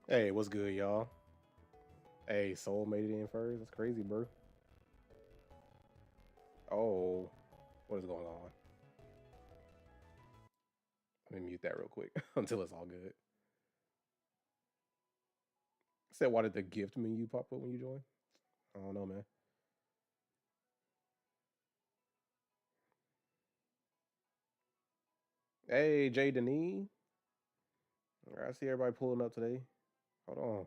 Hey, what's good, y'all? Hey, Soul made it in first. That's crazy, bro. Oh, what is going on? Let me mute that real quick until it's all good. Said, why did the gift menu pop up when you joined? I don't know, man. Hey, Jay Denis. I see everybody pulling up today. Hold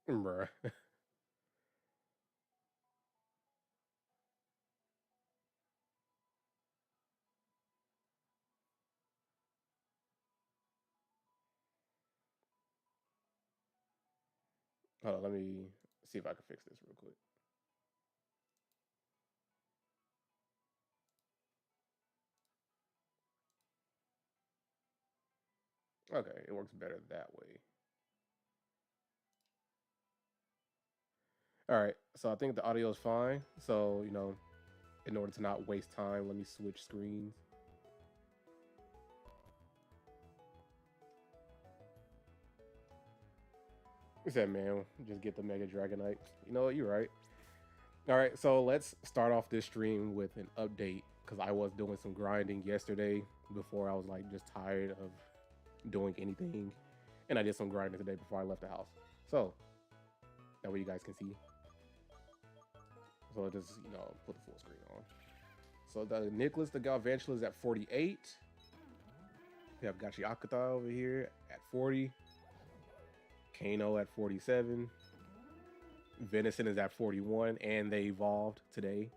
on. Bruh. Hold on, let me see if I can fix this real quick. Okay, it works better that way. All right, so I think the audio is fine. So, in order to not waste time, let me switch screens. He said, man, just get the Mega Dragonite. You know what? You're right. All right, so let's start off this stream with an update because I was doing some grinding yesterday before I was like just tired of doing anything. And I did some grinding today before I left the house. So that way you guys can see. So I'll just, put the full screen on. So the Nicholas the Galvantula is at 48. We have Gachi Akata over here at 40. Kano at 47. Venison is at 41, and they evolved today.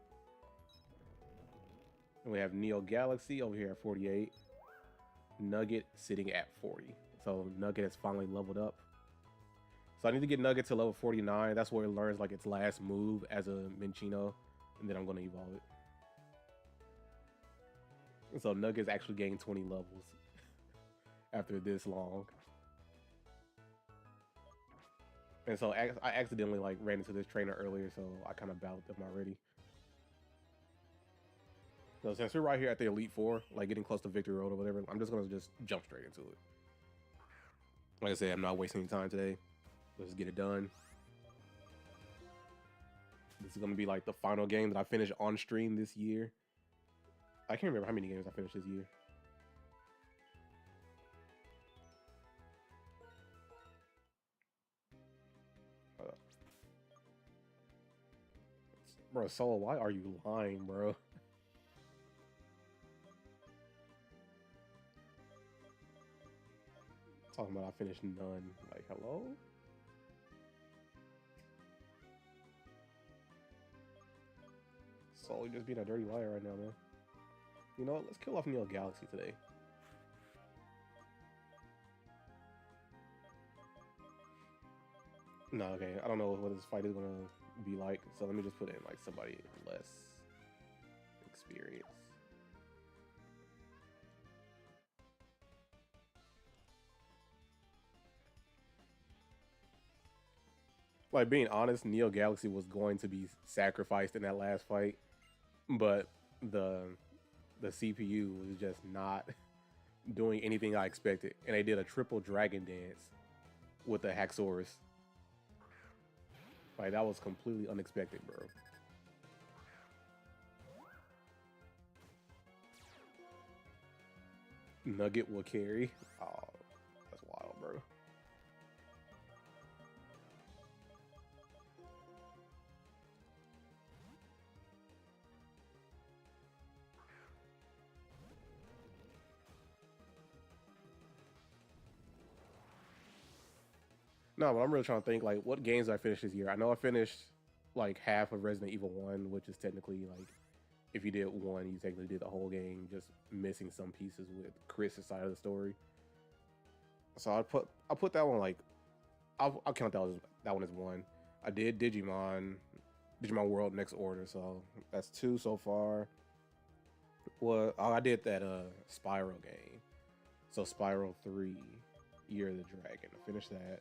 And we have Neo Galaxy over here at 48. Nugget sitting at 40. So Nugget has finally leveled up. So I need to get Nugget to level 49. That's where it learns like its last move as a Minchino. And then I'm going to evolve it. And so Nugget's actually gained 20 levels after this long. And so I accidentally like ran into this trainer earlier, so I kind of battled them already. So since we're right here at the Elite Four, like getting close to Victory Road or whatever, I'm just gonna just jump straight into it. Like I said, I'm not wasting any time today. Let's get it done. This is gonna be like the final game that I finish on stream this year. I can't remember how many games I finished this year. Bro, Solo, why are you lying, bro? Talking about I finished none. Like, hello? Solo just being a dirty liar right now, man. You know what? Let's kill off Neo Galaxy today. No, okay. I don't know what this fight is gonna be like, so let me just put in like somebody less experience. Like being honest, Neo Galaxy was going to be sacrificed in that last fight, but the the CPU was just not doing anything I expected, and they did a triple dragon dance with the Haxorus. Like that was completely unexpected, bro. Nugget will carry. Oh, that's wild, bro. No, but I'm really trying to think like what games I finished this year. I know I finished like half of Resident Evil 1, which is technically like if you did one, you technically did the whole game, just missing some pieces with Chris's side of the story. So I put that one like I'll count that one as one. I did Digimon World Next Order, so that's two so far. Well, I did that Spiral game, so Spiral 3, Year of the Dragon. I finished that.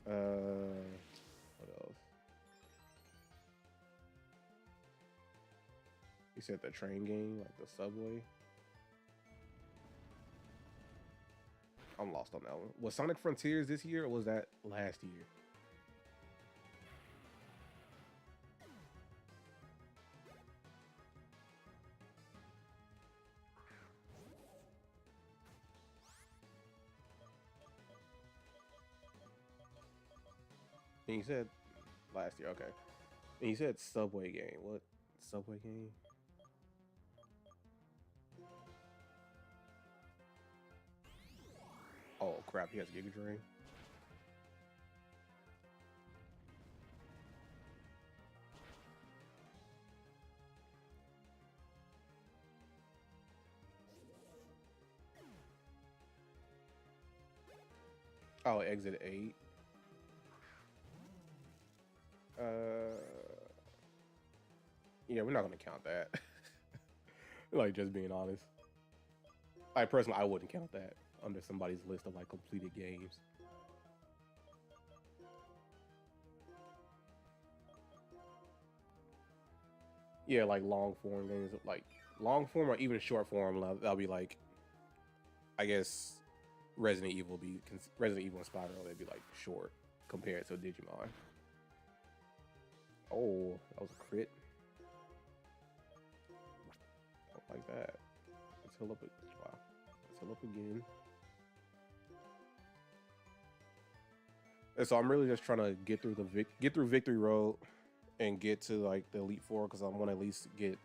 What else? You said the train game, like the subway. I'm lost on that one. Was Sonic Frontiers this year or was that last year? And you said last year, okay. And you said Subway game. What Subway game? Oh crap, he has Giga Drain. Oh, Exit 8. Uh, yeah, we're not gonna count that. Like, just being honest. I personally, I wouldn't count that under somebody's list of like completed games. Yeah, like long form games, like long form or even short form. That'll be like, I guess, Resident Evil and Spyro. They'd be like short compared to Digimon. Oh, that was a crit. Like that. Let's heal up. Wow. Let's heal up again. And so I'm really just trying to get through get through Victory Road and get to like the Elite Four because I want to at least get,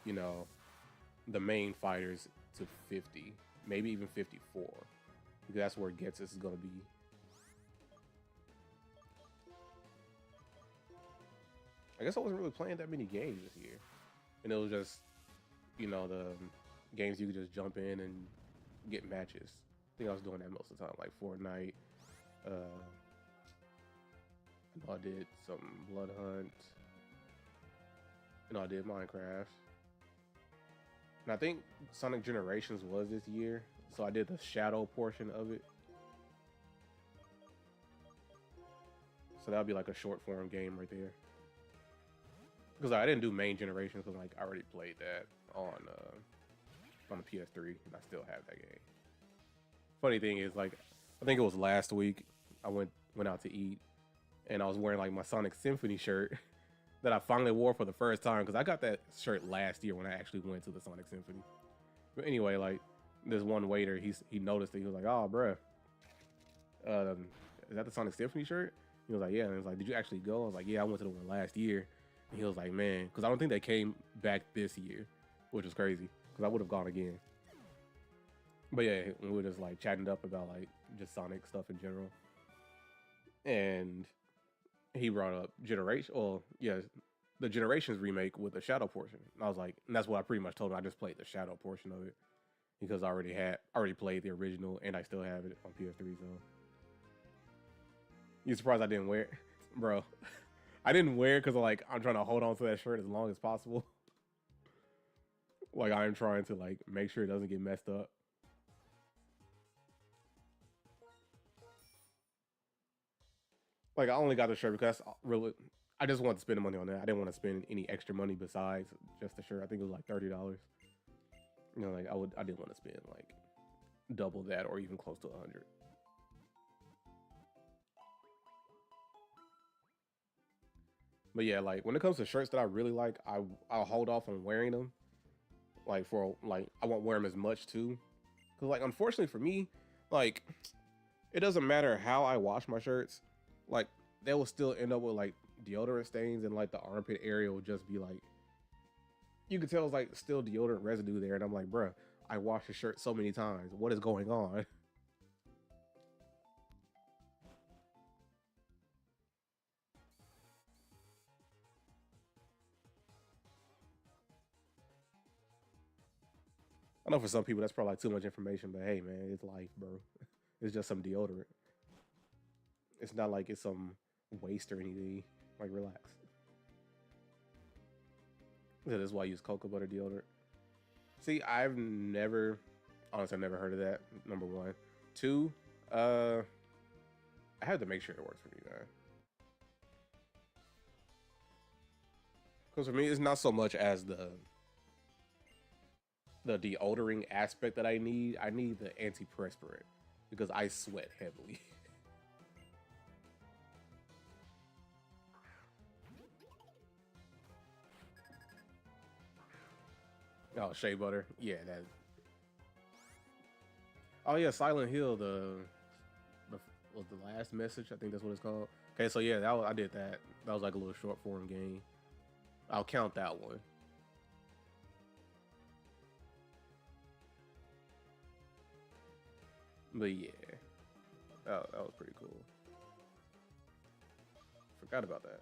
you know, the main fighters to 50, maybe even 54, because that's where Gets is gonna be. I guess I wasn't really playing that many games this year, and it was just, you know, the games you could just jump in and get matches. I think I was doing that most of the time, like Fortnite. I know I did some Blood Hunt. I did Minecraft. And I think Sonic Generations was this year, so I did the Shadow portion of it. So that would be like a short form game right there. Because I didn't do main Generations because like I already played that on the PS3 and I still have that game. Funny thing is, like, I think it was last week I went out to eat and I was wearing like my Sonic Symphony shirt that I finally wore for the first time because I got that shirt last year when I actually went to the Sonic Symphony. But anyway, like this one waiter, he noticed it. He was like, "Oh, bruh, is that the Sonic Symphony shirt?" He was like, "Yeah." And he was like, "Did you actually go?" I was like, "Yeah, I went to the one last year." And he was like, "Man," because I don't think they came back this year, which is crazy because I would have gone again. But yeah, we were just like chatting up about like just Sonic stuff in general. And he brought up Generation, well, yeah, the Generations remake with the Shadow portion. And I was like, and that's what I pretty much told him. I just played the Shadow portion of it because I already played the original and I still have it on PS3. So you surprised I didn't wear it, bro? I didn't wear it because like I'm trying to hold on to that shirt as long as possible. Like I'm trying to like make sure it doesn't get messed up. Like I only got the shirt because really I just wanted to spend the money on that. I didn't want to spend any extra money besides just the shirt. I think it was like $30. You know, like I didn't want to spend like double that or even close to 100. But yeah, like when it comes to shirts that I really like, I'll hold off on wearing them. Like for like I won't wear them as much too, because like unfortunately for me, like it doesn't matter how I wash my shirts, like they will still end up with like deodorant stains and like the armpit area will just be like you can tell it's like still deodorant residue there, and I'm like, bruh, I washed the shirt so many times. What is going on? I know for some people that's probably like too much information, but hey man, it's life, bro. It's just some deodorant. It's not like it's some waste or anything. Like relax. That is why I use cocoa butter deodorant. See, honestly, I've never heard of that. Number one. Two, uh, I have to make sure it works for me, man. Because for me, it's not so much as the deodorant aspect that I need. I need the antiperspirant because I sweat heavily. Oh, shea butter. Yeah, that. Oh yeah, Silent Hill. The was the last message. I think that's what it's called. Okay, so yeah, I did that. That was like a little short form game. I'll count that one. But yeah, that was pretty cool. Forgot about that.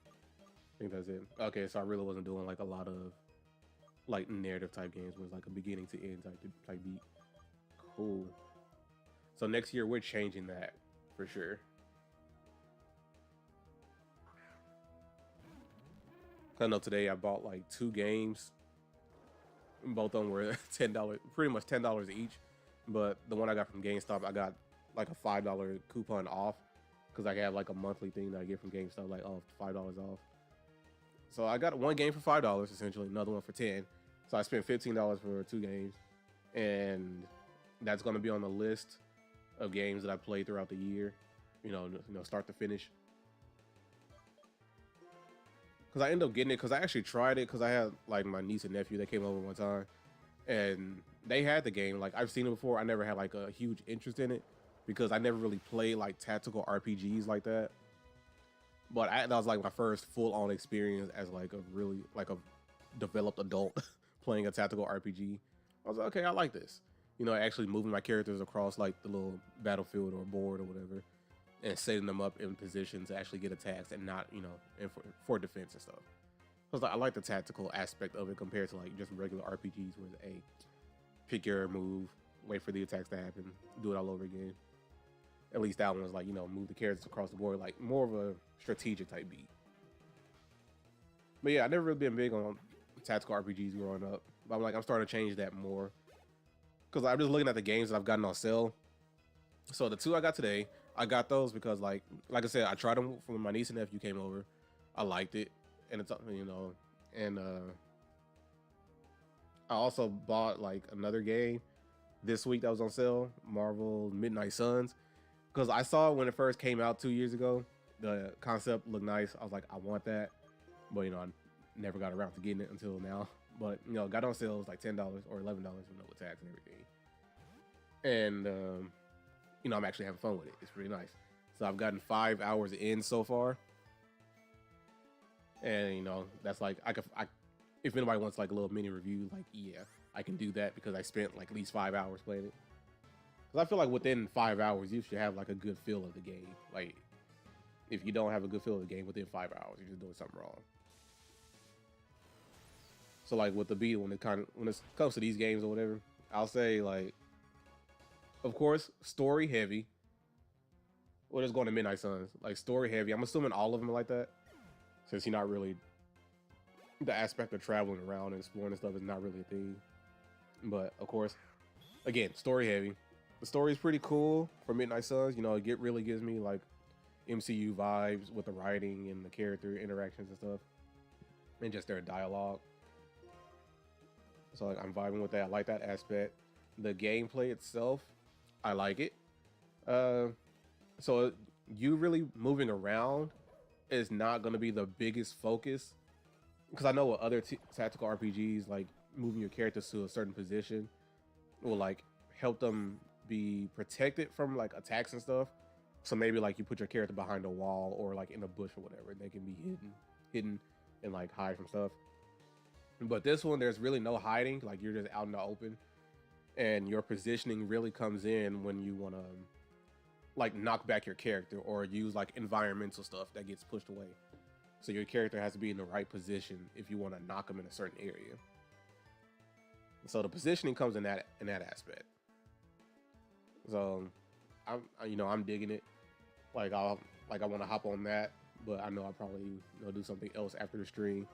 I think that's it. Okay, so I really wasn't doing like a lot of like narrative type games where it's like a beginning to end type beat. Cool. So next year we're changing that for sure. I know today I bought like 2 games. Both of them were $10, pretty much $10 each. But the one I got from GameStop, I got like a $5 coupon off because I have like a monthly thing that I get from GameStop, like off $5 off. So I got one game for $5 essentially, another one for 10. So I spent $15 for 2 games, and that's going to be on the list of games that I played throughout the year. Start to finish. Because I ended up getting it because I actually tried it because I had like my niece and nephew that came over one time, and they had the game. Like I've seen it before. I never had like a huge interest in it because I never really played like tactical RPGs like that. But that was like my first full-on experience as like a really like a developed adult playing a tactical RPG. I was like, okay, I like this. Actually moving my characters across like the little battlefield or board or whatever, and setting them up in position to actually get attacks and not, and for defense and stuff. Because I like the tactical aspect of it compared to like just regular RPGs where it's pick your move, wait for the attacks to happen, do it all over again. At least that one was like, move the characters across the board, like more of a strategic type beat. But yeah, I never really been big on tactical RPGs growing up. But I'm starting to change that more. Because I'm just looking at the games that I've gotten on sale. So the 2 I got today, I got those because like I said, I tried them when my niece and nephew came over. I liked it, and it's and I also bought like another game this week that was on sale, Marvel Midnight Suns, because I saw it when it first came out 2 years ago. The concept looked nice. I was like, I want that, but I never got around to getting it until now. But got on sale. It was like $10 or $11 with tax and everything. And I'm actually having fun with it. It's pretty nice. So I've gotten 5 hours in so far, and that's like if anybody wants like a little mini review, like yeah, I can do that because I spent like at least 5 hours playing it. Because I feel like within 5 hours you should have like a good feel of the game. Like if you don't have a good feel of the game within 5 hours, you're just doing something wrong. So like with the beat, when it comes to these games or whatever, I'll say like, of course, story heavy. What is going to Midnight Suns? Like story heavy. I'm assuming all of them are like that, since you're not really the aspect of traveling around and exploring and stuff is not really a thing. But of course, again, story heavy. The story is pretty cool for Midnight Suns. It really gives me like MCU vibes with the writing and the character interactions and stuff, and just their dialogue. So like I'm vibing with that. I like that aspect. The gameplay itself, I like it. So you really moving around is not going to be the biggest focus, because I know with other tactical RPGs, like moving your characters to a certain position will like help them be protected from like attacks and stuff. So maybe like you put your character behind a wall or like in a bush or whatever, and they can be hidden and like hide from stuff. But this one, there's really no hiding. Like you're just out in the open, and your positioning really comes in when you want to like knock back your character or use like environmental stuff that gets pushed away. So your character has to be in the right position if you want to knock them in a certain area. So the positioning comes in that aspect. So I'm digging it. Like I want to hop on that, but I know I'll probably do something else after the stream.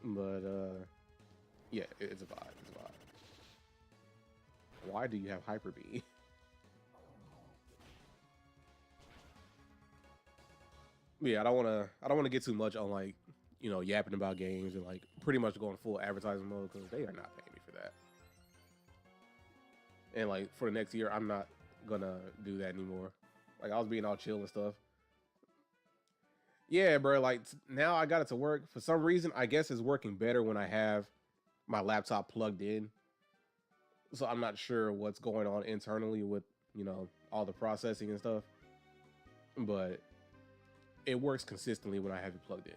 But yeah, it's a vibe. It's a vibe. Why do you have Hyper B? Yeah, I don't wanna get too much on like, yapping about games and like pretty much going full advertising mode because they are not paying me for that. And like for the next year, I'm not gonna do that anymore. Like I was being all chill and stuff. Yeah, bro. Like now I got it to work. For some reason, I guess it's working better when I have my laptop plugged in. So I'm not sure what's going on internally with, all the processing and stuff. But it works consistently when I have it plugged in.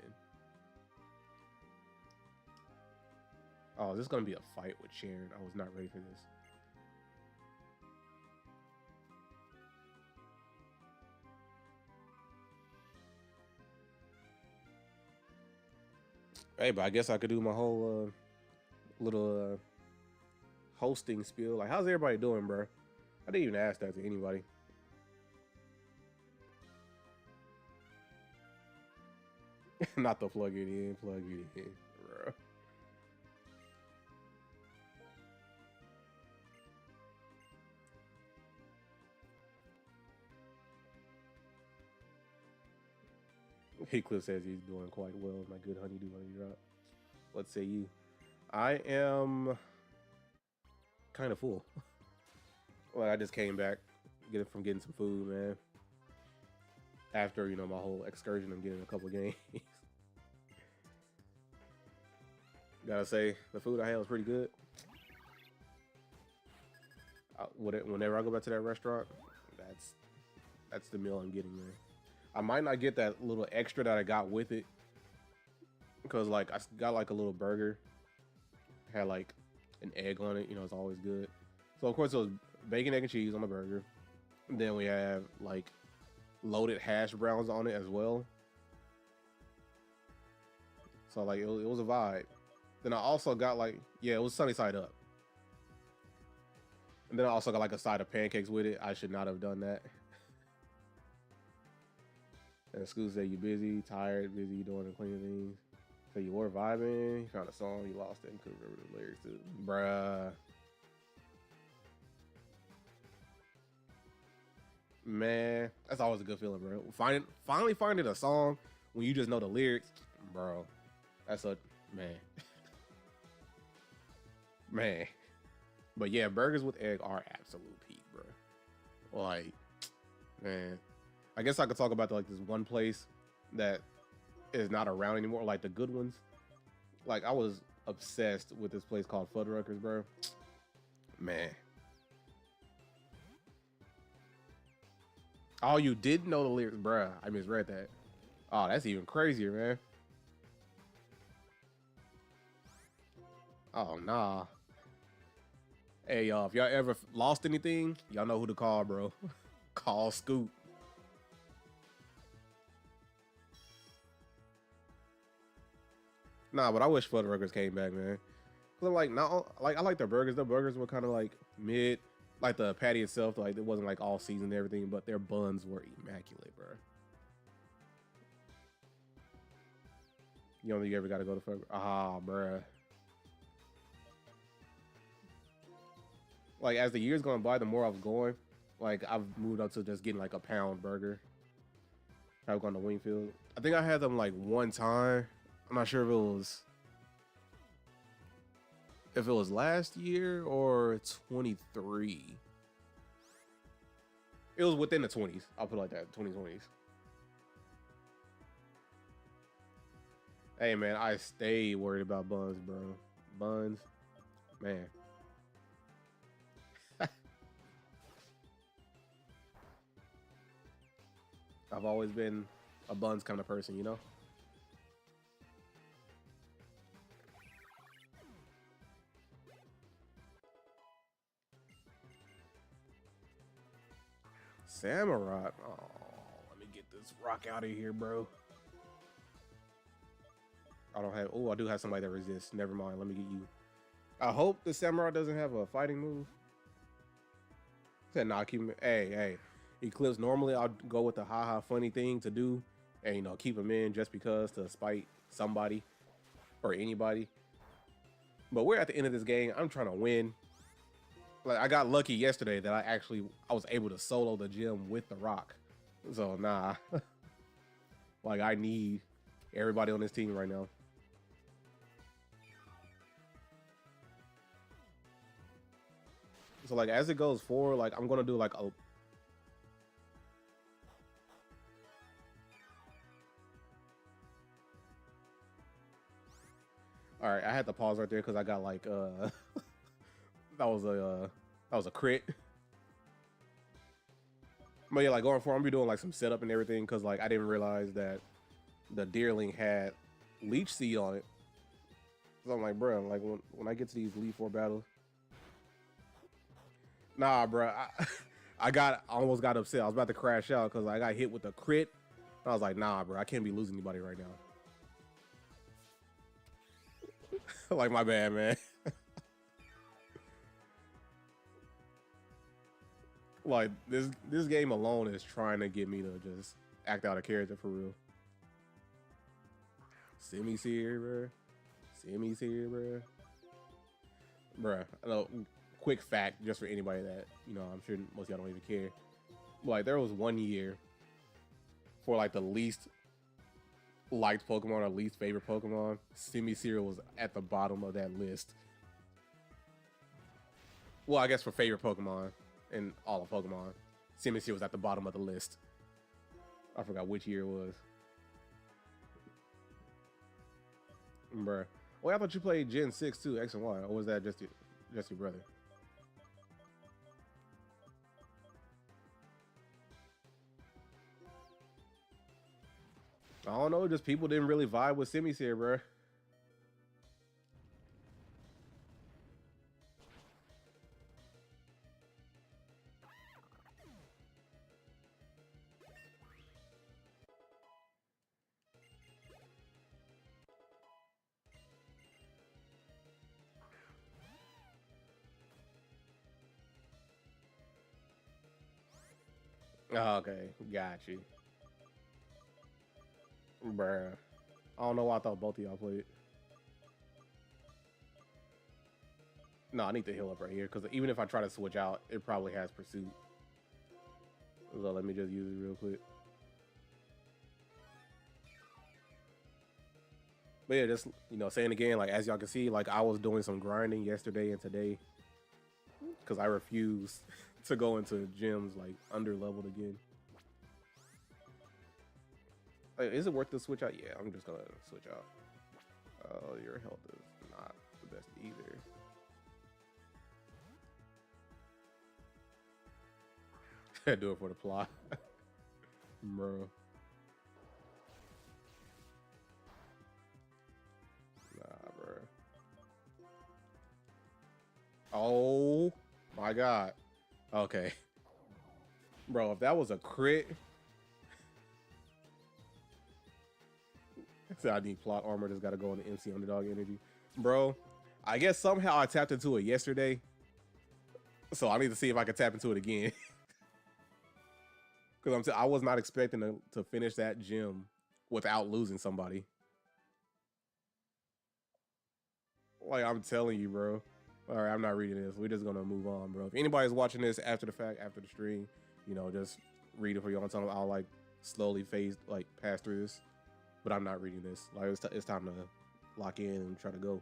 Oh, this is gonna be a fight with Sharon. I was not ready for this. Hey, but I guess I could do my whole little hosting spiel. Like, how's everybody doing, bro? I didn't even ask that to anybody. Not the plug it in, bro. Heathcliff says he's doing quite well. My good honeydew honey drop. What say you? I am kind of full. Well, I just came back from getting some food, man. After my whole excursion, I'm getting a couple games. Gotta say, the food I had was pretty good. Whenever I go back to that restaurant, that's the meal I'm getting there. I might not get that little extra that I got with it because like I got like a little burger, had like an egg on it. It's always good. So of course it was bacon, egg, and cheese on the burger. Then we have like loaded hash browns on it as well. So like it was a vibe. Then I also got like, yeah, it was sunny side up. And then I also got like a side of pancakes with it. I should not have done that. And Scoot said you busy, tired, busy doing and cleaning things. So you were vibing, you found a song, you lost it and couldn't remember the lyrics to. Bruh. Man, that's always a good feeling, bro. Finally finding a song when you just know the lyrics, bro. That's a man. Man. But yeah, burgers with egg are absolute peak, bro. Like, man. I guess I could talk about like this one place that is not around anymore, like the good ones. Like I was obsessed with this place called Fuddruckers, bro. Man. Oh, you didn't know the lyrics, bruh. I misread that. Oh, that's even crazier, man. Oh, nah. Hey, y'all, if y'all ever lost anything, y'all know who to call, bro. Call Scoot. Nah, but I wish Fuddruckers came back, man. Cause I'm like, not like I like their burgers. Their burgers were kind of like mid, like the patty itself. Like it wasn't like all seasoned and everything, but their buns were immaculate, bro. You don't think you ever got to go to Fuddruckers? Ah, bruh. Like as the years going by, the more I was going, like I've moved up to just getting like a pound burger. I've gone to Wingfield. I think I had them like one time. I'm not sure if it was last year or 23. It was within the 20s. I'll put it like that, 2020s. Hey man, I stay worried about buns, bro. Buns, man. I've always been a buns kind of person, you know? Samurai. Oh, let me get this rock out of here, bro. I don't have. Oh, I do have somebody that resists. Never mind. Let me get you. I hope the samurai doesn't have a fighting move. Said nah, keep him. Hey, hey. Eclipse. Normally, I'll go with the haha funny thing to do, and keep him in just because to spite somebody or anybody. But we're at the end of this game. I'm trying to win. Like I got lucky yesterday that I was able to solo the gym with the rock. So nah. Like I need everybody on this team right now. So like as it goes forward, like I'm gonna do like a all right, I had to pause right there because I got like that was a crit. But yeah, like going forward, I'm gonna be doing like some setup and everything because like I didn't realize that the Deerling had Leech Seed on it. So I'm like, bro, like when I get to these Elite Four battles, nah, bro, I almost got upset. I was about to crash out because I got hit with a crit. I was like, nah, bro, I can't be losing anybody right now. Like my bad, man. Like this game alone is trying to get me to just act out a character for real. Simi's here, bro. Simi's here, bro. Bruh, quick fact just for anybody that, you know, I'm sure most of y'all don't even care. Like, there was 1 year for like the least liked Pokemon or least favorite Pokemon. Simisear was at the bottom of that list. Well, I guess for favorite Pokemon and all of Pokemon, Simisear was at the bottom of the list. I forgot which year it was. Bruh. Well, I thought you played Gen 6 too, X and Y, or was that just your brother? I don't know, just people didn't really vibe with Simisear, bro. Okay, got you. Bruh. I don't know why I thought both of y'all played. No, I need to heal up right here, because even if I try to switch out, it probably has Pursuit. So let me just use it real quick. But yeah, just, you know, saying again, like, as y'all can see, like, I was doing some grinding yesterday and today, because I refuse to go into gyms, like, under-leveled again. Like, is it worth to switch out? Yeah, I'm just gonna switch out. Oh, your health is not the best either. Do it for the plot. Bro. Nah, bro. Oh my god. Okay. Bro, if that was a crit. So I need plot armor. Just gotta go on the MC underdog energy. Bro, I guess somehow I tapped into it yesterday. So I need to see if I can tap into it again. Because I was not expecting to finish that gym without losing somebody. Like, I'm telling you, bro. All right, I'm not reading this. We're just going to move on, bro. If anybody's watching this after the fact, after the stream, you know, just read it for your own time. I'll, like, slowly pass through this. But I'm not reading this. Like, it's time to lock in and try to go.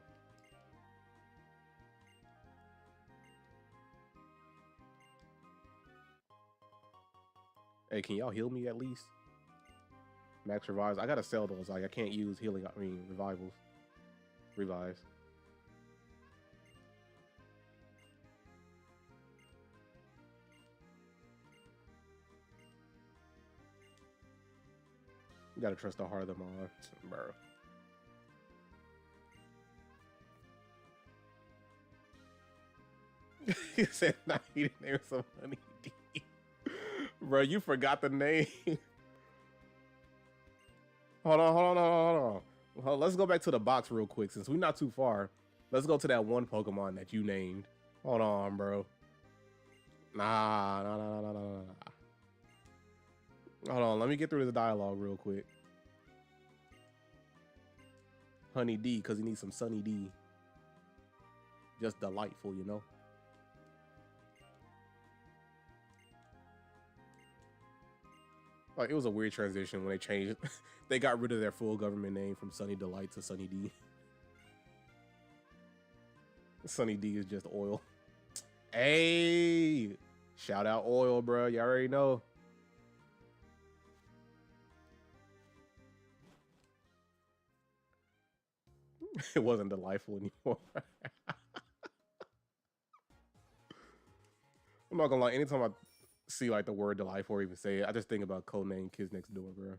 Hey, can y'all heal me at least? Max revives. I gotta sell those. Like, I can't use healing. I mean, revivals. Revives. You gotta trust the heart of them all, bro. He said, "Nah, he didn't name some money." Bro, you forgot the name. Hold on. Well, let's go back to the box real quick since we're not too far. Let's go to that one Pokemon that you named. Hold on, bro. Nah. Hold on, let me get through this dialogue real quick. Honey D, because he needs some Sunny D. Just delightful, you know? Like it was a weird transition when they changed. They got rid of their full government name from Sunny Delight to Sunny D. Sunny D is just oil. Hey, shout out oil, bro. You already know. It wasn't delightful anymore. I'm not gonna lie. Anytime I see like the word delightful or even say it, I just think about Codename Kids Next Door, bro.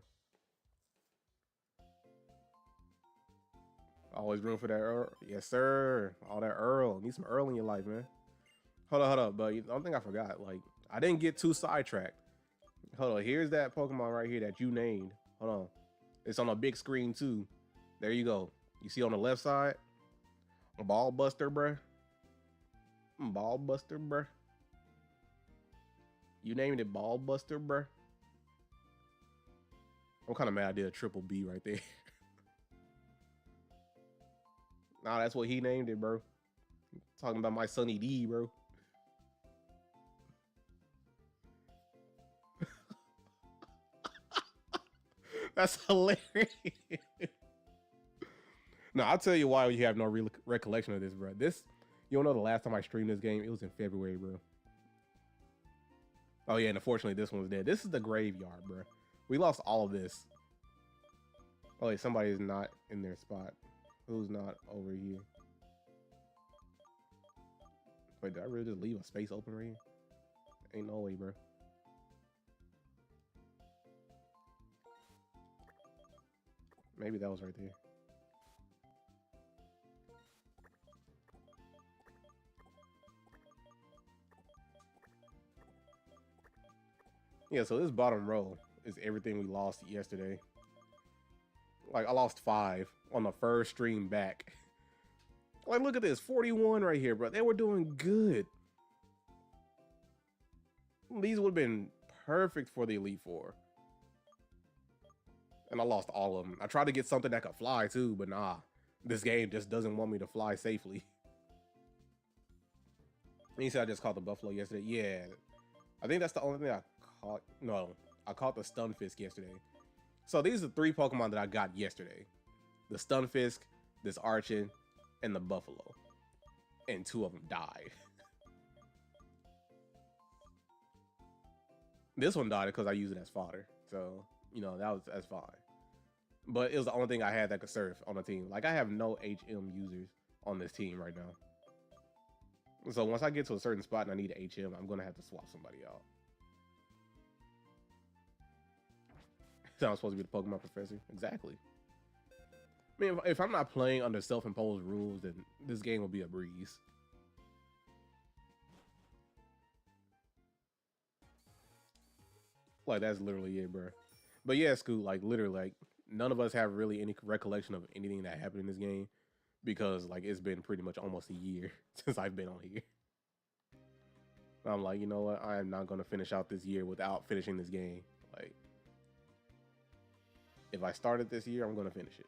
Always room for that Earl. Yes, sir. All that Earl. Need some Earl in your life, man. Hold up. But one thing I forgot, like, I didn't get too sidetracked. Hold on. Here's that Pokemon right here that you named. Hold on. It's on a big screen, too. There you go. You see on the left side? Ball Buster, bruh. Ball Buster, bruh. You named it Ball Buster, bruh. I'm kind of mad I did a triple B right there. Nah, that's what he named it, bro. Talking about my Sunny D, bro. That's hilarious. No, I'll tell you why you have no recollection of this, bro. This, you don't know the last time I streamed this game, it was in February, bro. Oh yeah, and unfortunately this one's dead. This is the graveyard, bro. We lost all of this. Oh wait, somebody is not in their spot. Who's not over here? Wait, did I really just leave a space open right here? Ain't no way, bro. Maybe that was right there. Yeah, so this bottom row is everything we lost yesterday. Like, I lost 5 on the first stream back. Like, look at this, 41 right here, bro. They were doing good. These would have been perfect for the Elite Four. And I lost all of them. I tried to get something that could fly too, but nah. This game just doesn't want me to fly safely. And you said I just caught the Buffalo yesterday? Yeah. I think that's the only thing I caught. No, I caught the Stunfisk yesterday. So these are 3 Pokemon that I got yesterday. The Stunfisk, this Archon, and the Buffalo. And 2 of them died. This one died because I used it as fodder. So, you know, that's fine. But it was the only thing I had that could surf on the team. Like, I have no HM users on this team right now. So once I get to a certain spot and I need an HM, I'm going to have to swap somebody out. So I'm supposed to be the Pokemon professor. Exactly. I mean, if I'm not playing under self-imposed rules, then this game will be a breeze. Like, that's literally it, bro. But yeah, Scoot, like, literally, like, none of us have really any recollection of anything that happened in this game because, like, it's been pretty much almost a year since I've been on here. I'm like, you know what? I am not going to finish out this year without finishing this game. Like, if I started this year, I'm going to finish it.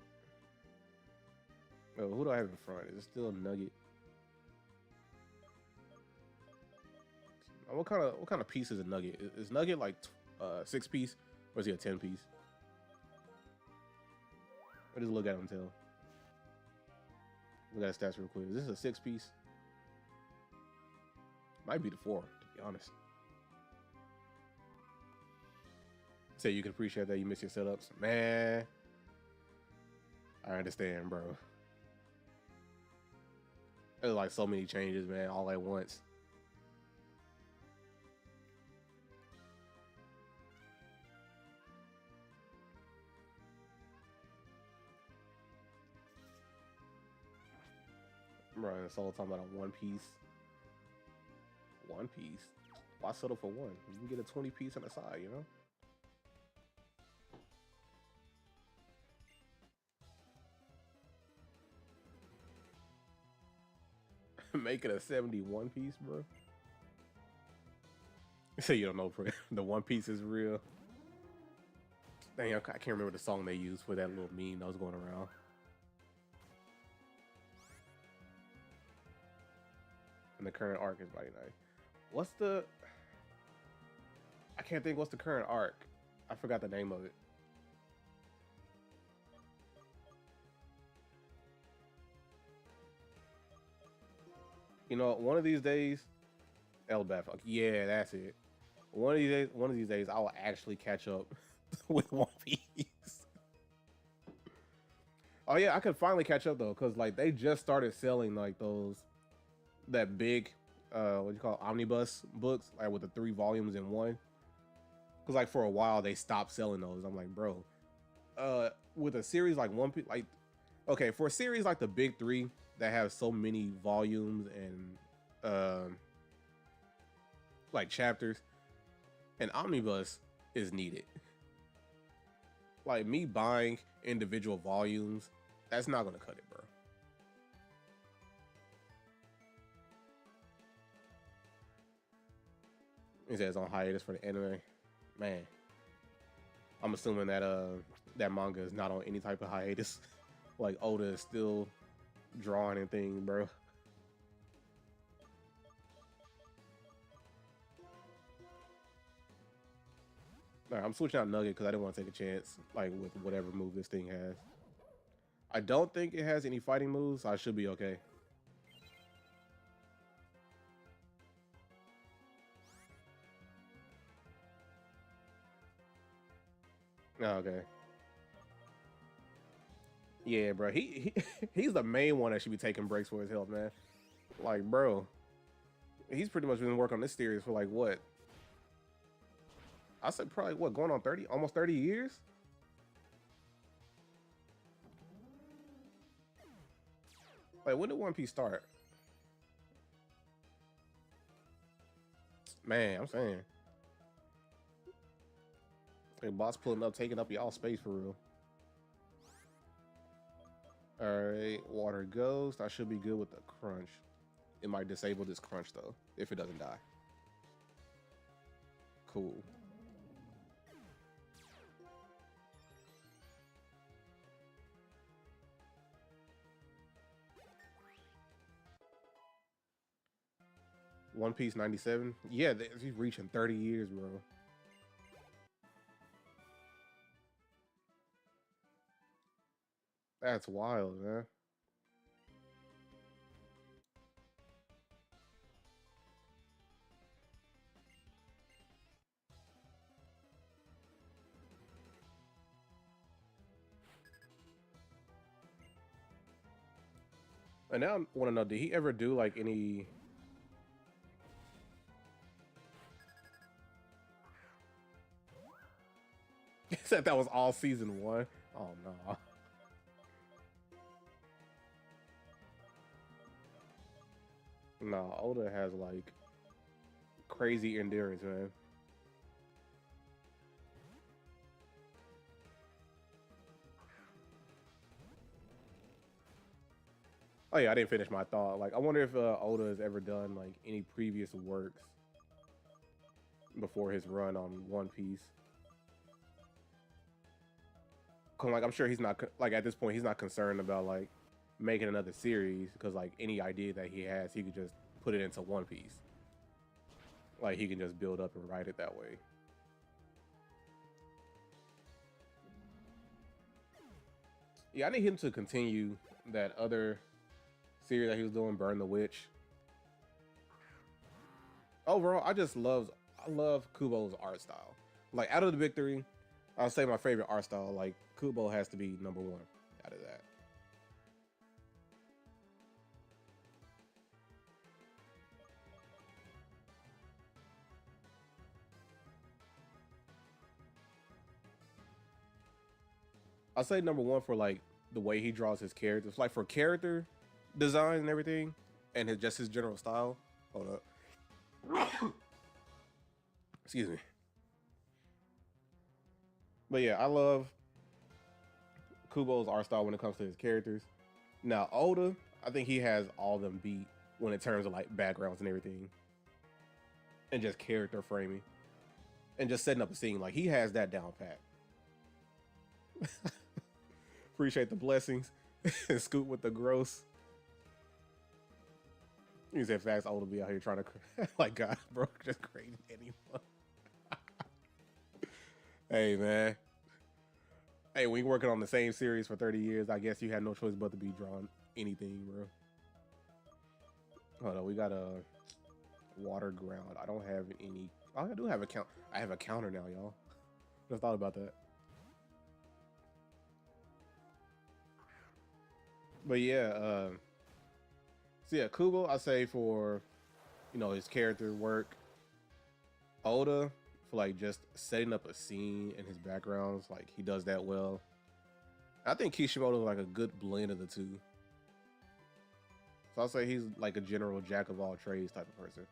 Oh, who do I have in front? Is it still Nugget? What kind of piece is a Nugget? Is Nugget like 6 piece, or is he a 10 piece? I'll just look at him and tell. Look at his stats real quick. Is this a 6 piece? Might be the 4, to be honest. Say you can appreciate that you miss your setups. Man, I understand, bro. There's like so many changes, man, all at once. Bro, it's all talking about a 1 piece. 1 piece? Why settle for 1? You can get a 20 piece on the side, you know? Make it a 71 piece, bro. So you don't know the 1 piece is real. Dang, I can't remember the song they used for that little meme that was going around. And the current arc is mighty nice. What's the... I can't think what's the current arc. I forgot the name of it. You know, one of these days, Elbaf. Yeah, that's it. One of these days, I will actually catch up with One Piece. Oh yeah, I could finally catch up though, cause like they just started selling like those that big what do you call it, omnibus books, like with the 3 volumes in one. Cause like for a while they stopped selling those. I'm like, bro, with a series like One Piece, like okay, for a series like the big three that have so many volumes and like chapters, an omnibus is needed. Like me buying individual volumes, that's not gonna cut it, bro. It says on hiatus for the anime. Man, I'm assuming that that manga is not on any type of hiatus. Like Oda is still drawing and things, bro. Alright, I'm switching out Nugget because I didn't want to take a chance, like with whatever move this thing has. I don't think it has any fighting moves, so I should be okay. Oh, okay. Yeah, bro. He's the main one that should be taking breaks for his health, man. Like, bro, he's pretty much been working on this series for like what? I said probably what, going on 30, almost 30 years? Like, when did One Piece start? Man, I'm saying. Like, boss pulling up, taking up y'all space for real. Alright, water ghost. I should be good with the crunch. It might disable this crunch though, if it doesn't die. Cool. One Piece 97. Yeah, he's reaching 30 years, bro. That's wild, man. And now I want to know, did he ever do like any? He said that was all season one. Oh no. No, Oda has like crazy endurance, man. Oh yeah, I didn't finish my thought. Like, I wonder if Oda has ever done like any previous works before his run on One Piece. 'Cause, like, I'm sure he's not like at this point he's not concerned about like making another series because like any idea that he has, he could just put it into One Piece. Like he can just build up and write it that way. Yeah, I need him to continue that other series that he was doing, Burn the Witch. Overall, I love Kubo's art style. Like out of the big three, I'll say my favorite art style. Like Kubo has to be number one out of that. I'll say number one for like the way he draws his characters, like for character design and everything, and his general style. Hold up, excuse me. But yeah, I love Kubo's art style when it comes to his characters. Now Oda, I think he has all them beat when it terms of like backgrounds and everything, and just character framing, and just setting up a scene. Like he has that down pat. Appreciate the blessings. Scoot with the gross. You said facts. Oda be out here trying to like God, bro, just create anyone. Hey man. Hey, we working on the same series for 30 years. I guess you had no choice but to be drawing anything, bro. Hold on, we got a water ground. I don't have any. Oh, I do have a count. I have a counter now, y'all. Just thought about that. But yeah, so yeah, Kubo, I say for his character work. Oda for like just setting up a scene and his backgrounds, like he does that well. I think Kishimoto is like a good blend of the two. So I'll say he's like a general jack of all trades type of person.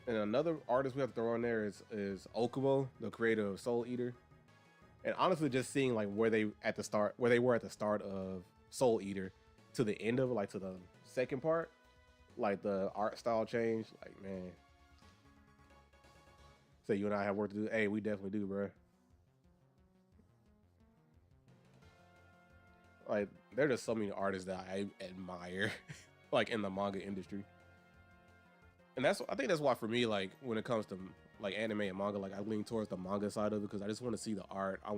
And another artist we have to throw in there is Okubo, the creator of Soul Eater. And honestly, just seeing like where they were at the start of Soul Eater to the end of it, like to the second part, like the art style change, like man. So you and I have work to do. Hey, we definitely do, bro. Like there are just so many artists that I admire, like in the manga industry. And I think that's why for me, like when it comes to like anime and manga, like I lean towards the manga side of it because I just want to see the art. I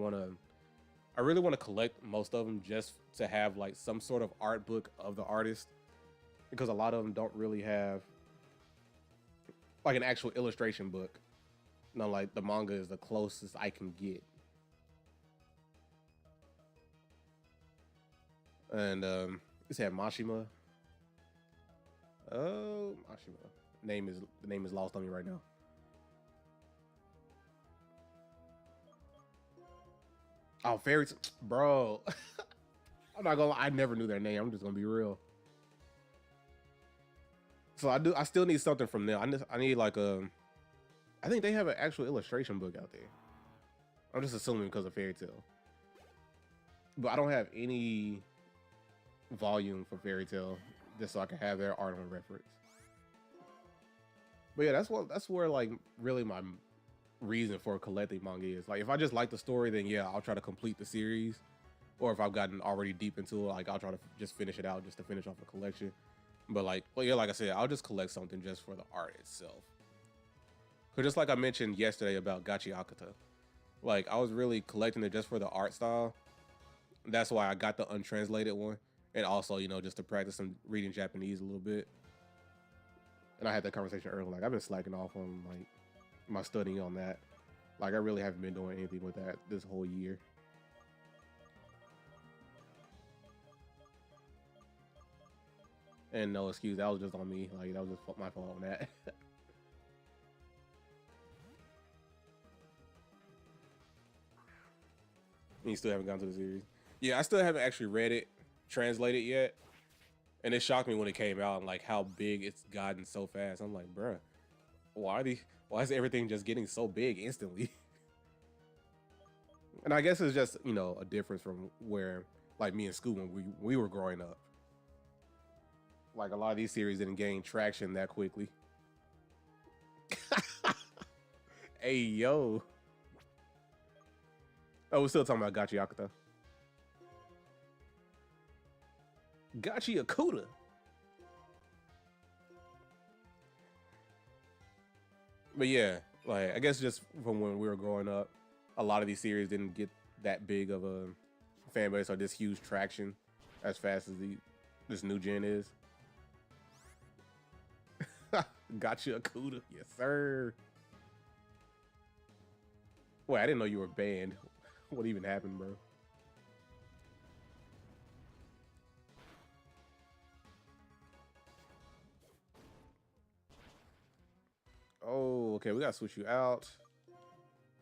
really want to collect most of them just to have like some sort of art book of the artist because a lot of them don't really have like an actual illustration book. No, like the manga is the closest I can get. And you said Mashima. Oh, Mashima. The name is lost on me right now. Oh, fairies, bro. I'm not gonna lie, I never knew their name. I'm just gonna be real. So I still need something from them. I need like I think they have an actual illustration book out there. I'm just assuming because of Fairy Tail. But I don't have any volume for Fairy Tail just so I can have their art on reference. But yeah, that's where like really my reason for collecting manga is. Like if I just like the story, then yeah, I'll try to complete the series. Or if I've gotten already deep into it, like I'll try to just finish it out just to finish off a collection. But like, well, yeah, like I said, I'll just collect something just for the art itself. Cause just like I mentioned yesterday about Gachi Akata, like I was really collecting it just for the art style. That's why I got the untranslated one, and also just to practice some reading Japanese a little bit. And I had that conversation earlier. Like I've been slacking off on like my studying on that. Like I really haven't been doing anything with that this whole year. And no excuse, that was just on me. Like that was just my fault on that. And you still haven't gone to the series. Yeah, I still haven't actually read it, translated yet. And it shocked me when it came out and like how big it's gotten so fast. I'm like, bruh, why is everything just getting so big instantly? And I guess it's just, a difference from where like me and Scoot when we were growing up. Like a lot of these series didn't gain traction that quickly. Hey yo. Oh, we're still talking about Gachi Akuta. Gachi Akuta. But yeah, like I guess just from when we were growing up, a lot of these series didn't get that big of a fan base or this huge traction as fast as this new gen is. Gotcha, Akuda. Yes, sir. Wait, I didn't know you were banned. What even happened, bro? Oh, okay. We gotta switch you out.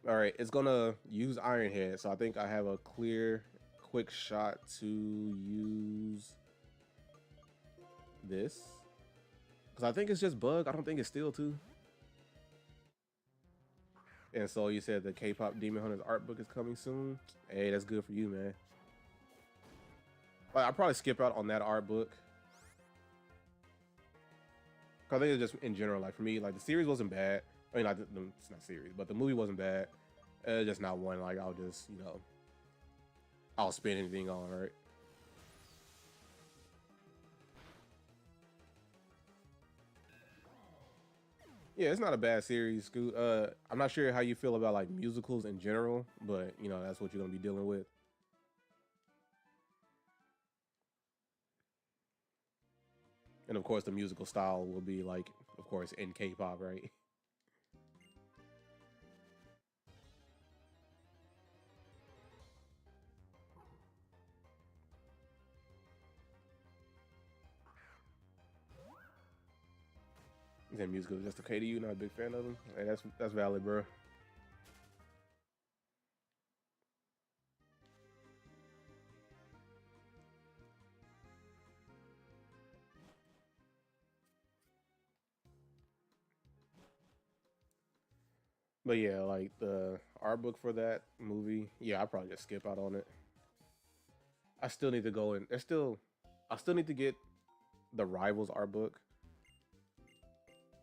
All right, it's gonna use Iron Head, so I think I have a quick shot to use this. Because I think it's just Bug. I don't think it's Steel, too. And so you said the K-pop Demon Hunters art book is coming soon. Hey, that's good for you, man. Like, I'll probably skip out on that art book. Cause I think it's just in general, like for me, like the series wasn't bad. I mean, it's not series, but the movie wasn't bad. Just not one. Like I'll just, I'll spend anything on, right? Yeah, it's not a bad series, Scoot. I'm not sure how you feel about like musicals in general, but you know that's what you're gonna be dealing with. And of course, the musical style will be like, of course, in K-pop, right? That musical is just okay to you. Not a big fan of them. Hey, that's valid, bro. But yeah, like the art book for that movie, yeah, I probably just skip out on it. I still need to go in. I still need to get the Rivals art book,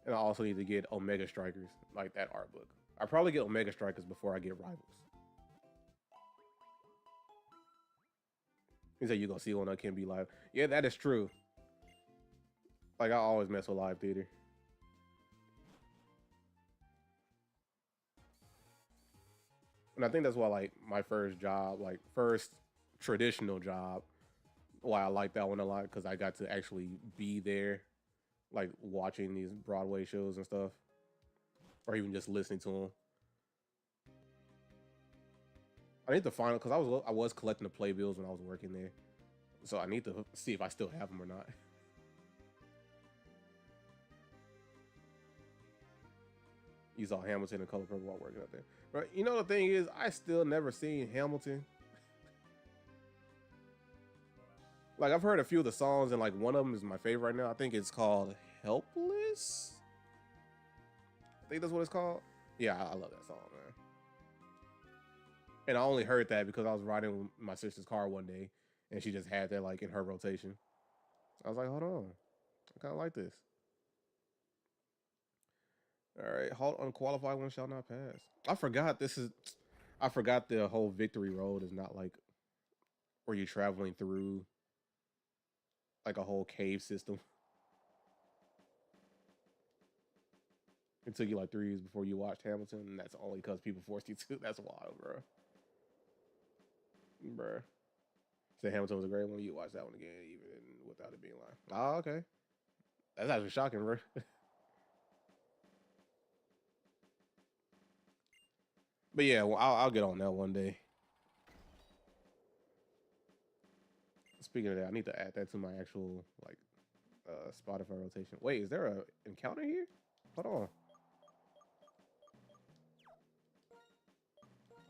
and I also need to get Omega Strikers, like that art book. I probably get Omega Strikers before I get Rivals. He said you gonna see one that can be live. Yeah, that is true. Like I always mess with live theater, and I think that's why like my first job, like first traditional job, why I like that one a lot because I got to actually be there, like watching these Broadway shows and stuff, or even just listening to them. I need to find because I was collecting the playbills when I was working there, so I need to see if I still have them or not. You saw Hamilton and Color Purple while working out there, but you know the thing is, I still never seen Hamilton. Like I've heard a few of the songs, and like one of them is my favorite right now. I think it's called "Helpless." I think that's what it's called. Yeah, I love that song, man. And I only heard that because I was riding with my sister's car one day, and she just had that like in her rotation. I was like, hold on, I kind of like this. All right, halt unqualified one shall not pass. I forgot this is. I forgot the whole Victory Road is not like where you're traveling through like a whole cave system. It took you like 3 years before you watched Hamilton, and that's only because people forced you to. That's wild, bro. Bruh. Say Hamilton was a great one. You watch that one again, even without it being live. Oh, okay. That's actually shocking, bro. But yeah, well, I'll get on that one day. Speaking of that, I need to add that to my actual like Spotify rotation. Wait, is there a encounter here? Hold on,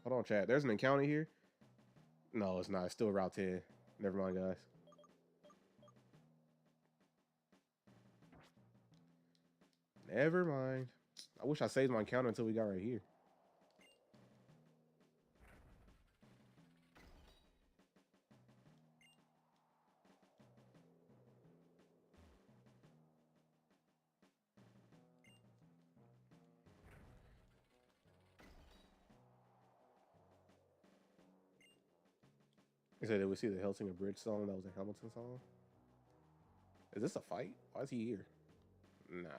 hold on, chat. There's an encounter here. No, it's not. It's still Route 10. Never mind, guys. Never mind. I wish I saved my encounter until we got right here. He said, did we see the Helsinger Bridge song that was a Hamilton song? Is this a fight? Why is he here? Nah.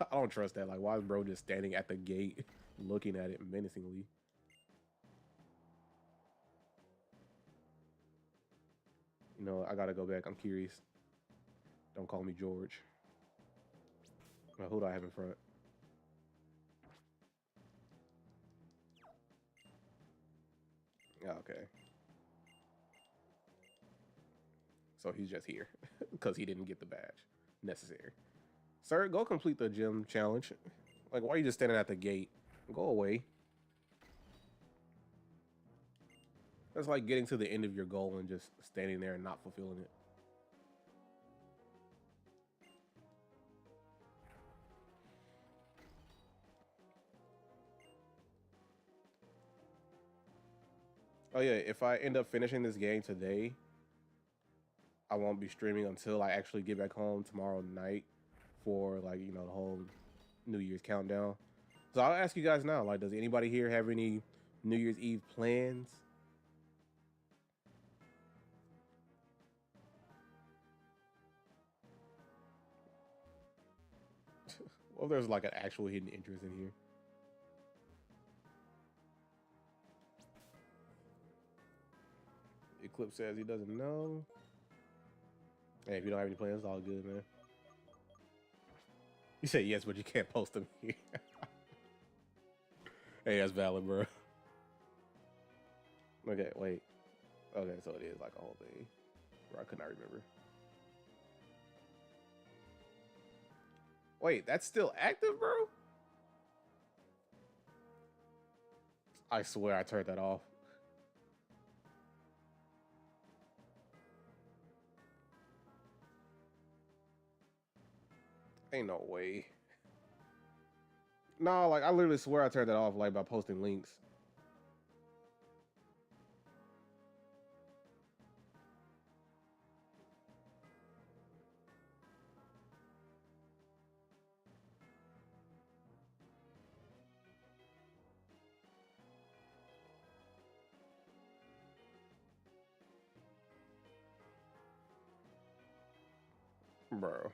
I don't trust that. Like, why is bro just standing at the gate looking at it menacingly? You know, I gotta go back. I'm curious. Don't call me George. Well, who do I have in front? Yeah, okay. So he's just here because he didn't get the badge necessary. Sir, go complete the gym challenge. Like, why are you just standing at the gate? Go away. That's like getting to the end of your goal and just standing there and not fulfilling it. Oh yeah, if I end up finishing this game today, I won't be streaming until I actually get back home tomorrow night for like, you know, the whole New Year's countdown. So I'll ask you guys now, like, does anybody here have any New Year's Eve plans? Well, there's like an actual hidden interest in here. Eclipse says he doesn't know. Hey, if you don't have any plans, it's all good, man. You say yes, but you can't post them here. Hey, that's valid, bro. Okay, wait. Okay, so it is like a whole thing. Bro, I could not remember. Wait, that's still active, bro? I swear I turned that off. Ain't no way. No, like I literally swear I turned that off like by posting links. Bro.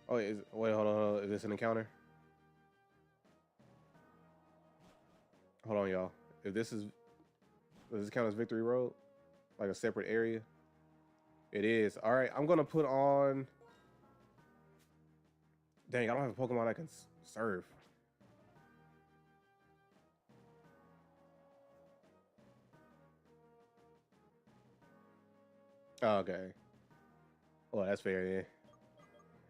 Oh, wait, hold on. Is this an encounter? Hold on, y'all. If this is, does this count as Victory Road? Like a separate area? It is. All right, I'm gonna put on. Dang, I don't have a Pokemon I can serve. Oh, okay. Well, that's fair, yeah.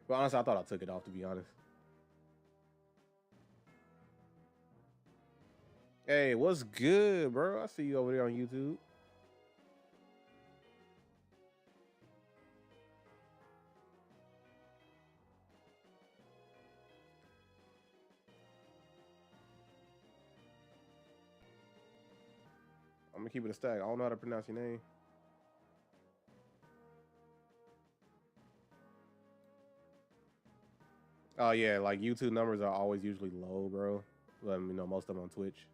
But honestly, I thought I took it off, to be honest. Hey, what's good, bro? I see you over there on YouTube. I'm gonna keep it a stack. I don't know how to pronounce your name. Oh yeah, like YouTube numbers are always usually low, bro. You know, most of them on Twitch.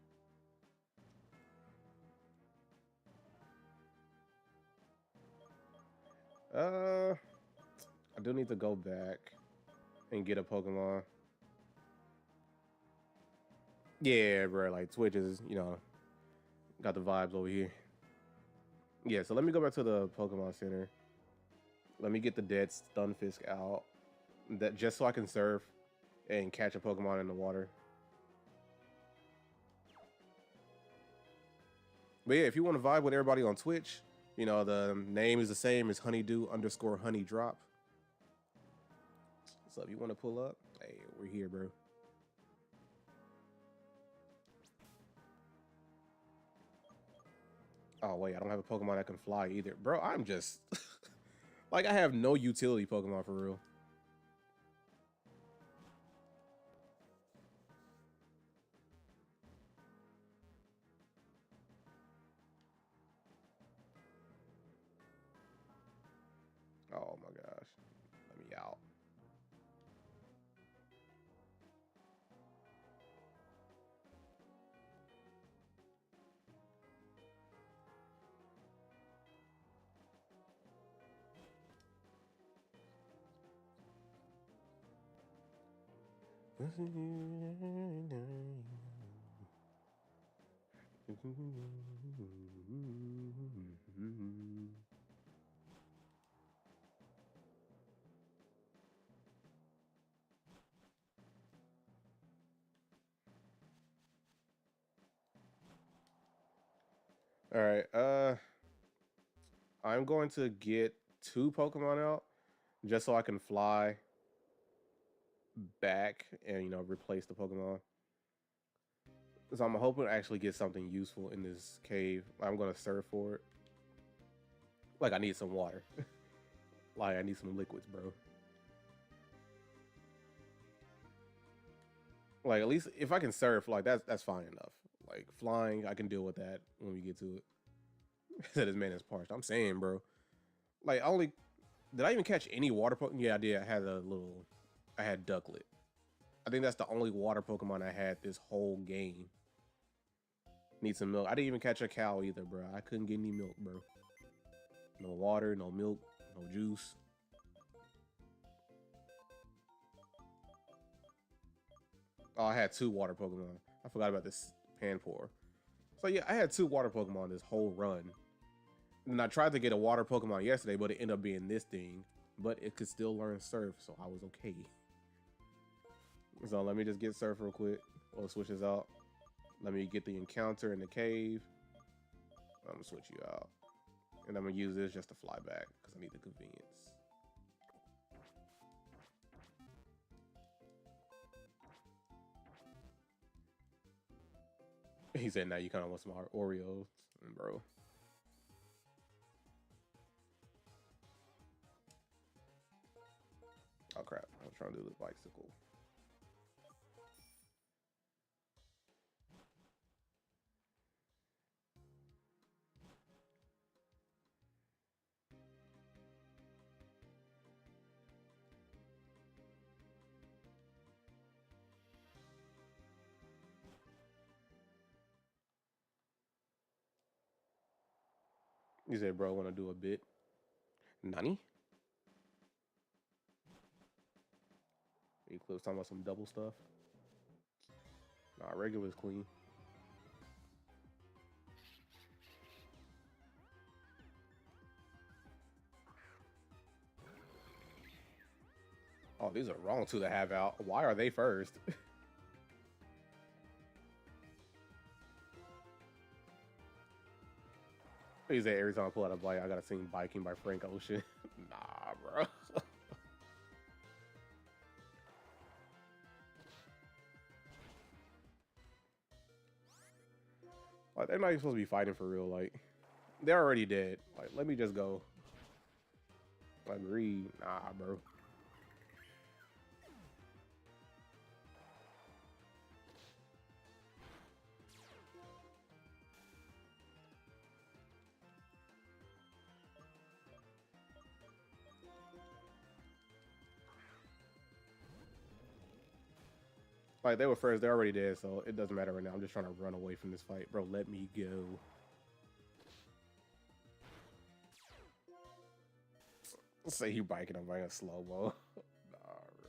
I do need to go back and get a Pokemon. Yeah, bro. Like Twitch is, you know, got the vibes over here. Yeah, so let me go back to the Pokemon Center. Let me get the dead Stunfisk out. That just so I can surf and catch a Pokemon in the water. But yeah, if you want to vibe with everybody on Twitch, you know, the name is the same as honeydew_honeydrop. So if you want to pull up, hey, we're here, bro. Oh, wait, I don't have a Pokemon that can fly either. Bro, I'm just... like, I have no utility Pokemon for real. Oh, my gosh. Let me out. All right, I'm going to get 2 Pokemon out just so I can fly back and, you know, replace the Pokemon. So I'm hoping to actually get something useful in this cave. I'm gonna surf for it. Like I need some water. Like I need some liquids, bro. Like at least if I can surf, like that's fine enough. Like flying, I can deal with that when we get to it. Said his man is parched. I'm saying, bro. Like only did I even catch any water Pokemon? Yeah, I did. I had Ducklet. I think that's the only water Pokemon I had this whole game. Need some milk. I didn't even catch a cow either, bro. I couldn't get any milk, bro. No water, no milk, no juice. Oh, I had 2 water Pokemon. I forgot about this Panpour. So yeah, I had 2 water Pokemon this whole run. And I tried to get a water Pokemon yesterday, but it ended up being this thing. But it could still learn Surf, so I was okay. So let me just get Surf real quick. We'll switch this out. Let me get the encounter in the cave. I'm gonna switch you out. And I'm gonna use this just to fly back, because I need the convenience. He said, now you kind of want some Oreos, bro. Oh crap, I was trying to do the bicycle. He said, bro, I want to do a bit. Nani? Eclipse talking about some double stuff. Nah, regular is clean. Oh, these are wrong 2 to have out. Why are they first? He said, every time I pull out a bike, I gotta sing Biking by Frank Ocean. Nah, bro. Like, they're not even supposed to be fighting for real. Like, they're already dead. Like, let me just go. Agreed. Nah, bro. Like, they were first, they're already dead, so it doesn't matter right now. I'm just trying to run away from this fight. Bro, let me go. Say you biking, I'm buying a slow-mo. Nah, bro.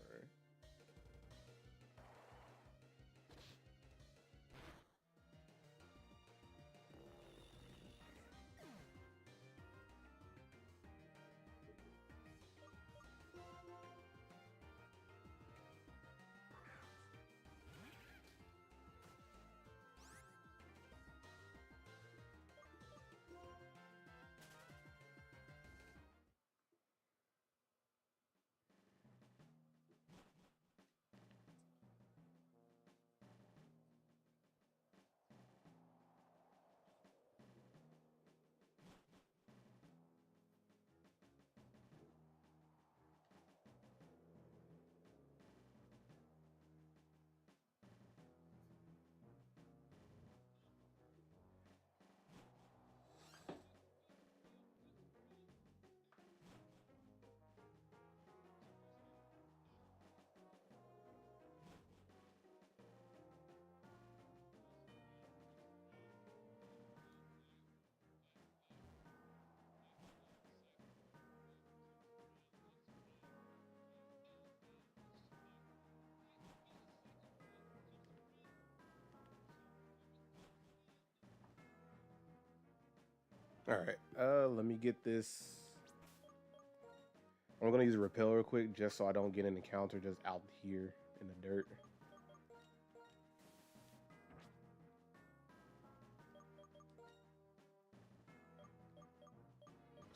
All right, let me get this. I'm gonna use a repel real quick just so I don't get an encounter just out here in the dirt.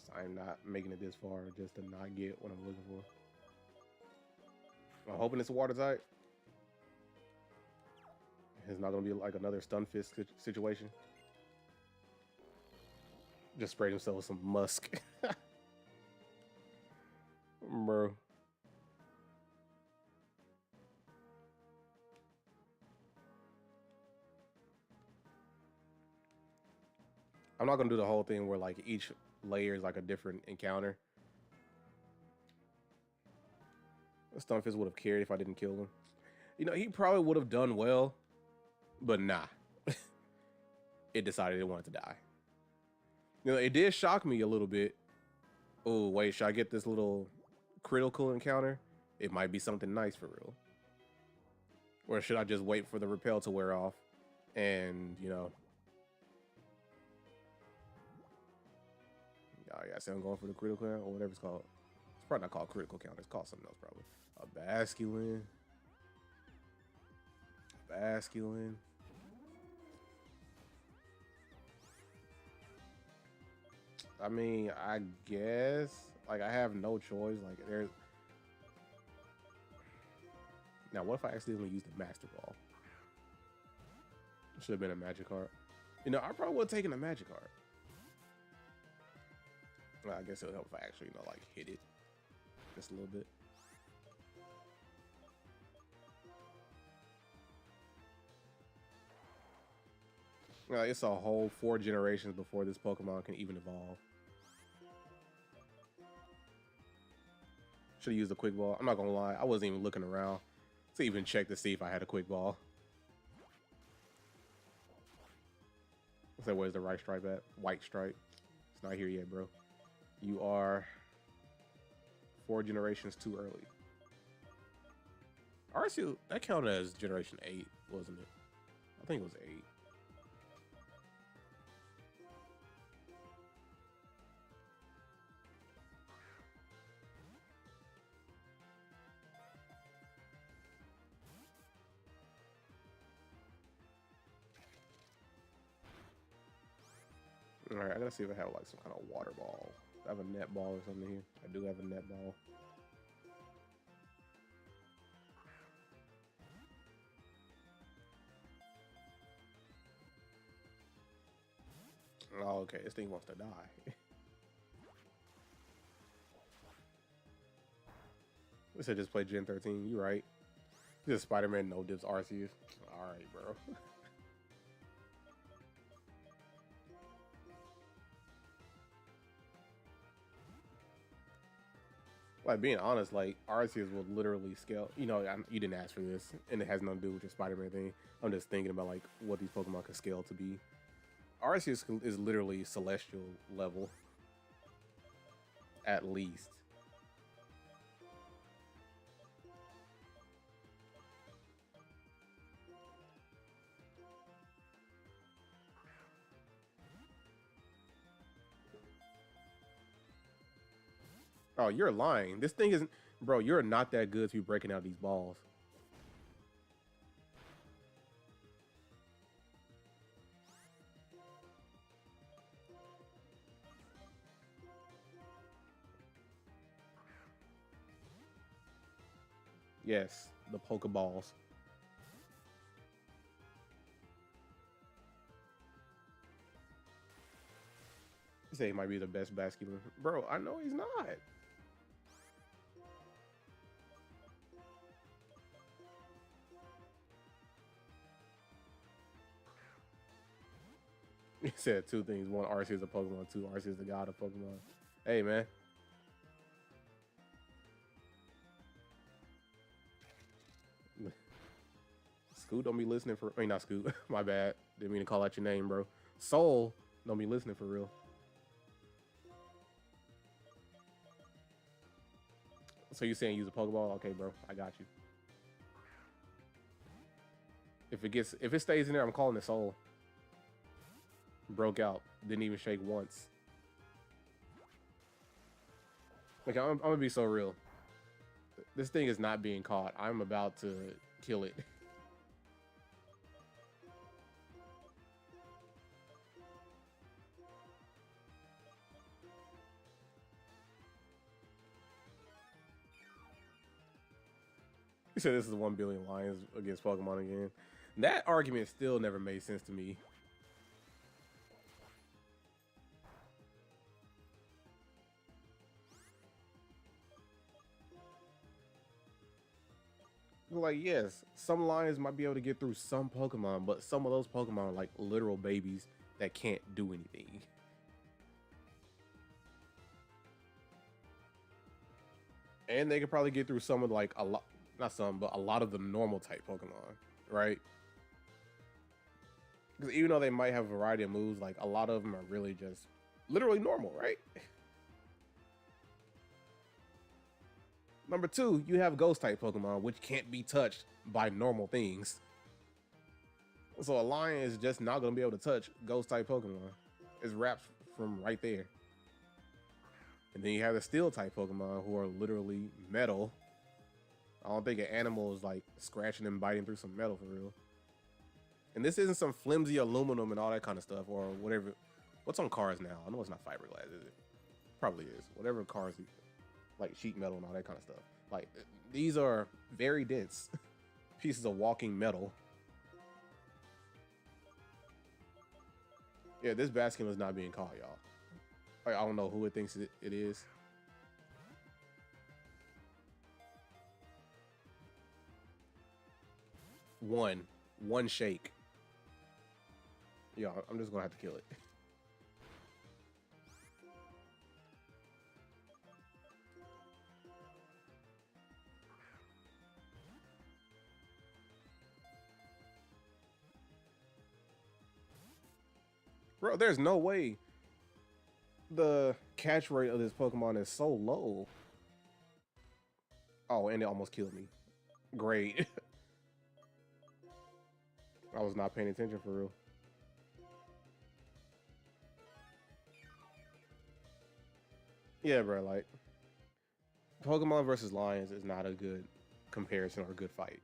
So I'm not making it this far just to not get what I'm looking for. I'm hoping it's a water type. It's not gonna be like another stun fist situation. Just sprayed himself with some musk. Bro. I'm not gonna do the whole thing where like each layer is like a different encounter. Stunfisk would have cared if I didn't kill him. You know, he probably would have done well, but nah. It decided it wanted to die. You know, it did shock me a little bit. Oh, wait, should I get this little critical encounter? It might be something nice for real. Or should I just wait for the repel to wear off and, you know, oh yeah, so I'm going for the critical count or whatever it's called. It's probably not called critical count. It's called something else probably. A basculin. Basculin. I mean, I guess like I have no choice. Like there's now. What if I accidentally used the master ball? Should have been a magic card. You know, I probably would have taken a magic card. Well, I guess it'll help if I actually, you know, like hit it just a little bit. It's a whole 4 generations before this Pokemon can even evolve. Should have used a quick ball. I'm not gonna lie, I wasn't even looking around to even check to see if I had a quick ball. So where's the right stripe at? White stripe. It's not here yet, bro. You are 4 generations too early. Arceus, that counted as generation 8, wasn't it? I think it was 8. All right, I gotta see if I have like some kind of water ball. I have a net ball or something here. I do have a net ball. Oh, okay. This thing wants to die. We said just play Gen 13. You right. Just Spider-Man no dips Arceus. All right, bro. Like being honest, like Arceus will literally scale. You know, you didn't ask for this, and it has nothing to do with your Spider-Man thing. I'm just thinking about like what these Pokemon can scale to be. Arceus is literally celestial level, at least. Oh, you're lying. This thing isn't, bro. You're not that good to be breaking out these balls. Yes, the Pokeballs. You say he might be the best basket, bro. I know he's not. He said 2 things. 1, Arceus is a Pokemon. 2, Arceus is the god of Pokemon. Hey, man. Scoot don't be listening for. I mean, not Scoot. My bad. Didn't mean to call out your name, bro. Soul don't be listening for real. So you saying use a Pokeball? Okay, bro. I got you. If it stays in there, I'm calling it Soul. Broke out. Didn't even shake once. Like I'm gonna be so real. This thing is not being caught. I'm about to kill it. You said this is 1 billion lions against Pokemon again. That argument still never made sense to me. Like, yes, some lions might be able to get through some Pokemon, but some of those Pokemon are like literal babies that can't do anything. And they could probably get through some of like a lot, not some, but a lot of the normal type Pokemon, right? Because even though they might have a variety of moves, like a lot of them are really just literally normal, right? Number two, you have ghost type Pokemon, which can't be touched by normal things. So a lion is just not going to be able to touch ghost type Pokemon. It's wrapped from right there. And then you have the steel type Pokemon who are literally metal. I don't think an animal is like scratching and biting through some metal for real. And this isn't some flimsy aluminum and all that kind of stuff or whatever. What's on cars now? I know it's not fiberglass, is it? Probably is. Whatever cars, like sheet metal and all that kind of stuff. Like, these are very dense pieces of walking metal. Yeah, this Basculin is not being caught, y'all. Like, I don't know who it thinks it is. One shake. Yeah, I'm just gonna have to kill it. Bro, there's no way the catch rate of this Pokemon is so low. Oh, and it almost killed me. Great. I was not paying attention for real. Yeah, bro, like, Pokemon versus Lions is not a good comparison or a good fight.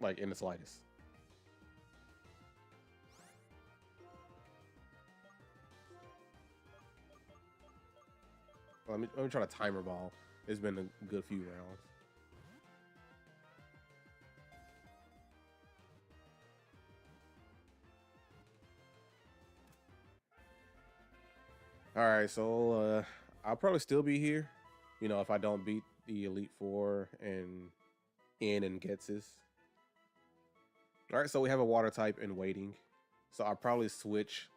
Like, in the slightest. Let me try to timer ball. It's been a good few rounds. All right, so I'll probably still be here, you know, if I don't beat the Elite Four and gets this. All right, so we have a water type in waiting, so I'll probably switch.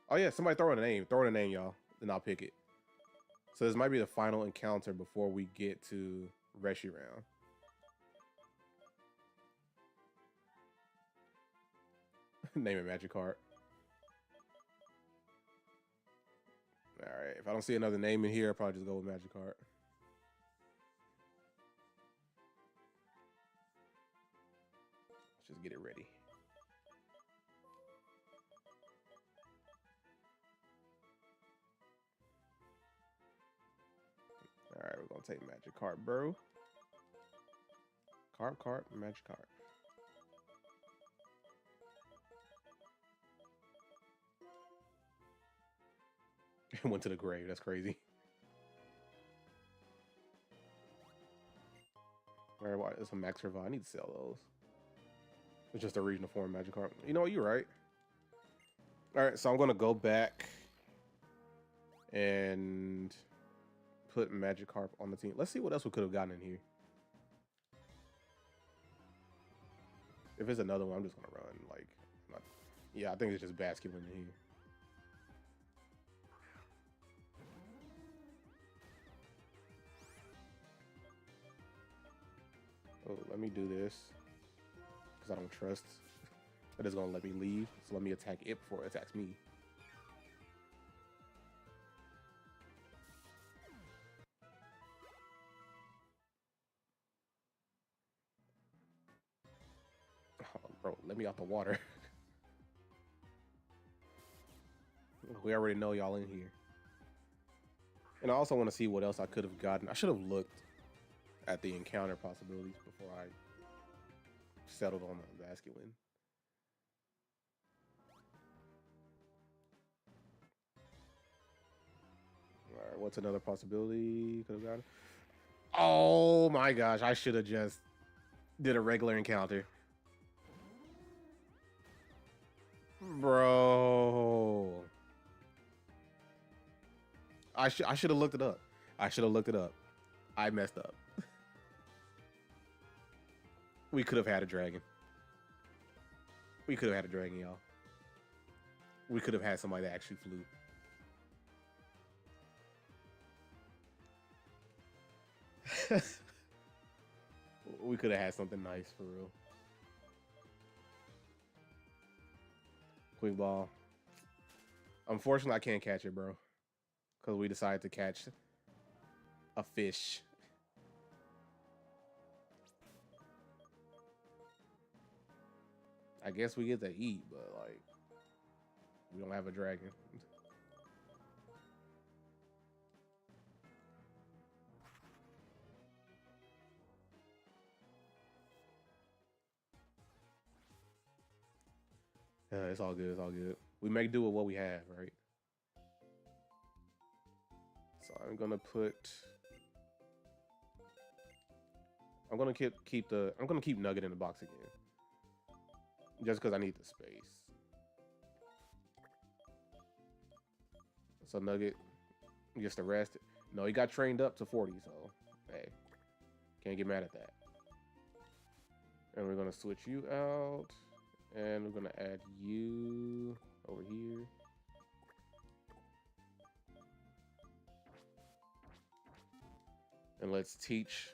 Oh yeah, somebody throw in a name. Throw in a name, y'all. Then I'll pick it. So this might be the final encounter before we get to Reshiram. Name it Magikarp. Alright, if I don't see another name in here, I'll probably just go with Magikarp. Let's just get it ready. Alright, we're gonna take Magikarp, bro. Carp, Magikarp. It went to the grave, that's crazy. Alright, why it's a Max Revive. I need to sell those. It's just a regional form Magikarp. You know what, you're right. Alright, so I'm gonna go back and put Magikarp on the team. Let's see what else we could have gotten in here. If it's another one, I'm just gonna run. Like, yeah, I think it's just Basculin in here. Oh, let me do this because I don't trust that it's gonna let me leave. So let me attack it before it attacks me. Oh, bro, let me out the water. We already know y'all in here. And I also want to see what else I could have gotten. I should have looked at the encounter possibilities before I settled on the Basculin. Alright, what's another possibility? Could have gotten. Oh my gosh, I should have just did a regular encounter. Bro. I should have looked it up. I should have looked it up. I messed up. We could have had a dragon. We could have had a dragon, y'all. We could have had somebody that actually flew. We could have had something nice for real. Quick ball. Unfortunately, I can't catch it, bro. because we decided to catch a fish. I guess we get to eat, but like we don't have a dragon. It's all good. It's all good. We make do with what we have, right? So I'm gonna put. I'm gonna keep Nugget in the box again, just because I need the space. So Nugget gets the rest. No, he got trained up to 40, so hey, can't get mad at that. And we're gonna switch you out, and we're gonna add you over here. And let's teach.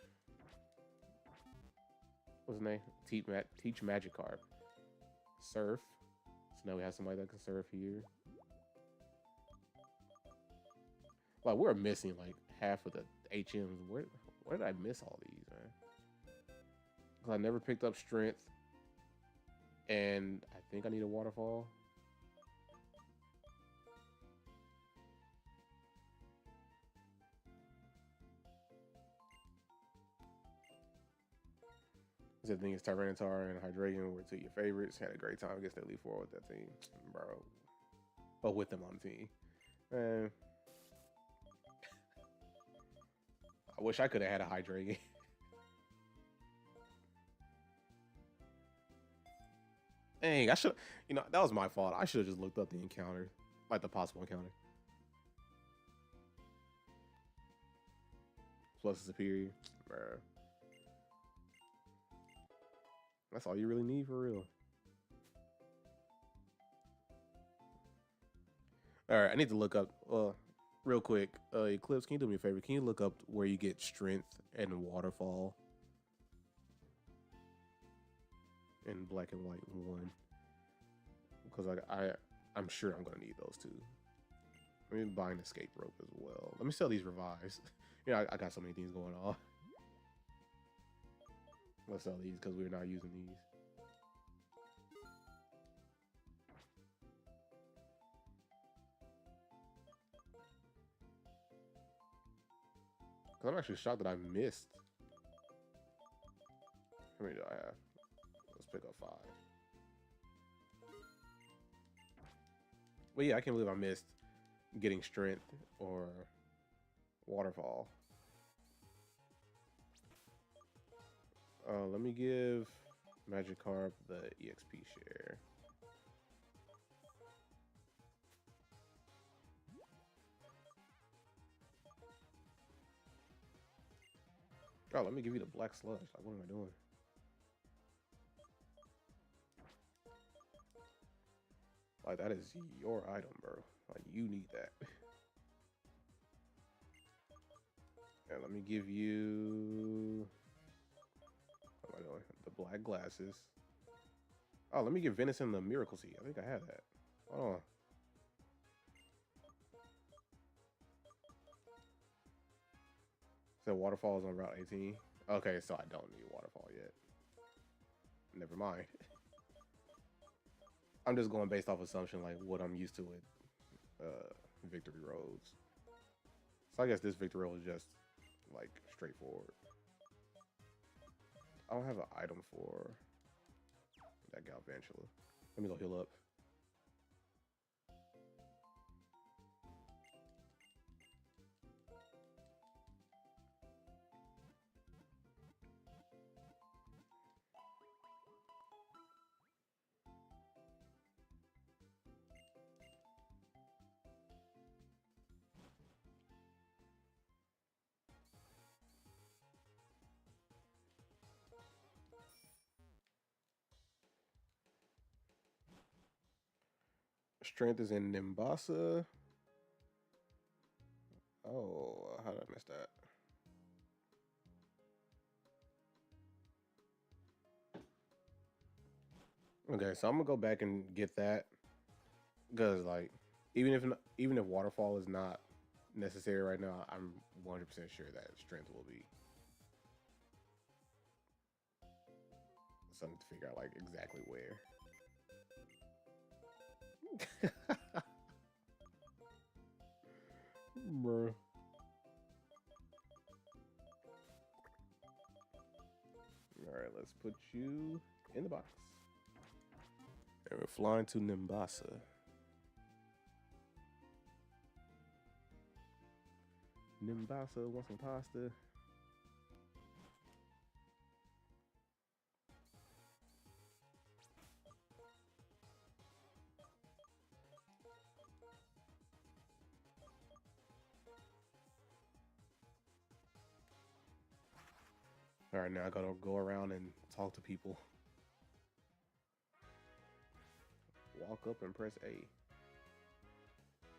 What's his name? Teach Magikarp. Surf. So now we have somebody that can surf here. Like we're missing like half of the HMs. Where did I miss all these, man? Because I never picked up strength, and I think I need a waterfall. The thing is, Tyranitar and Hydreigon were two of your favorites. Had a great time against that Elite Four with that team, bro. Oh, with them on the team, man. I wish I could have had a Hydreigon. Dang, I should. You know, that was my fault. I should have just looked up the encounter, like the possible encounter. Plus superior, bro. That's all you really need for real. All right, I need to look up real quick. Eclipse, can you do me a favor? Can you look up where you get strength and waterfall in Black and White 1? Because I'm sure I'm gonna need those two. I'm mean, buying escape rope as well. Let me sell these revives. Yeah, I got so many things going on. Let's sell these because we're not using these. Because I'm actually shocked that I missed. How many do I have? Let's pick up 5. But yeah, I can't believe I missed getting strength or waterfall. Let me give Magikarp the EXP share. Oh, let me give you the black sludge. Like, what am I doing? Like, that is your item, bro. Like, you need that. And let me give you... What am I doing? The black glasses. Oh, let me give Venison the Miracle Seed. I think I have that. Hold on. So waterfall is on Route 18. Okay, so I don't need waterfall yet. Never mind. I'm just going based off assumption, like what I'm used to with victory roads. So I guess this victory road is just like straightforward. I don't have an item for that Galvantula. Let me go heal up. Strength is in Nimbasa. Oh, how did I miss that? Okay, so I'm gonna go back and get that because, like, even if waterfall is not necessary right now. I'm 100% sure that strength will be something to figure out, like exactly where. Bruh. All right, let's put you in the box. And we're flying to Nimbasa. Nimbasa wants some pasta. All right, now I gotta go around and talk to people. Walk up and press A.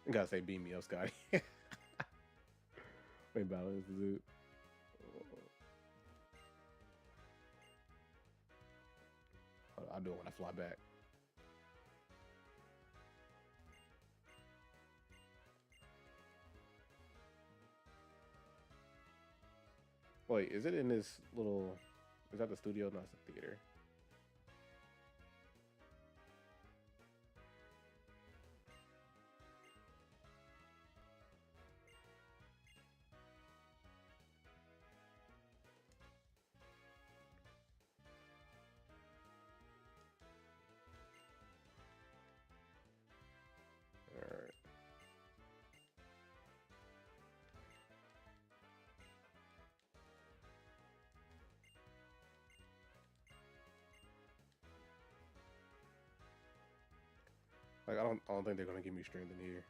I gotta say, beam me up, Scotty. Wait, balance is it? I'll do it when I fly back. Wait, is it in this little? Is that the studio? No, it's the theater. All right. Like I don't think they're gonna give me strength in here.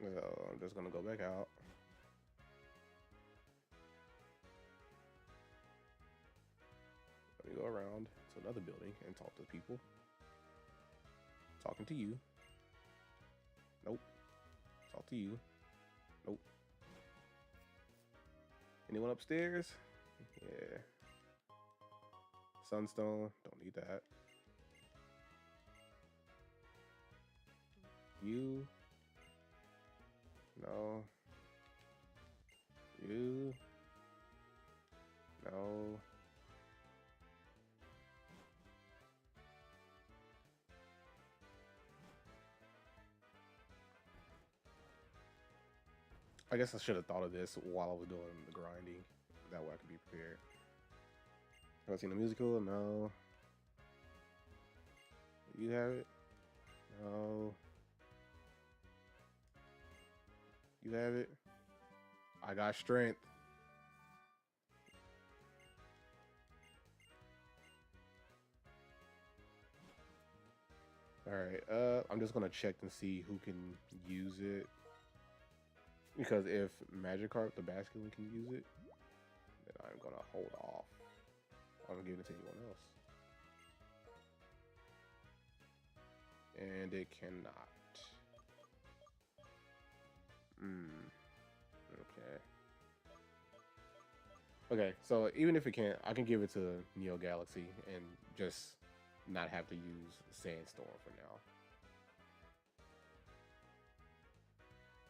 So I'm just gonna go back out. Let me go around to another building and talk to people. Talking to you. Nope. Talk to you. Nope. Anyone upstairs? Yeah. Sunstone. Don't need that. You. No. You. No. I guess I should have thought of this while I was doing the grinding. That way I could be prepared. Have I seen the musical? No. You have it? No. You have it? I got strength. Alright, I'm just gonna check and see who can use it. Because if Magikarp, the Basculin, can use it, then I'm gonna hold off on giving it to anyone else. And it cannot. Okay. Okay, so even if it can't, I can give it to Neo Galaxy and just not have to use Sandstorm for now.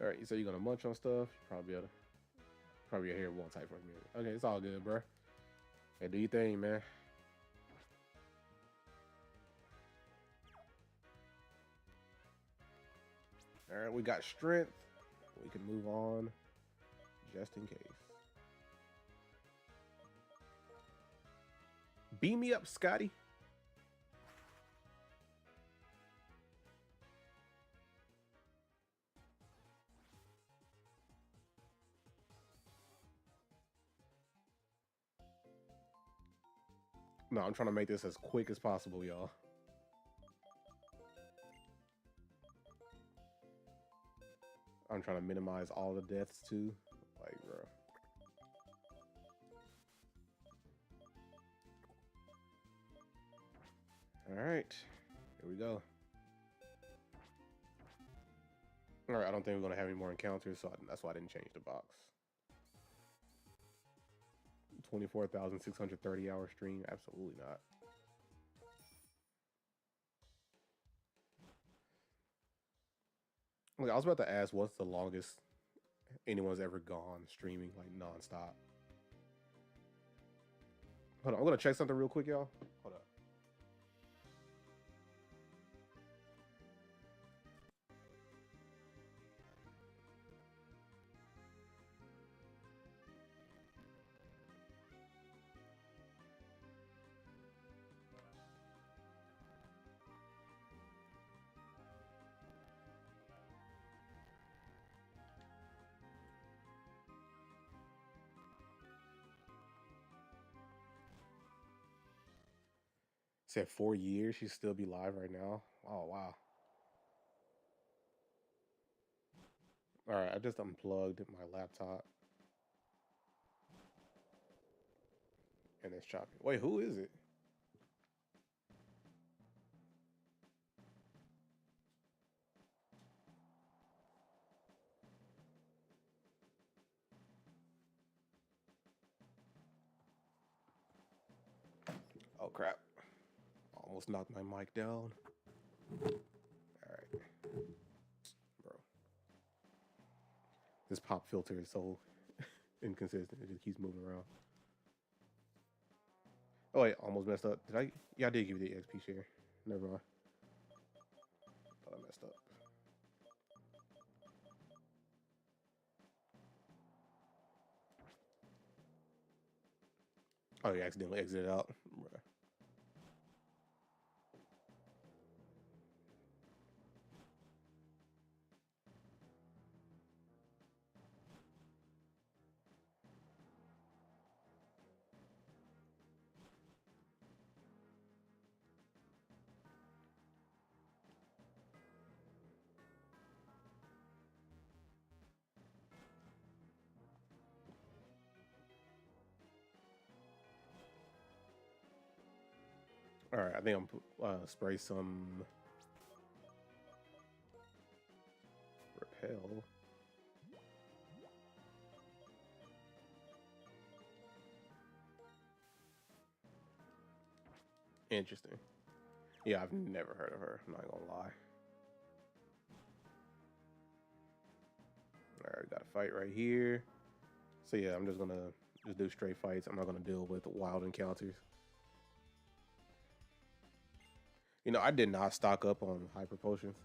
All right, so you're gonna munch on stuff. Probably hear one type from me. Okay, it's all good, bro. Hey, do your thing, man. All right, we got strength. We can move on, just in case. Beam me up, Scotty. No, I'm trying to make this as quick as possible, y'all. I'm trying to minimize all the deaths too. Like, bro. All right, here we go. All right, I don't think we're gonna have any more encounters, so that's why I didn't change the box. 24,630 hour stream? Absolutely not. Like, I was about to ask, what's the longest anyone's ever gone streaming like nonstop? Hold on, I'm gonna check something real quick, y'all. Hold up. Said 4 years. She'd still be live right now. Oh wow. All right, I just unplugged my laptop and it's choppy. Wait, who is it? Oh crap! Almost knocked my mic down. All right, bro. This pop filter is so inconsistent. It just keeps moving around. Oh wait, almost messed up. Did I? Yeah, I did give you the XP share. Never mind. Thought I messed up. Oh, you accidentally exited out. Bruh. All right, I think I'm spray some repel. Interesting. Yeah, I've never heard of her. I'm not gonna lie. All right, got a fight right here. So yeah, I'm just gonna do straight fights. I'm not gonna deal with wild encounters. You know, I did not stock up on hyper potions.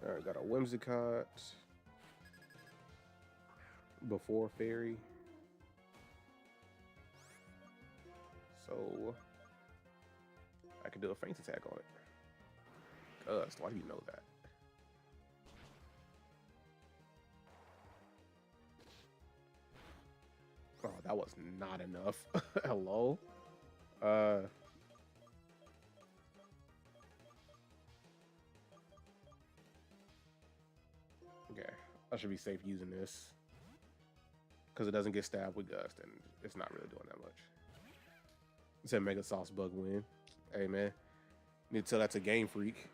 All right, got a Whimsicott before fairy. So I could do a feint attack on it. Gus, why do you know that? Oh, that was not enough. Hello? Okay. I should be safe using this. Because it doesn't get stabbed with Gust, and it's not really doing that much. It said Mega Sauce Bug win. Hey, man. Need to tell that to Game Freak.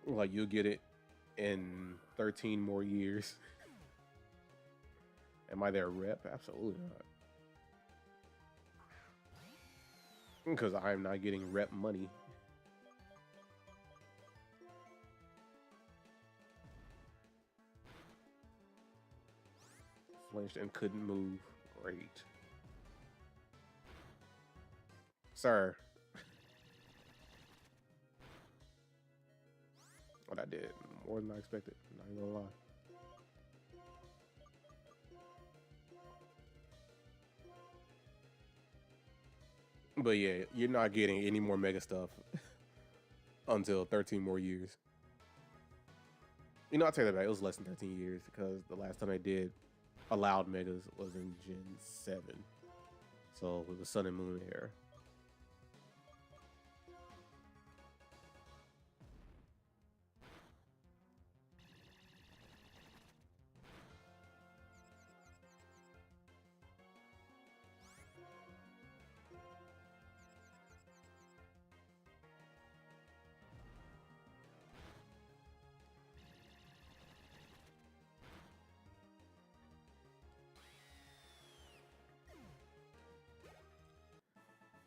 Like, you'll get it in 13 more years. Am I their rep? Absolutely not. Because I'm not getting rep money. Flinched and couldn't move. Great. Sir. What I did. More than I expected. Not even gonna lie. But yeah, you're not getting any more mega stuff until 13 more years. You know, I'll take that back. It was less than 13 years because the last time I did allowed megas was in Gen 7. So it was Sun and Moon era.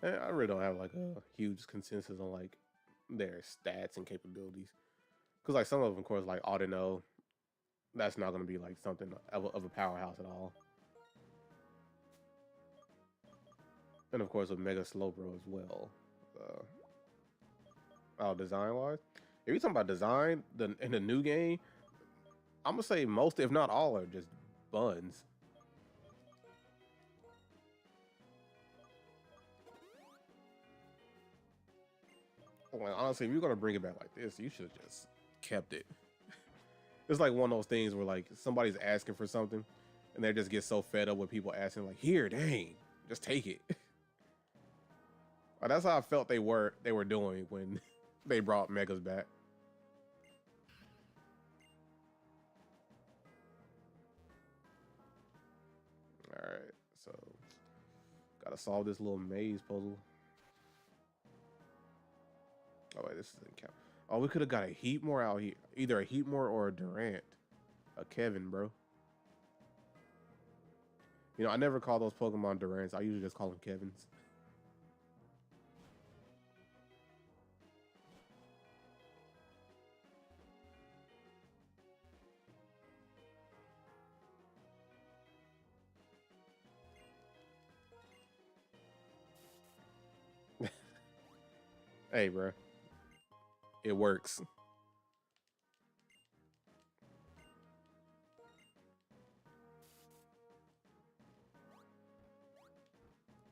I really don't have like a huge consensus on like their stats and capabilities. Because like some of them, of course, like Audino, that's not going to be like something of a powerhouse at all. And of course, with Mega Slowbro as well. Uh, oh, design wise, if you're talking about design, in the new game, I'm gonna say most, if not all, are just buns. Well, honestly, if you're gonna bring it back like this, you should have just kept it. It's like one of those things where like somebody's asking for something, and they just get so fed up with people asking, like, "Here, dang, just take it." That's how I felt they were doing when they brought Megas back. All right, so gotta solve this little maze puzzle. Oh wait, this isn't count. Oh, we could have got a Heatmore out here, either a Heatmore or a Durant, a Kevin, bro. You know, I never call those Pokemon Durants. I usually just call them Kevins. Hey, bro, it works.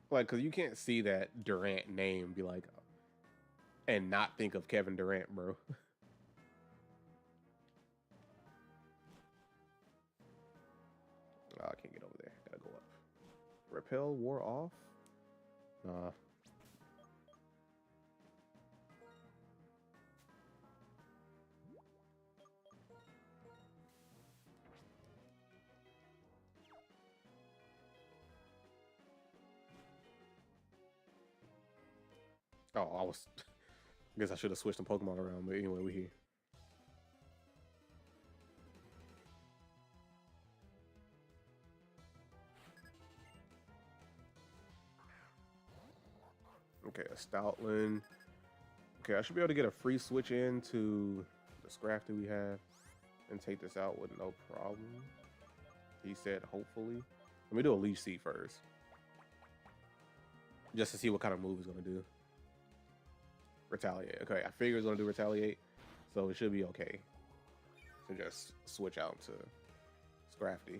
Like, cause you can't see that Durant name, be like, and not think of Kevin Durant, bro. Oh, I can't get over there. Gotta go up. Repel wore off. Nah. Oh, I was. I guess I should have switched the Pokemon around, but anyway, we here. Okay, a Stoutland. Okay, I should be able to get a free switch in to the Scrafty we have and take this out with no problem. He said, hopefully. Let me do a Leech Seed first, just to see what kind of move it's gonna do. Retaliate. Okay, I figure it's gonna do Retaliate, so it should be okay to just switch out to Scrafty.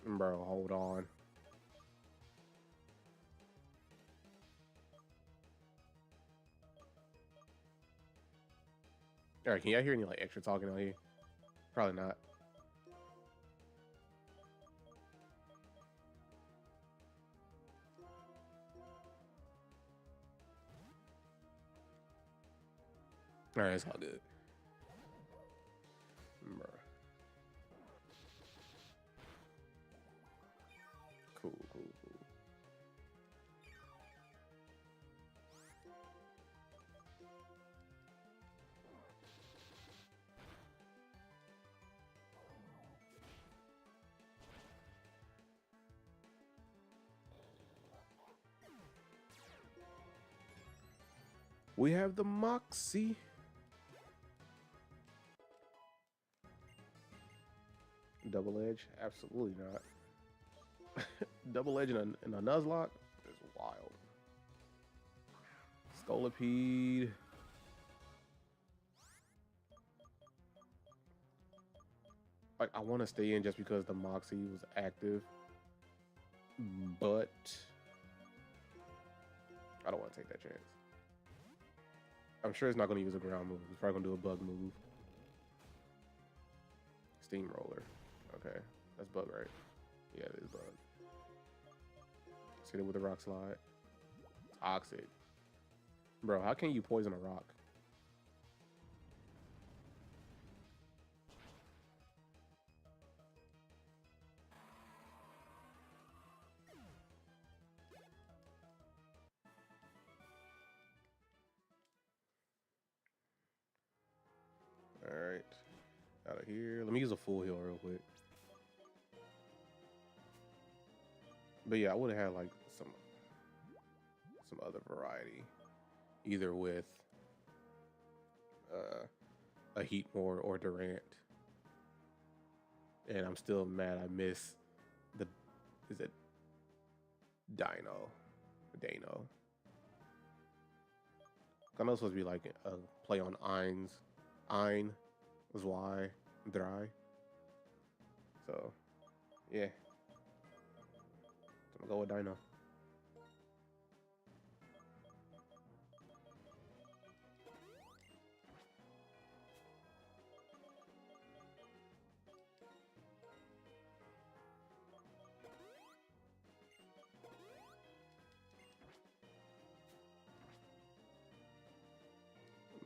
Bro, hold on. All right, can y'all hear any like extra talking out here? Probably not. All right, it's all good. Bro. Cool, cool, cool. We have the Moxie. Double Edge? Absolutely not. Double Edge in a Nuzlocke is wild. Scolipede. Like, I want to stay in just because the Moxie was active, but I don't want to take that chance. I'm sure it's not going to use a ground move. It's probably going to do a bug move. Steamroller. Okay, that's bug, right? Yeah, it is bug. Let's hit it with a rock slide. Toxic. Bro, how can you poison a rock? Alright. Out of here. Let me use a full heal real quick. But yeah, I would have had like some. some other variety, either with a Heatmore or Durant. And I'm still mad I miss the, is it Dino? I know it's supposed to be like a play on Ein's. Ein was why dry. So yeah, I'm gonna go with Dino.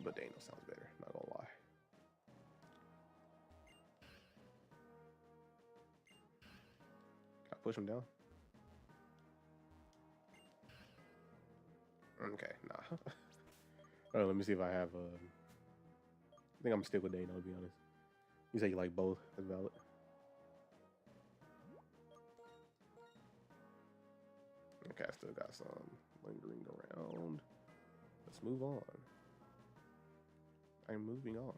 But Dano sounds better, not gonna lie. Can I push him down? Okay, nah. Let me see if I have. I think I'm gonna stick with Dano, to be honest. You say you like both. That's valid. Okay, I still got some lingering around. Let's move on. I'm moving on.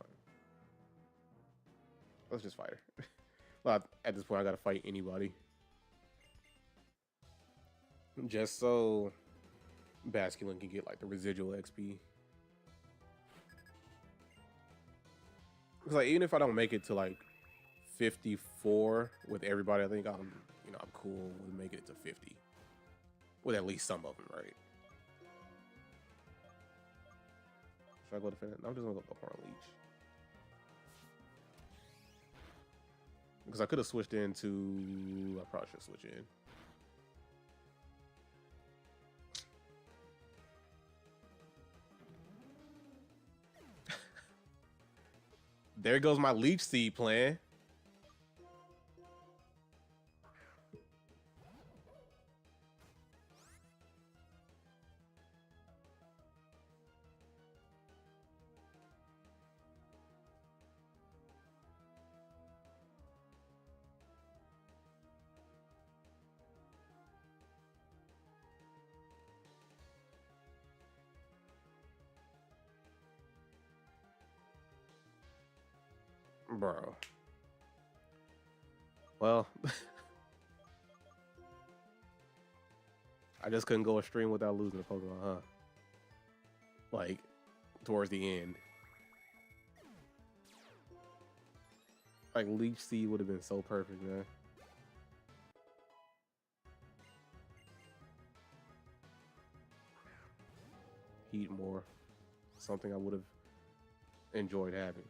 Let's just fight her. Well, at this point, I gotta fight anybody. Just so Basculin can get like the residual XP. Because like even if I don't make it to like 54 with everybody, I think I'm cool with making it to 50 with at least some of them, right? Should I go defend it? No, I'm just gonna go Horn Leech. Because I could have switched into. I probably should switch in. There goes my Leech Seed plan. Bro. Well, I just couldn't go a stream without losing a Pokemon, huh? Like, towards the end. Like, Leech Seed would have been so perfect, man. Heatmore. Something I would have enjoyed having.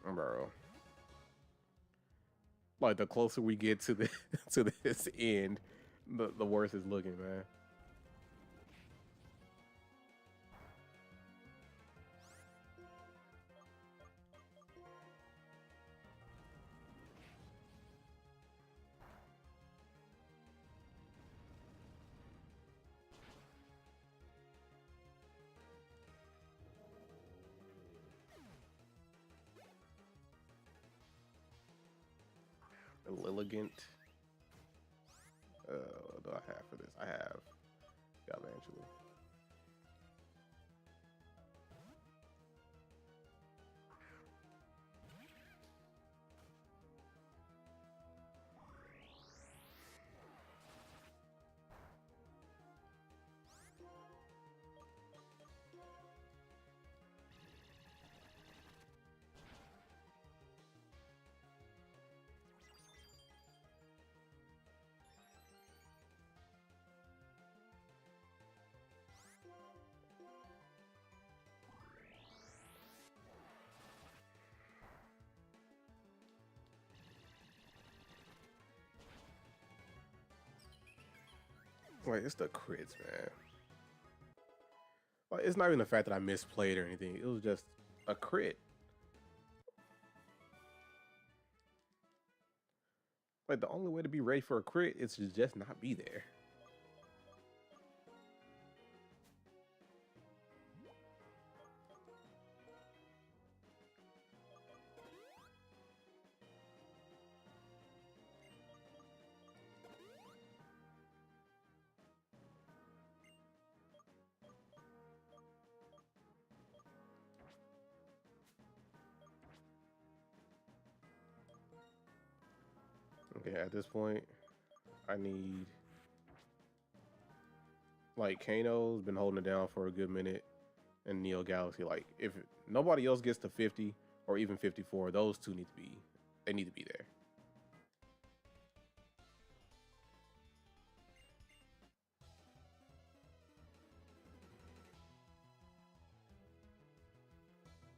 Bro. Like the closer we get to the to this end, the worse it's looking, man. Lilligant. What do I have for this? I have Galvantula. Like, it's the crits, man. Like, it's not even the fact that I misplayed or anything. It was just a crit. Like, the only way to be ready for a crit is to just not be there. Yeah, at this point, I need like Kano's been holding it down for a good minute, and Neo Galaxy. Like if nobody else gets to 50 or even 54, those two need to be they need to be there.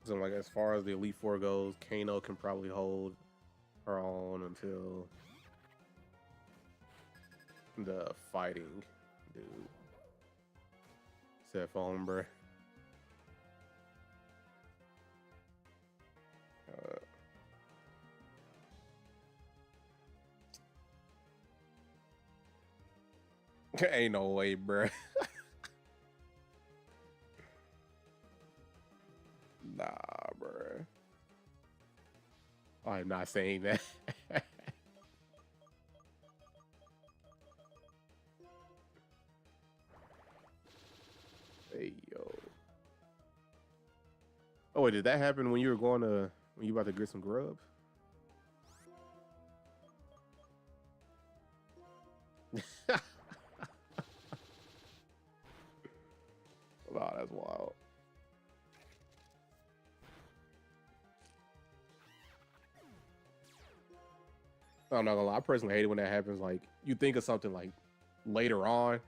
So like as far as the Elite Four goes, Kano can probably hold her own until the fighting dude. Set phone, bruh. Ain't no way, bruh. Nah, bruh. I'm not saying that. Hey, yo. Oh, wait, did that happen when you were going to, when you about to get some grub? Wow, that's wild. I'm not gonna lie, I personally hate it when that happens. Like, you think of something like later on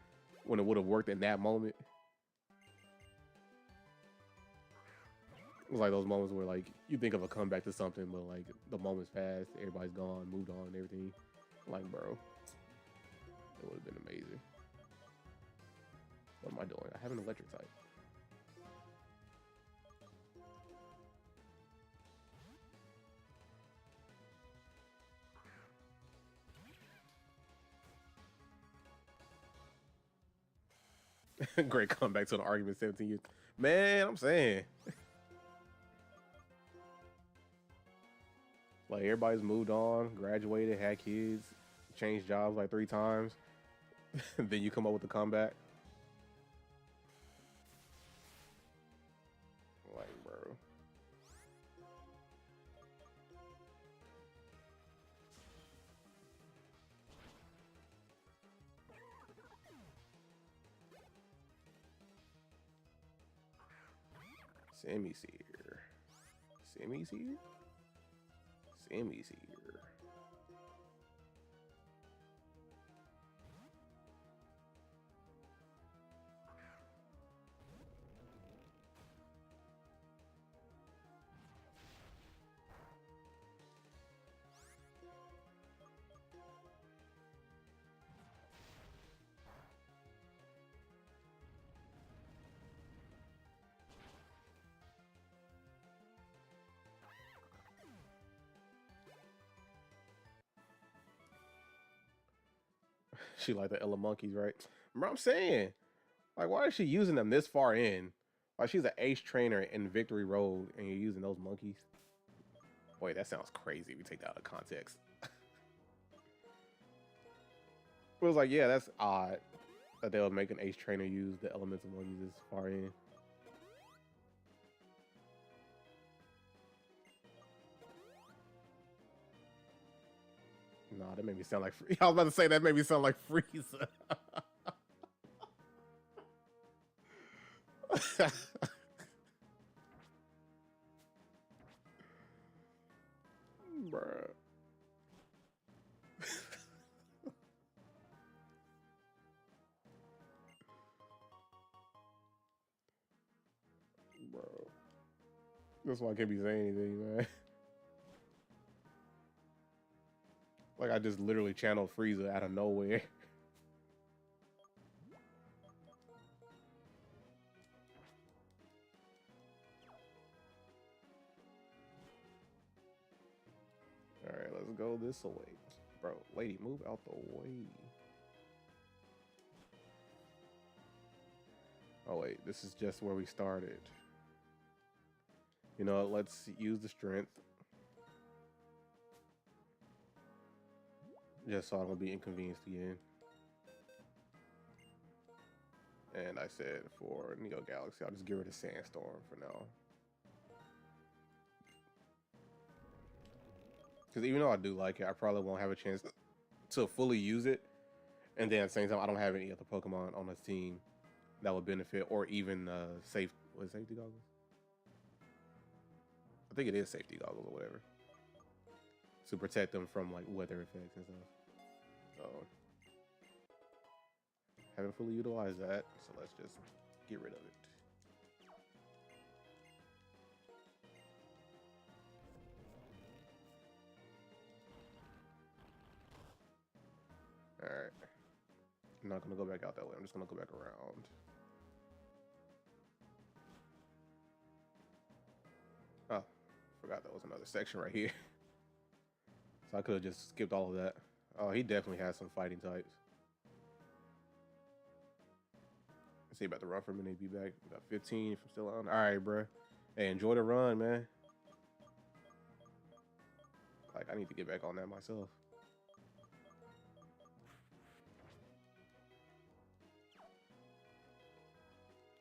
when it would have worked in that moment. It's like those moments where like you think of a comeback to something, but like the moment's passed, everybody's gone, moved on, and everything. Like, bro, it would have been amazing. What am I doing? I have an electric type. Great comeback to an argument 17 years. Man, I'm saying. Like, everybody's moved on, graduated, had kids, changed jobs like 3 times. Then you come up with a comeback. Like, bro. Sammy's here. Sammy's here? Sammy's here. She like the Ella monkeys, right? Bro, I'm saying, like, why is she using them this far in? Like, she's an ace trainer in Victory Road, and you're using those monkeys. Wait, that sounds crazy if you take that out of context. It was like, yeah, that's odd that they would make an ace trainer use the elemental monkeys this far in. Nah, that made me sound like. I was about to say that made me sound like Frieza. Bruh. Bro. That's why I can't be saying anything, man. Like, I just literally channeled Frieza out of nowhere. Alright, let's go this way. Bro, lady, move out the way. Oh, wait, this is just where we started. You know, let's use the strength. Just so I don't be inconvenienced again. And I said for Neo Galaxy, I'll just give her the Sandstorm for now. Because even though I do like it, I probably won't have a chance to fully use it. And then at the same time, I don't have any other Pokemon on this team that would benefit, or even safety goggles. I think it is safety goggles or whatever, to protect them from like weather effects and stuff. So haven't fully utilized that, so let's just get rid of it. All right, I'm not gonna go back out that way. I'm just gonna go back around. Oh, forgot that was another section right here. So I could have just skipped all of that. Oh, he definitely has some fighting types. Let's see, about to run for a minute, be back. About 15 if I'm still on. All right, bro. Hey, enjoy the run, man. Like, I need to get back on that myself.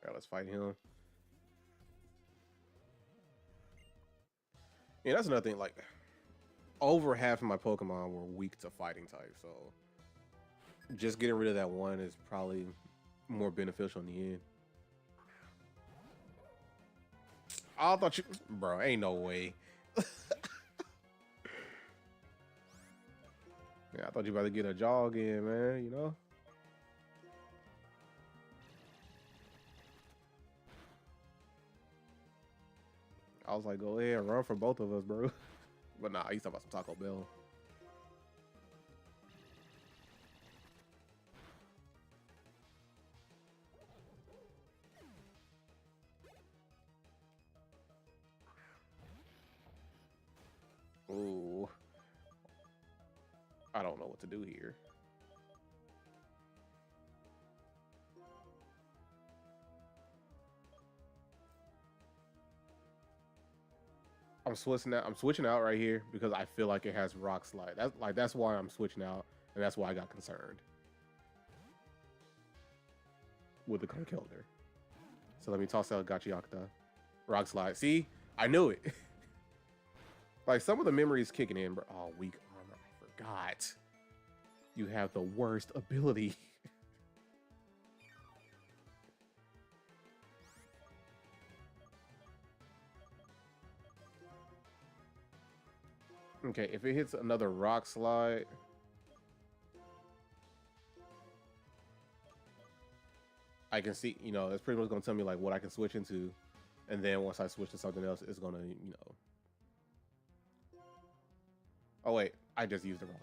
All right, let's fight him. Yeah, that's another thing. Like, over half of my Pokemon were weak to fighting type, so just getting rid of that one is probably more beneficial in the end. I thought you, bro, ain't no way. Yeah, I thought you about to get a jog in, man, you know? I was like, go ahead, run for both of us, bro. But nah, he's talking about some Taco Bell. Ooh. I don't know what to do here. I'm switching out right here because I feel like it has Rock Slide. That's why I'm switching out, and that's why I got concerned with the Conkeldurr. So let me toss out Gachiakta. Rock Slide. See? I knew it. Like, some of the memories kicking in, bro. Oh, weak armor. I forgot. You have the worst ability. Okay, if it hits another Rock Slide, I can see, you know, it's pretty much going to tell me like what I can switch into. And then once I switch to something else, it's going to, you know. Oh, wait, I just used the wrong.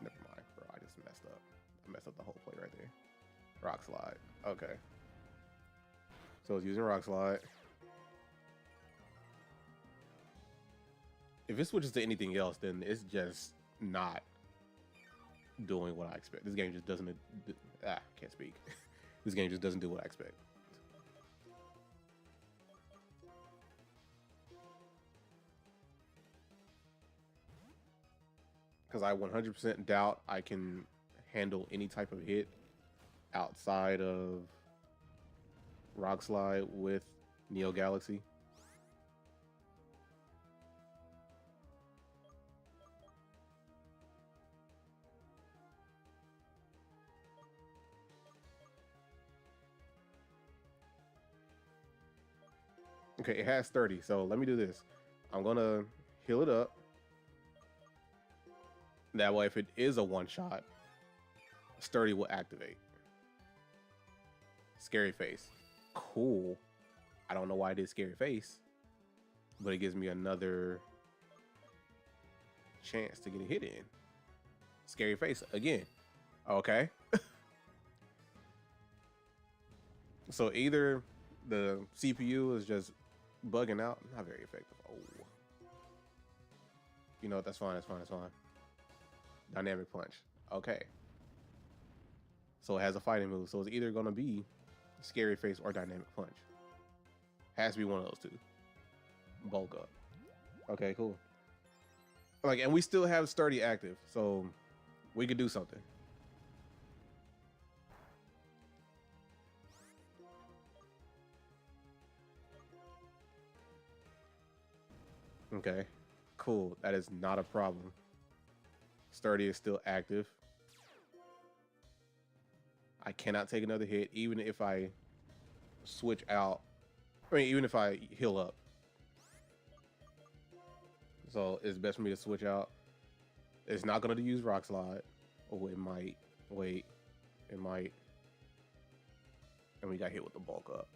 Never mind, bro. I just messed up. I messed up the whole play right there. Rock Slide. Okay. So it's using Rock Slide. If it switches to anything else, then it's just not doing what I expect. This game just doesn't. Can't speak. This game just doesn't do what I expect. Because I 100% doubt I can handle any type of hit outside of Rock Slide with Neo Galaxy. Okay, it has 30, so let me do this. I'm gonna heal it up. That way, if it is a one-shot, Sturdy will activate. Scary Face. Cool. I don't know why I did Scary Face, but it gives me another chance to get a hit in. Scary Face again. Okay. So either the CPU is just bugging out, not very effective. Oh, you know what? That's fine. That's fine. That's fine. Dynamic Punch. Okay. So it has a fighting move. So it's either going to be Scary Face or Dynamic Punch. Has to be one of those two. Bulk up. Okay, cool. Like, and we still have Sturdy active, so we could do something. Okay, cool. That is not a problem. Sturdy is still active. I cannot take another hit, even if I switch out. I mean, even if I heal up. So it's best for me to switch out. It's not going to use Rock Slide. Oh, it might. Wait. It might. And we got hit with the bulk up.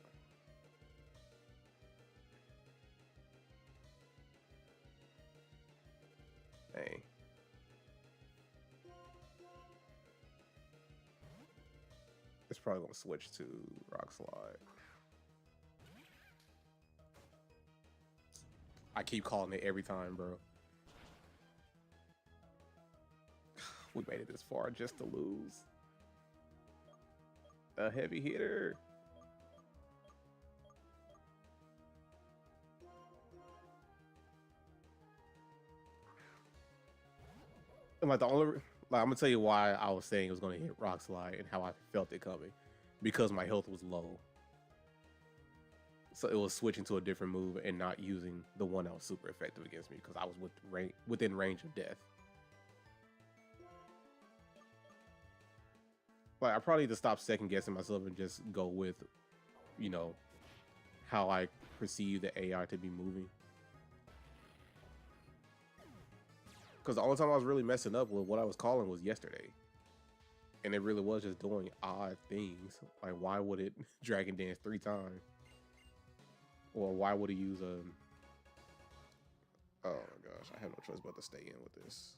Dang. It's probably going to switch to Rock Slide. I keep calling it every time, bro. We made it this far just to lose. A heavy hitter. And like the only, like I'm gonna tell you why I was saying it was gonna hit Rock Slide and how I felt it coming, because my health was low. So it was switching to a different move and not using the one that was super effective against me because I was within range of death. Like I probably need to stop second guessing myself and just go with, you know, how I perceive the AI to be moving. Because the only time I was really messing up with what I was calling was yesterday. And it really was just doing odd things. Like why would it Dragon Dance 3 times? Or why would he use a... Oh my gosh, I have no choice but to stay in with this.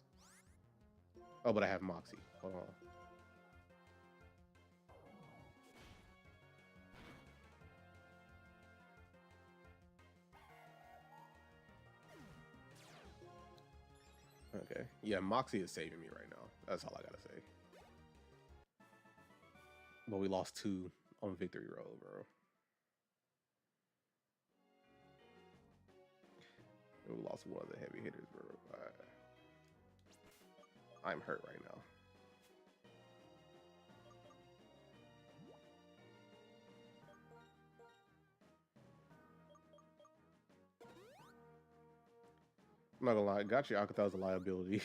Oh, but I have Moxie. Hold on. Okay. Yeah, Moxie is saving me right now. That's all I gotta say. But we lost 2 on Victory Road, bro. We lost one of the heavy hitters, bro. I'm hurt right now. I'm not gonna lie, Gotcha Akutha is a liability.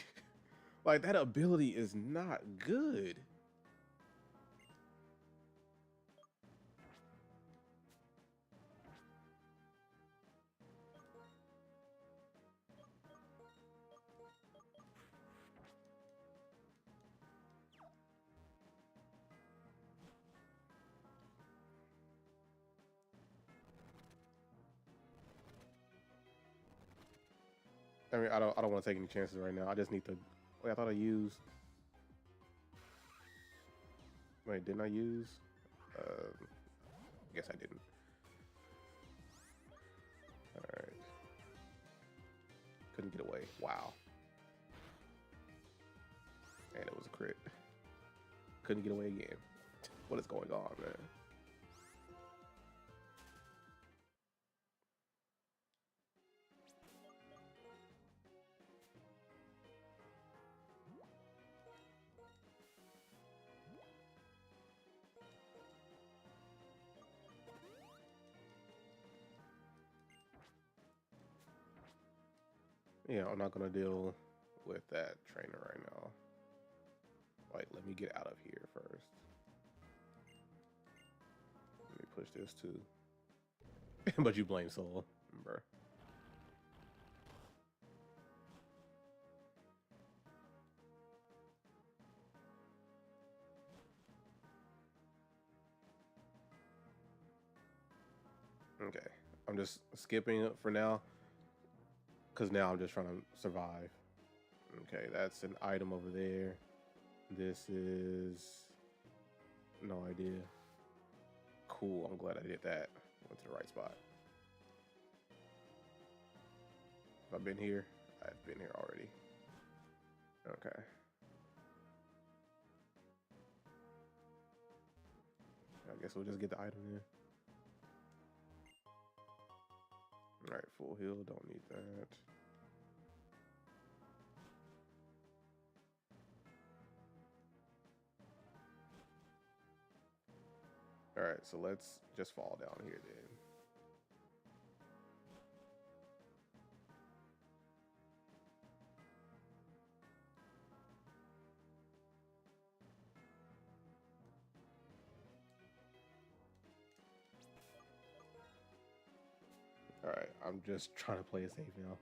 Like, that ability is not good. I mean, I don't want to take any chances right now. I just need to. Wait, I thought I used. Wait, didn't I use? I guess I didn't. All right. Couldn't get away. Wow. And it was a crit. Couldn't get away again. What is going on, man? Yeah, I'm not gonna deal with that trainer right now. Like, let me get out of here first. Let me push this too. But you blame Soul, bro. Okay, I'm just skipping it for now. Because now I'm just trying to survive. Okay, that's an item over there. This is... no idea. Cool, I'm glad I did that. Went to the right spot. Have I been here? I've been here already. Okay. I guess we'll just get the item then. Alright, full heal, don't need that. Alright, so let's just fall down here then. just trying to play it safe now.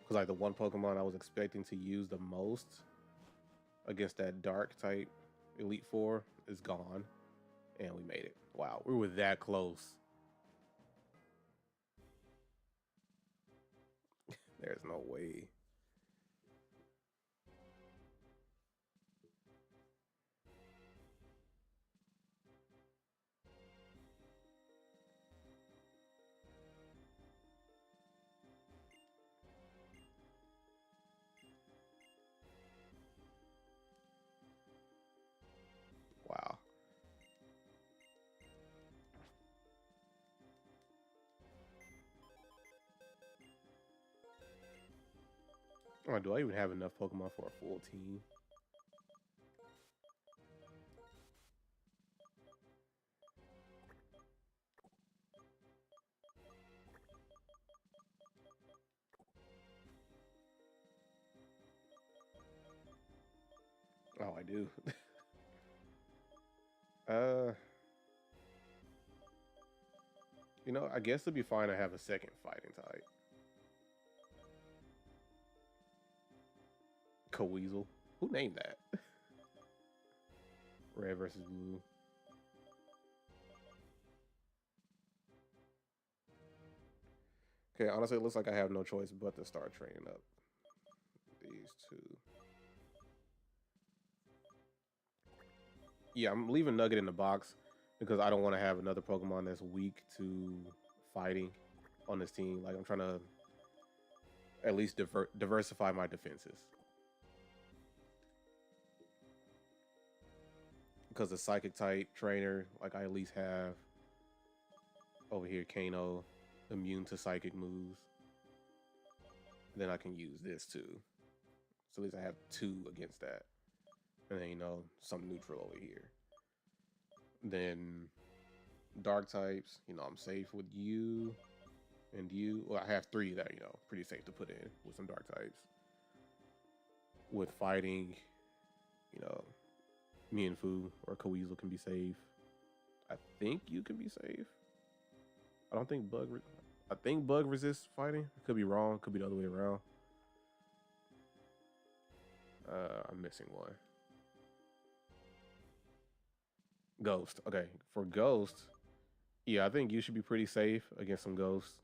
Because like the one Pokemon I was expecting to use the most against that dark type Elite Four is gone. And we made it. Wow, we were that close. There's no way. Wow. Oh, do I even have enough Pokemon for a full team? Oh, I do. uh, I guess it'd be fine to have a second fighting type. Coweasel. Who named that? Red versus blue. Okay, honestly, it looks like I have no choice but to start training up these two. Yeah, I'm leaving Nugget in the box because I don't want to have another Pokemon that's weak to fighting on this team. Like, I'm trying to at least diversify my defenses. Because the Psychic type trainer, like, I at least have over here Kano, immune to Psychic moves. Then I can use this too. So at least I have two against that. And then, some neutral over here. Then Dark types, I'm safe with you and you. Well, I have three that, pretty safe to put in with some Dark types. With fighting, you know, Mienfoo or Coweasel can be safe. I think you can be safe. I don't think I think Bug resists fighting. I could be wrong. Could be the other way around. I'm missing one. Ghost. Okay, for Ghost, yeah, I think you should be pretty safe against some Ghosts.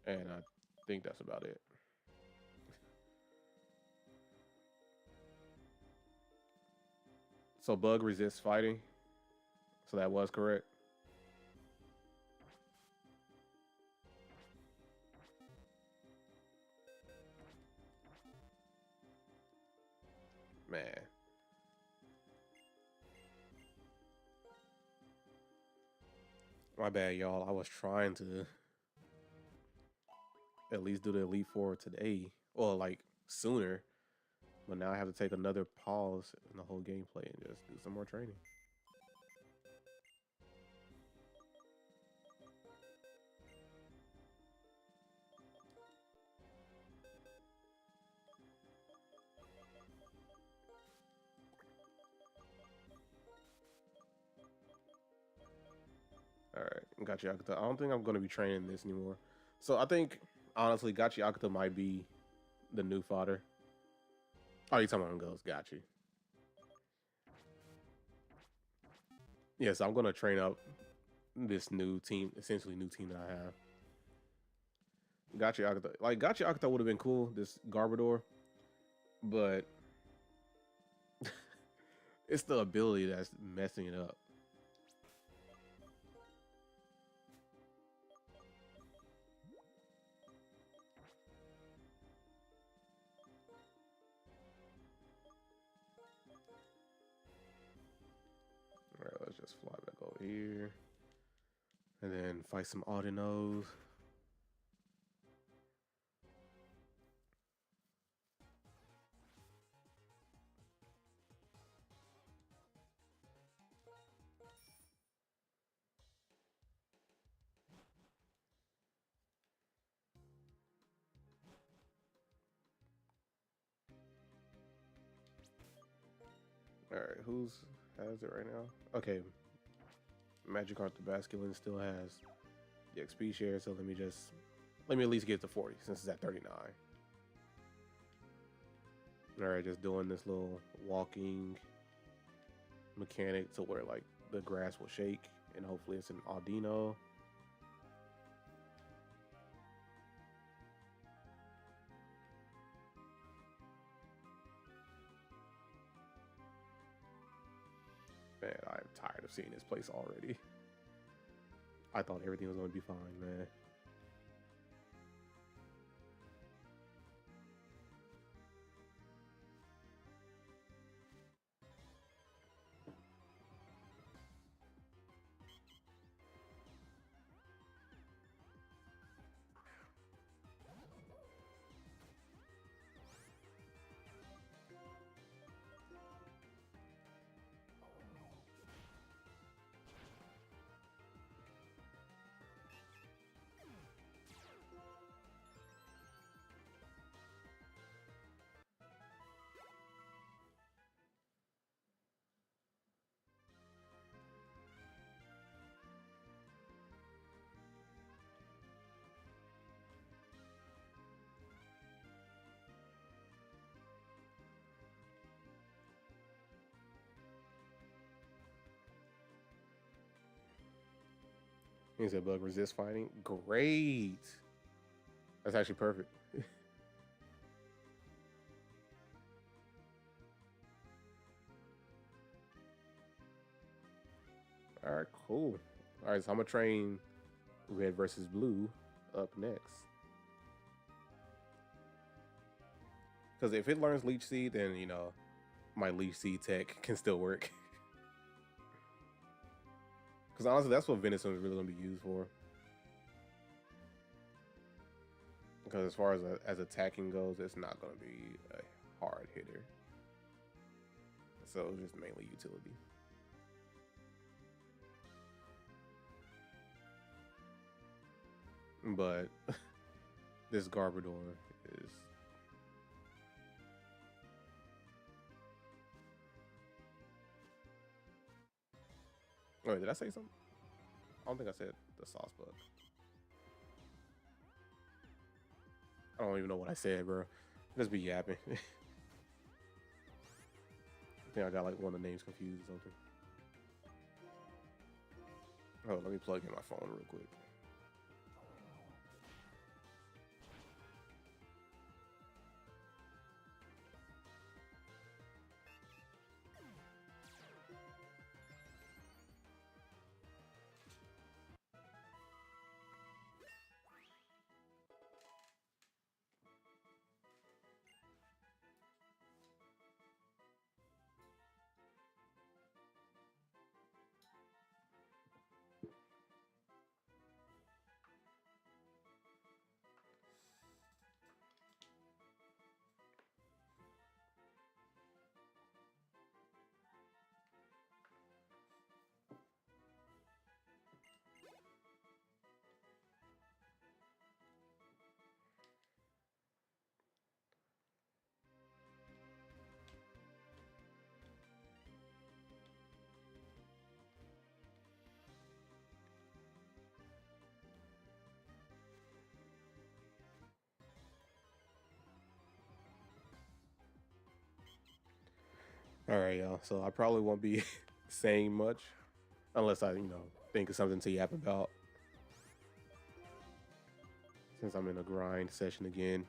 And I think that's about it. So Bug resists fighting. So that was correct. Man. My bad, y'all. I was trying to at least do the Elite Four today. Or like sooner. But now I have to take another pause in the whole gameplay and just do some more training. All right, Gachi Akuta. I don't think I'm going to be training this anymore. So I think, honestly, Gachi Akuta might be the new fodder. Oh, you talking about Ghost? Got you. Yeah, so I'm going to train up this new team, essentially new team that I have. Gachi Akuta. Like, Gachi Akuta would have been cool, this Garbodor. But it's the ability that's messing it up. All right, let's just fly back over here. And then fight some Audinos. All right, who's has it right now? Okay, Magikarp the Basculin still has the XP share, so let me at least get to 40 since it's at 39. All right, just doing this little walking mechanic to where like the grass will shake, and hopefully it's an Audino. Man, I'm tired of seeing this place already. I thought everything was going to be fine, man. He said bug resist fighting. Great. That's actually perfect. All right, cool. All right, so I'm gonna train red versus blue up next. Because if it learns leech seed, then you know my leech seed tech can still work. Because honestly, that's what venison is really gonna be used for. Because as far as attacking goes, it's not gonna be a hard hitter. So it's just mainly utility. But this Garbodor is oh, wait, did I say something? I don't think I said the sauce bug. I don't even know what I said, bro. Just be yapping. I think I got like one of the names confused or something. Oh, let me plug in my phone real quick. All right, y'all. So I probably won't be saying much unless I, think of something to yap about. Since I'm in a grind session again.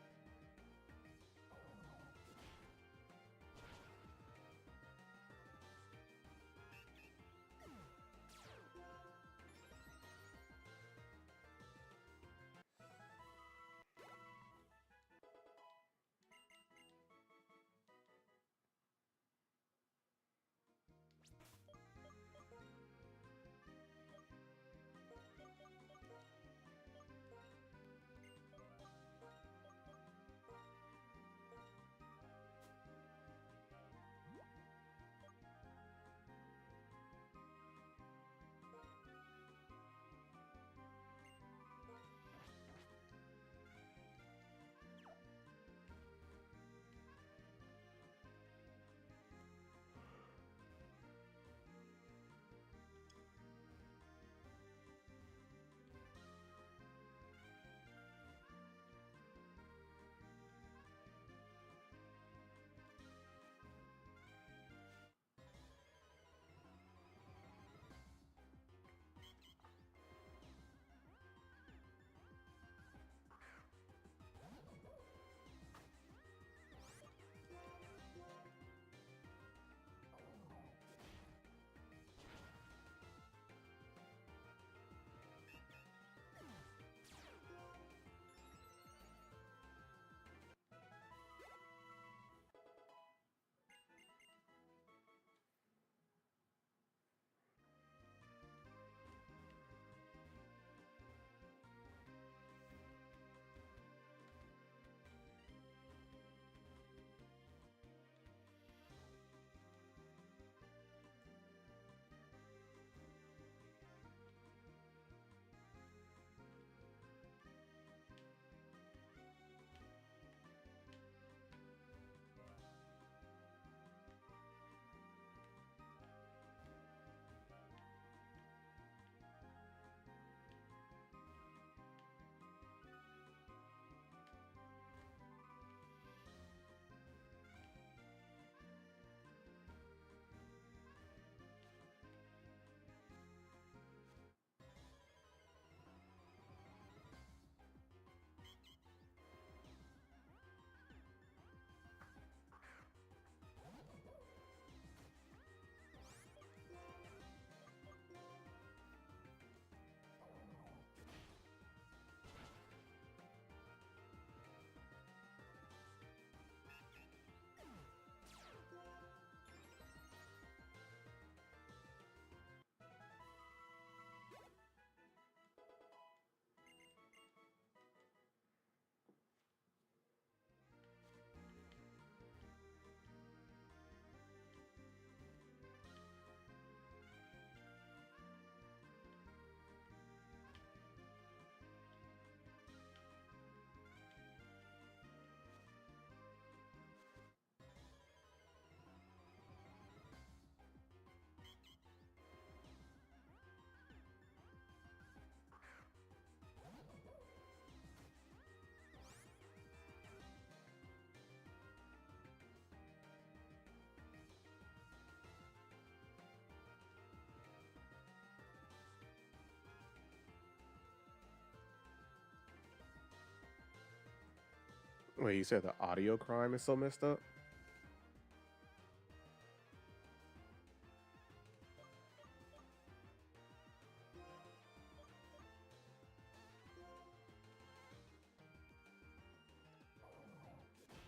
Wait, you said the audio crime is so messed up?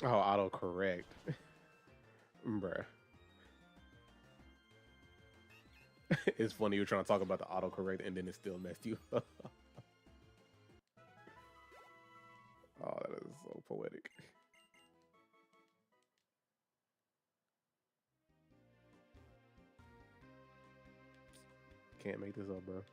Oh, autocorrect. Bruh. It's funny you're trying to talk about the autocorrect and then it still messed you up. Oh, that is so poetic. Can't make this up, bro.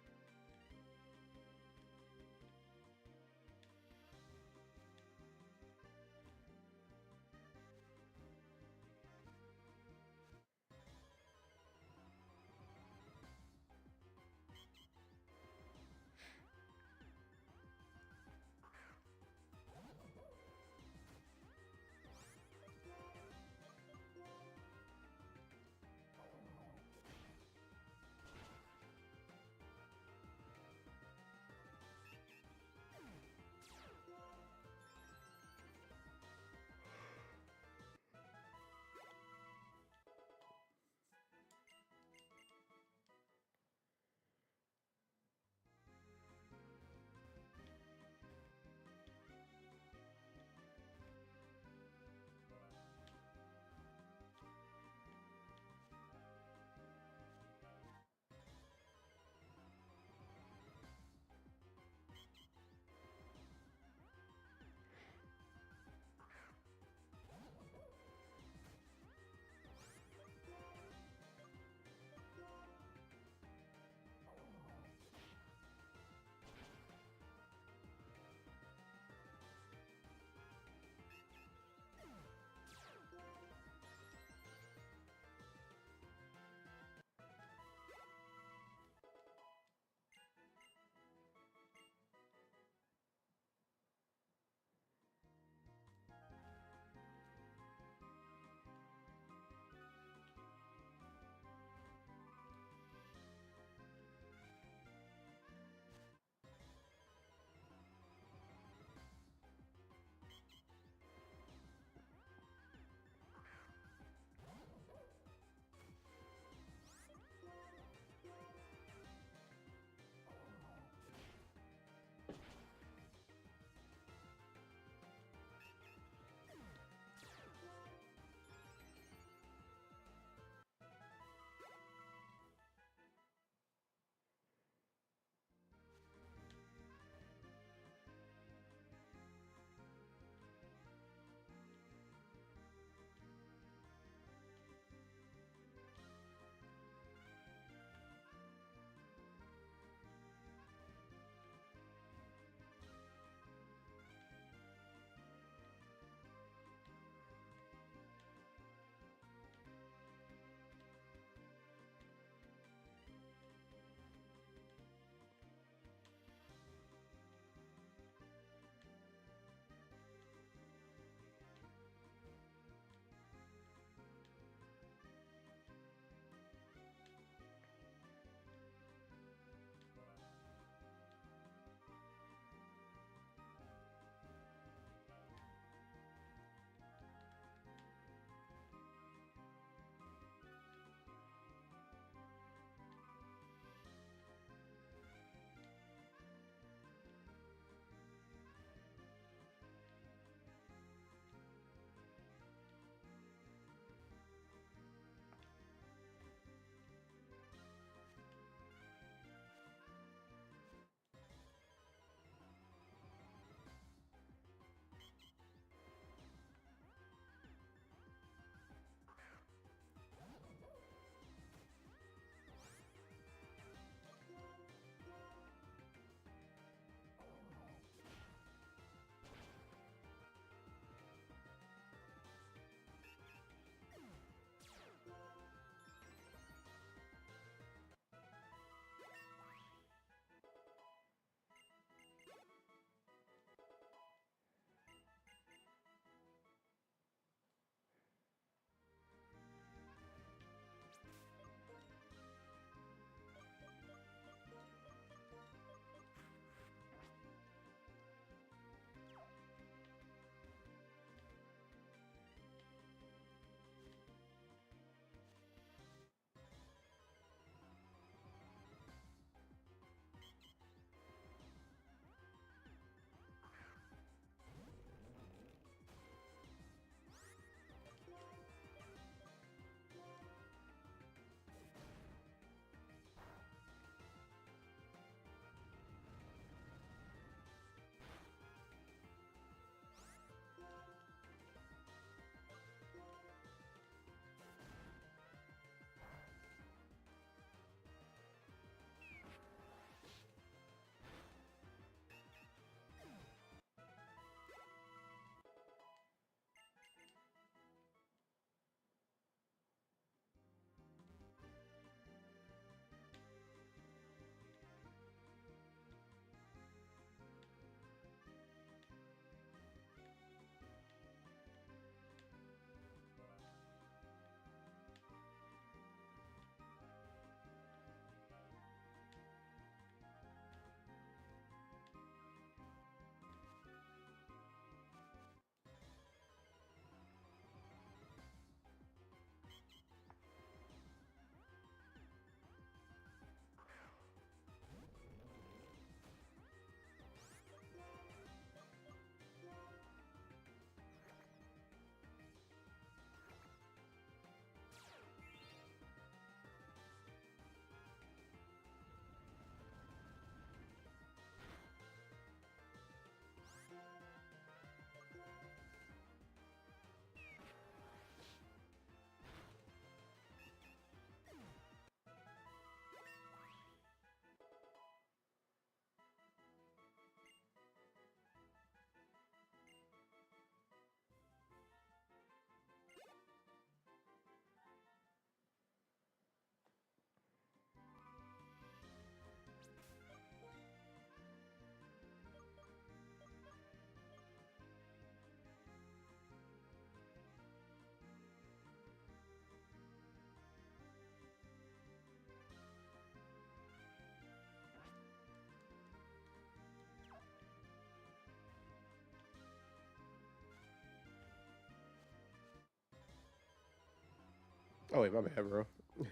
Oh wait, my bad, bro.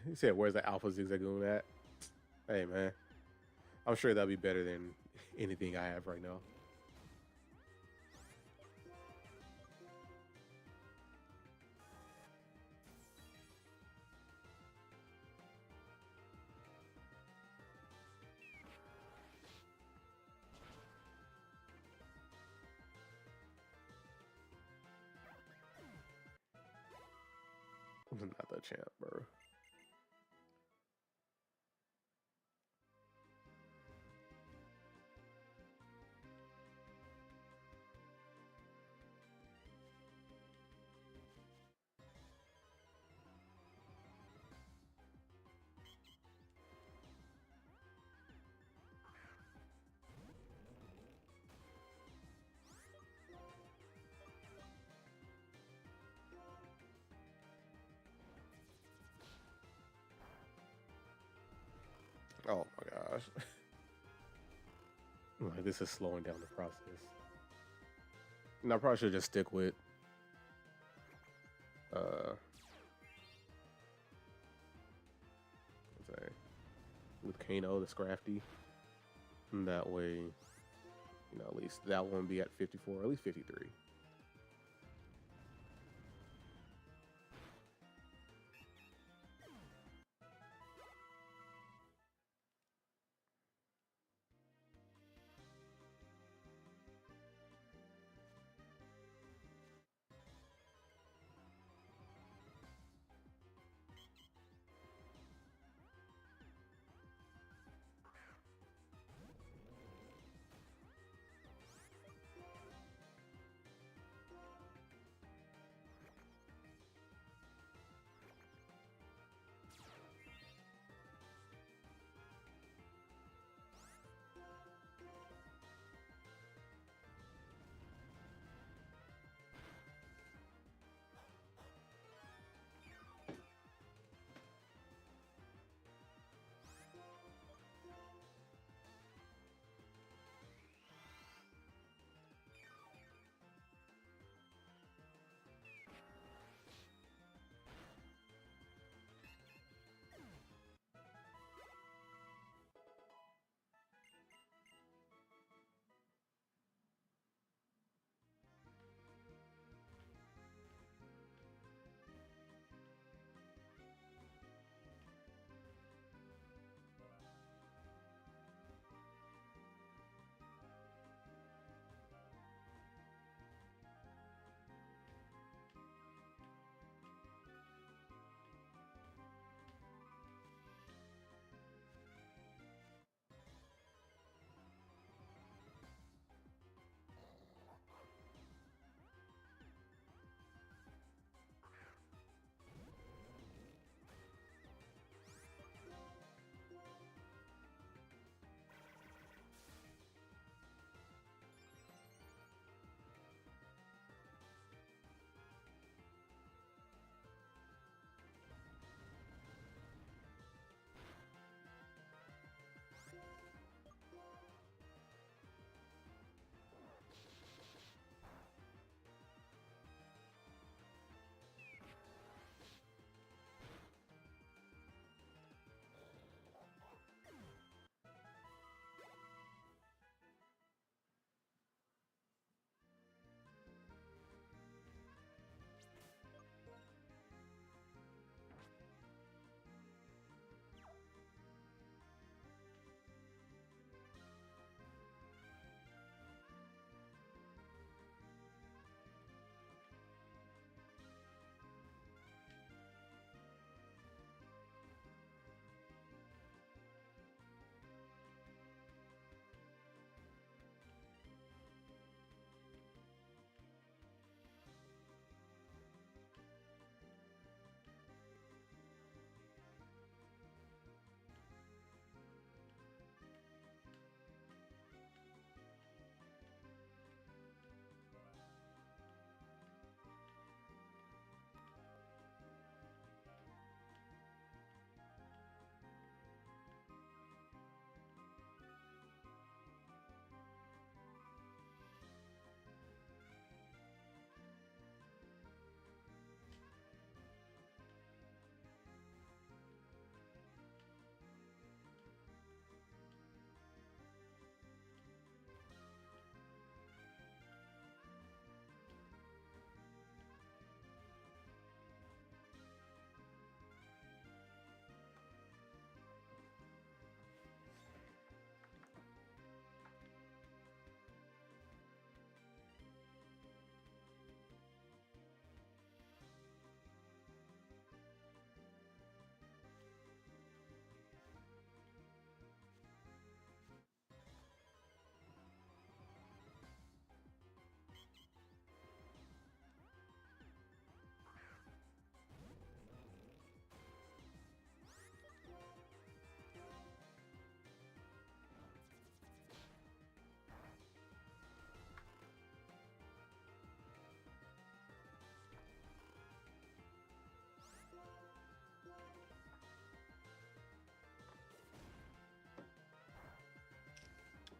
He said, "Where's the Alpha Zigzagoon at?" Hey man, I'm sure that'll be better than anything I have right now. Not the champ, bro. Oh my gosh. Like this is slowing down the process. And I probably should just stick with uh what's that? With Kano the Scrafty. And that way, you know, at least that one be at 54, at least 53.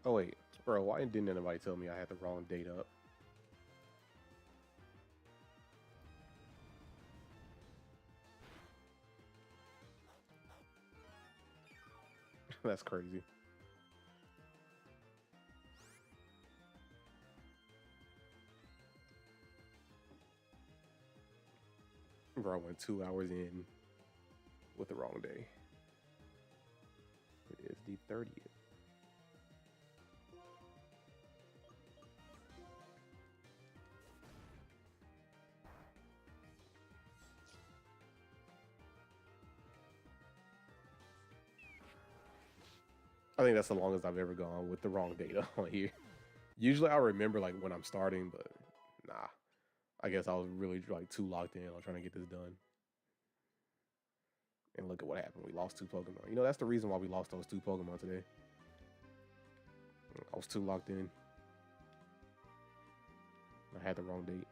Oh wait, bro, why didn't anybody tell me I had the wrong date up? That's crazy. Bro, I went 2 hours in with the wrong day. It is the 30th. I think that's the longest I've ever gone with the wrong data on here. Usually I remember like when I'm starting, but nah. I guess I was really like too locked in on trying to get this done. And look at what happened. We lost two Pokemon. You know, that's the reason why we lost those two Pokemon today. I was too locked in. I had the wrong date.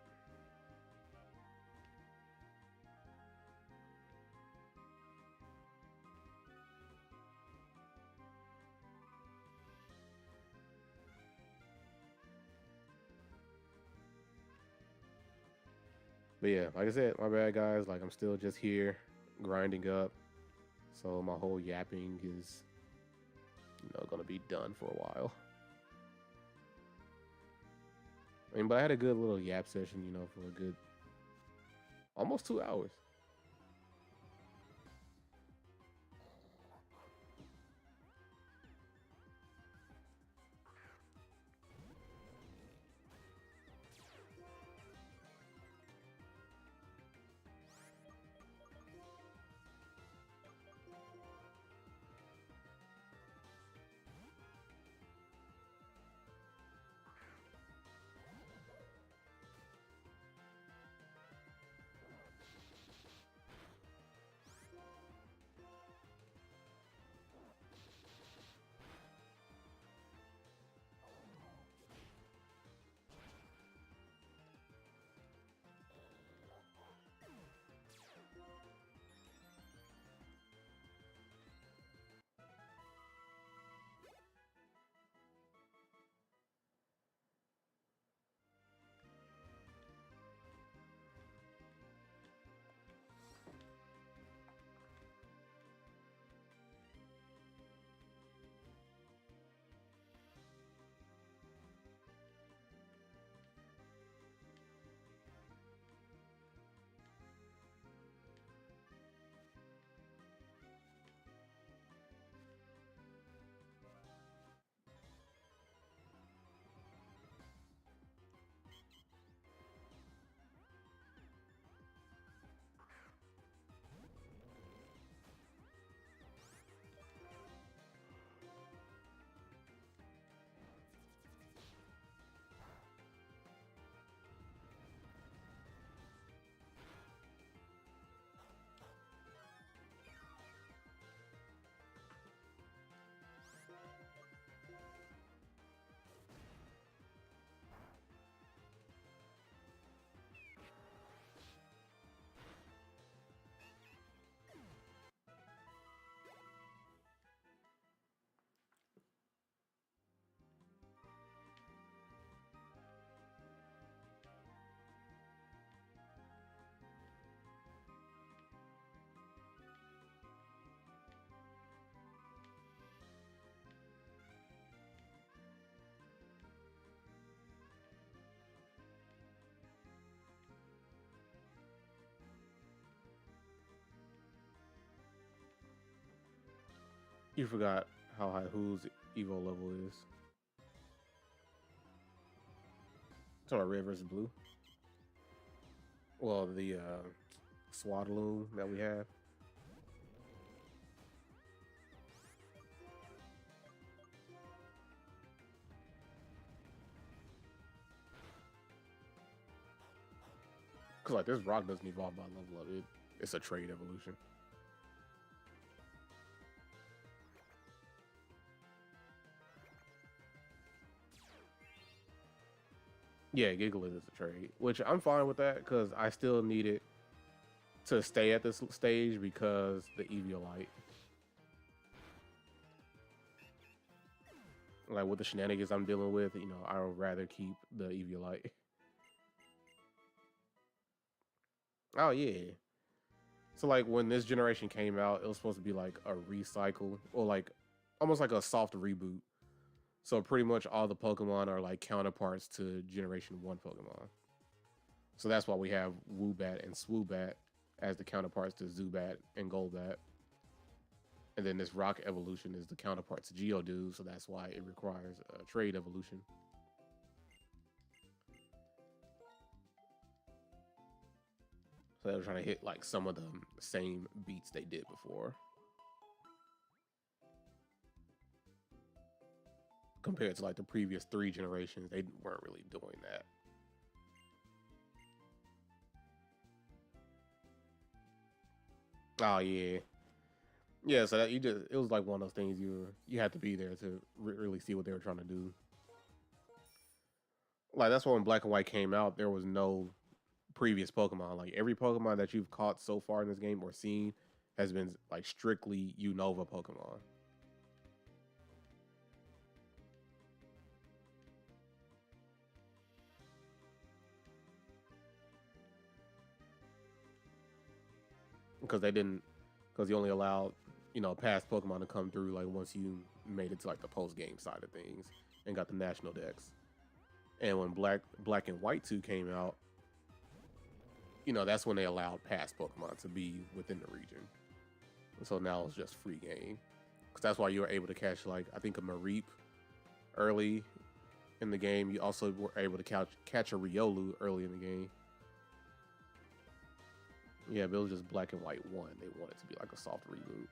But yeah, like I said, my bad guys. Like I'm still just here grinding up. So my whole yapping is, gonna be done for a while. I mean, but I had a good little yap session, for a good almost 2 hours. You forgot how high whose Evo level is. Talking about red versus blue. Well, the Swadloon that we have. Cause like this rock doesn't evolve by level up. It's a trade evolution. Yeah, Gigalith is a trade, which I'm fine with that because I still need it to stay at this stage because the Eviolite. Like with the shenanigans I'm dealing with, I would rather keep the Eviolite. Oh yeah. So like when this generation came out, it was supposed to be like a recycle or like almost like a soft reboot. So pretty much all the Pokemon are like counterparts to Generation 1 Pokemon. So that's why we have Woobat and Swoobat as the counterparts to Zubat and Golbat. And then this Rock evolution is the counterpart to Geodude, so that's why it requires a trade evolution. So they were trying to hit like some of the same beats they did before. Compared to like the previous 3 generations, they weren't really doing that. Oh yeah, yeah. So that it was like one of those things you had to be there to really see what they were trying to do. Like that's why when Black and White came out, there was no previous Pokemon. Like every Pokemon that you've caught so far in this game or seen has been like strictly Unova Pokemon. Because they didn't, because you only allowed past Pokemon to come through like once you made it to like the post game side of things and got the national decks. And when Black and White 2 came out, that's when they allowed past Pokemon to be within the region. So now it's just free game. Because that's why you were able to catch like I think a Mareep early in the game. You also were able to catch a Riolu early in the game. Yeah, but it was just Black and White 1. They wanted to be like a soft reboot.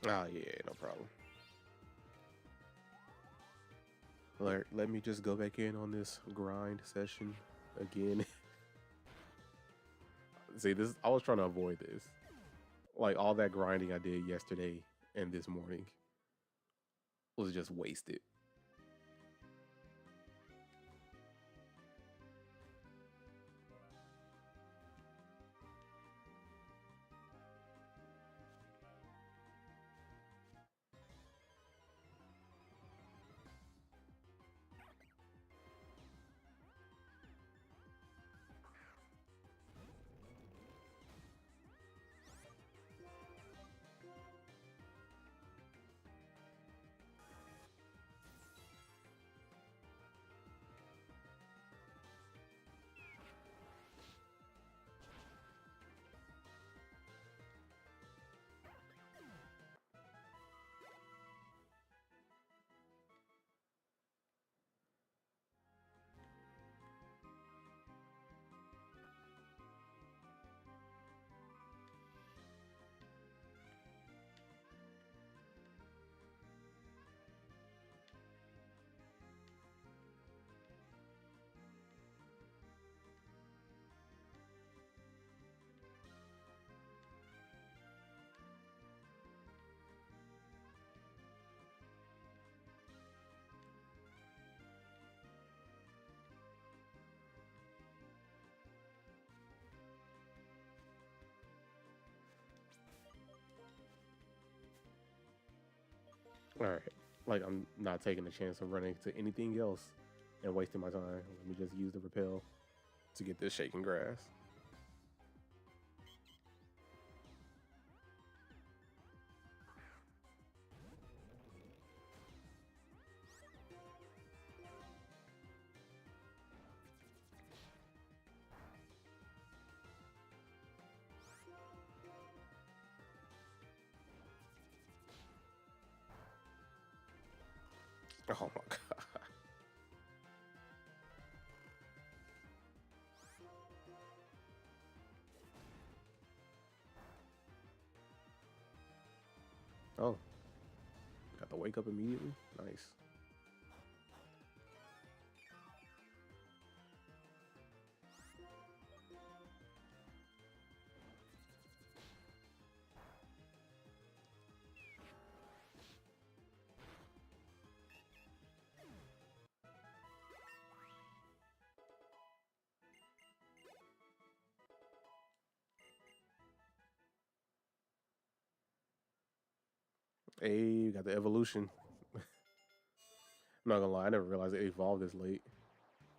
Ah, yeah, no problem. Let me just go back in on this grind session again. See, this I was trying to avoid this. Like all that grinding I did yesterday and this morning was just wasted. All right, like I'm not taking the chance of running to anything else and wasting my time. Let me just use the repel to get this shaking grass. Oh my god. wake up immediately. Nice. Hey, got the evolution. I'm not gonna lie, I never realized it evolved this late.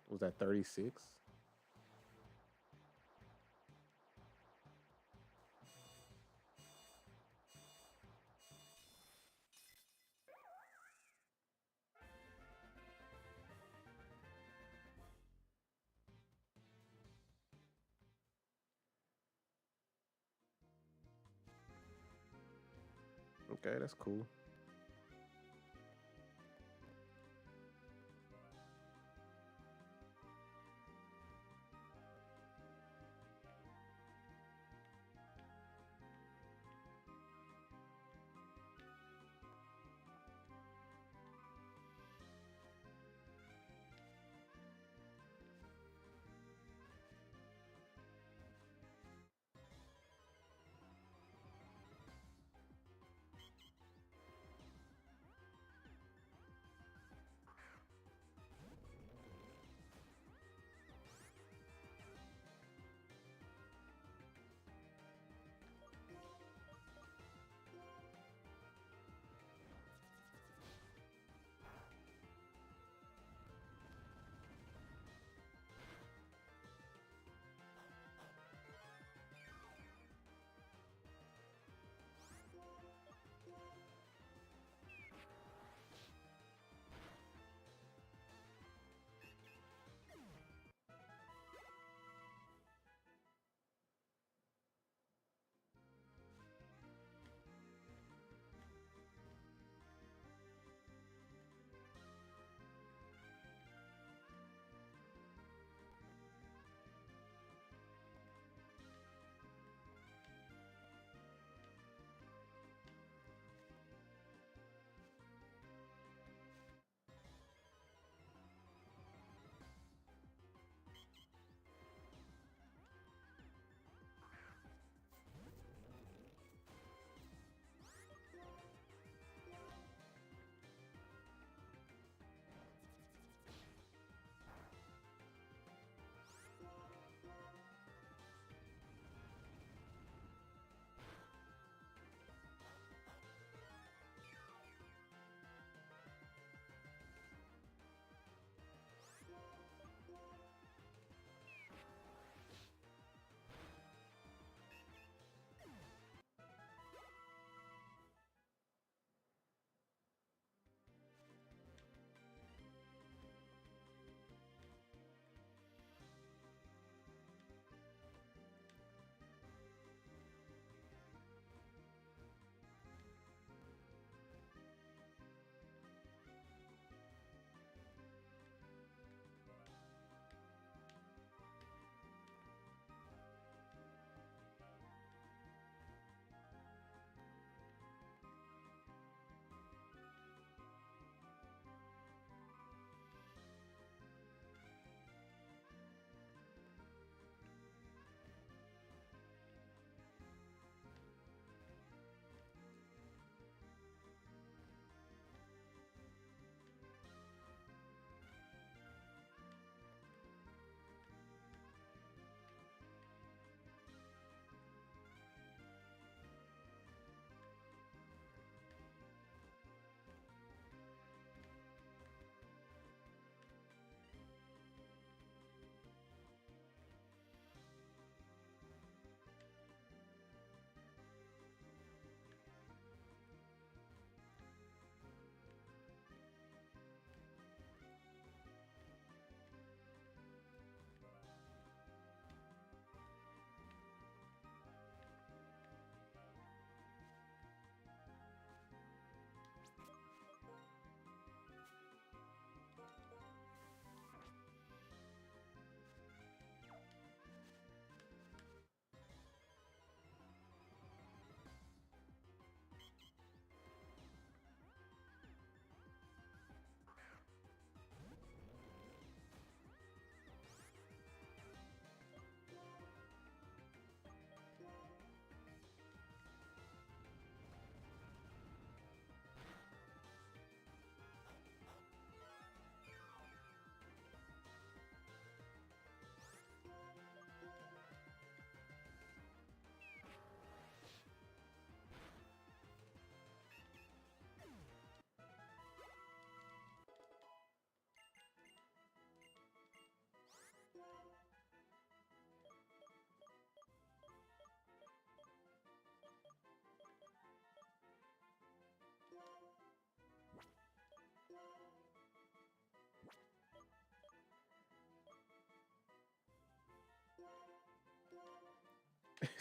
Was that 36? Okay, that's cool.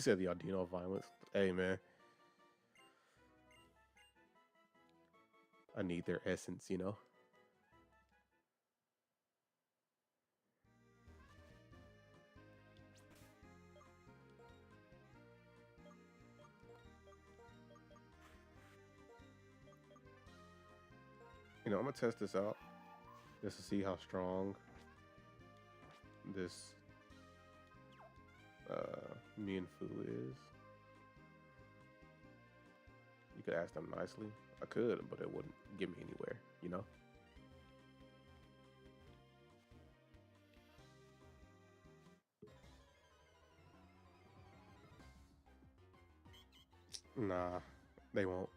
He said the Audino violence. Hey man, I need their essence, you know. You know, I'm gonna test this out just to see how strong this Mienfoo is. You could ask them nicely. I could, but it wouldn't get me anywhere, you know? Nah, they won't.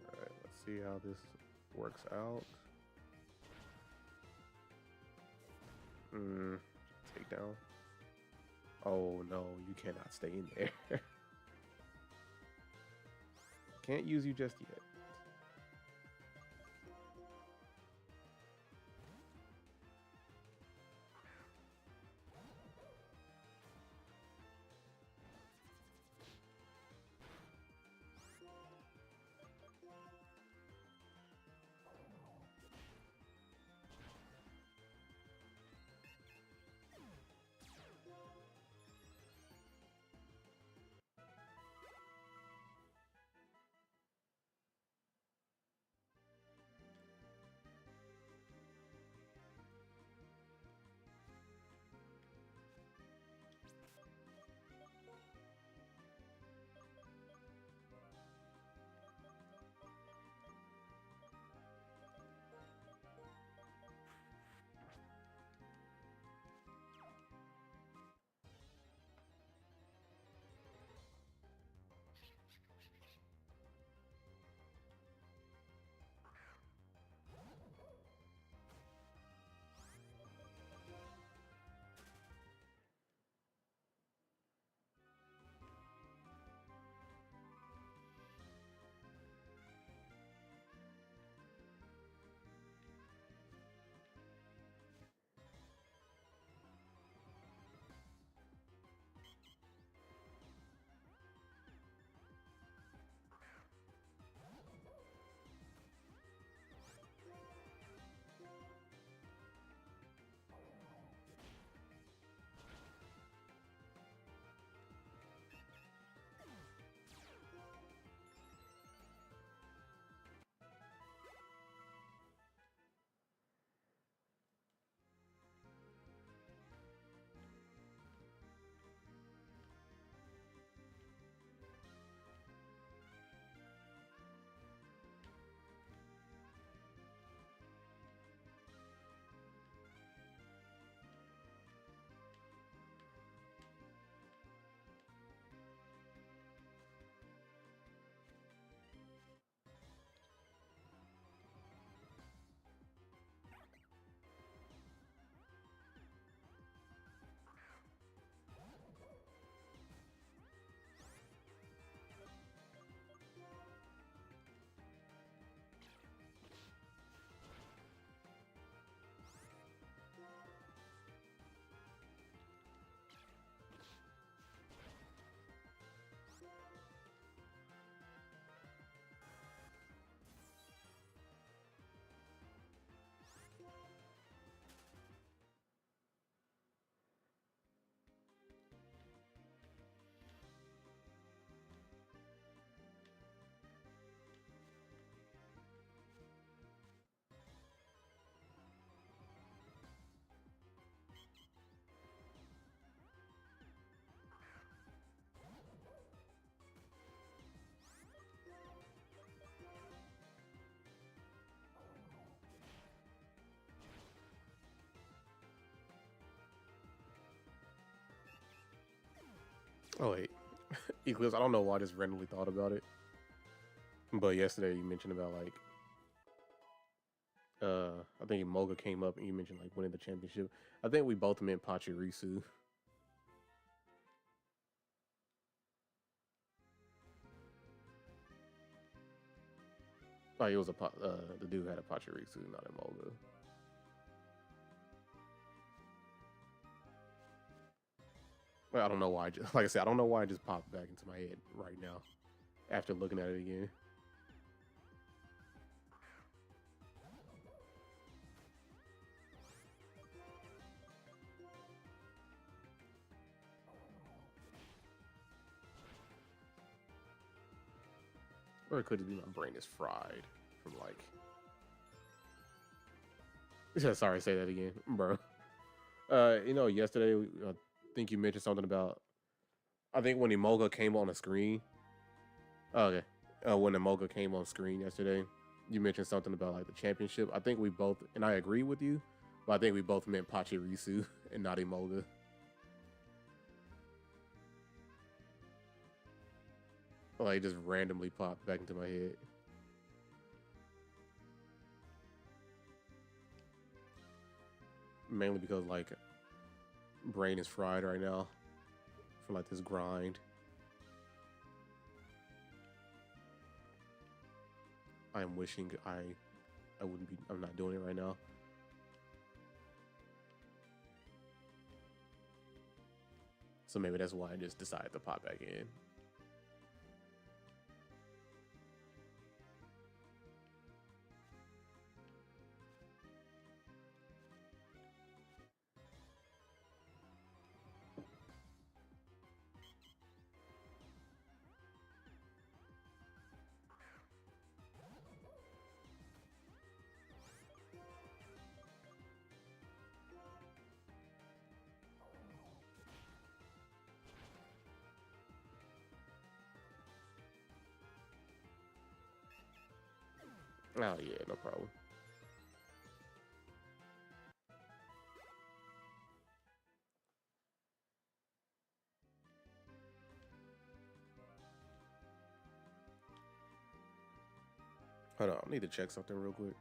Alright, let's see how this works out. Takedown. Oh no, you cannot stay in there. Can't use you just yet. Oh wait, Eclipse. I don't know why I just randomly thought about it, but yesterday you mentioned about like I think Moga came up and you mentioned like winning the championship. I think we both meant Pachirisu. Like it was the dude had a Pachirisu, not a Moga. Well, I don't know why. Like I said, I don't know why it just popped back into my head right now after looking at it again. Or it could just be my brain is fried from like. Yeah, sorry, say that again, bro. Yesterday I think you mentioned something about. I think when Emoga came on the screen. Oh, okay. When Emoga came on screen yesterday, you mentioned something about like the championship. I think we both, and I agree with you, but I think we both meant Pachirisu and not Emoga. Like just randomly popped back into my head. Mainly because like brain is fried right now from like this grind. I am wishing I wouldn't be. I'm not doing it right now. So maybe that's why I just decided to pop back in. Oh yeah, no problem. Hold on, I need to check something real quick.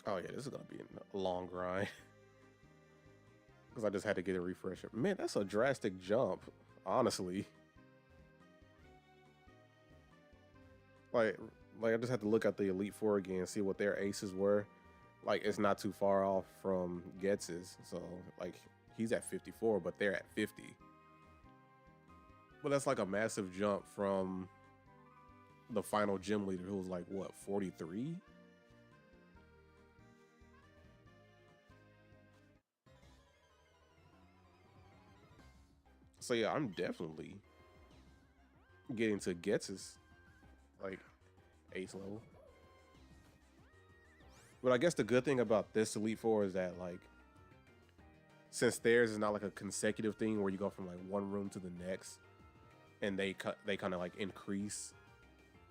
Oh yeah, this is gonna be a long grind because I just had to get a refresher. Man, that's a drastic jump, honestly. Like, like I just had to look at the Elite Four again, see what their aces were. Like, it's not too far off from Getz's, so like he's at 54, but they're at 50. But that's like a massive jump from the final gym leader who was like what 43. So yeah, I'm definitely getting to Getz's like ace level. But I guess the good thing about this Elite Four is that like since theirs is not like a consecutive thing where you go from like one room to the next and they kind of like increase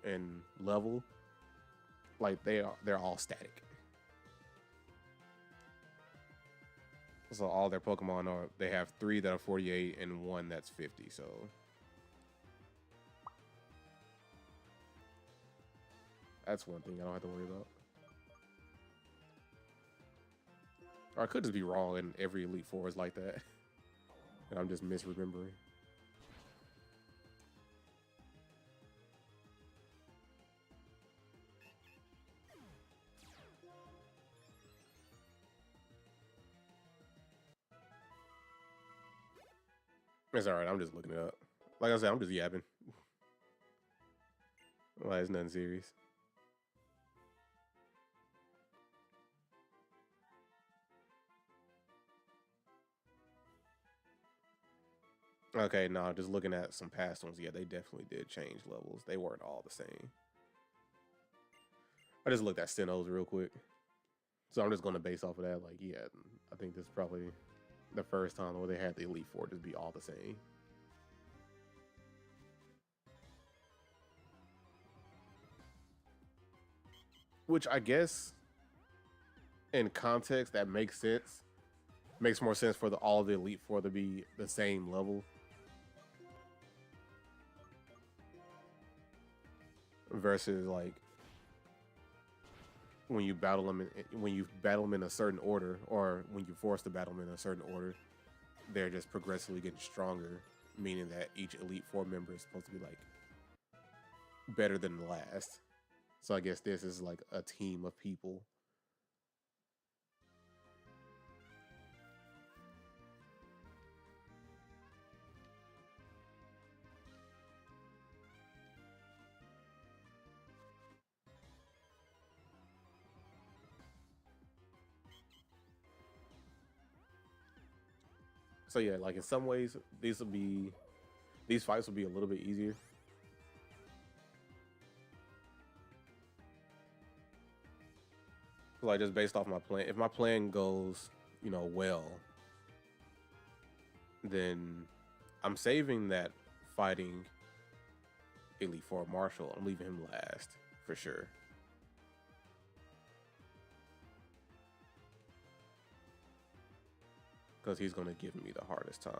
in level, like they're all static. So all their Pokemon are they have 3 that are 48 and 1 that's 50. So that's one thing I don't have to worry about. Or I could just be wrong and every Elite Four is like that. And I'm just misremembering. It's alright, I'm just looking it up. Like I said, I'm just yapping. Like it's nothing serious. Okay, no, just looking at some past ones, yeah, they definitely did change levels. They weren't all the same. I just looked at Stenos real quick. So I'm just gonna base off of that, like, yeah, I think this is probably the first time where they had the Elite Four just be all the same. which I guess in context that makes sense. Makes more sense for the all the Elite Four to be the same level versus like when you battle them in a certain order, or when you force to battle them in a certain order, they're just progressively getting stronger, meaning that each Elite Four member is supposed to be like better than the last. So I guess this is like a team of people. So yeah, like in some ways, these fights will be a little bit easier. Like just based off my plan. If my plan goes, well, then I'm saving that fighting Elite Four Marshall. I'm leaving him last for sure. Because he's gonna give me the hardest time.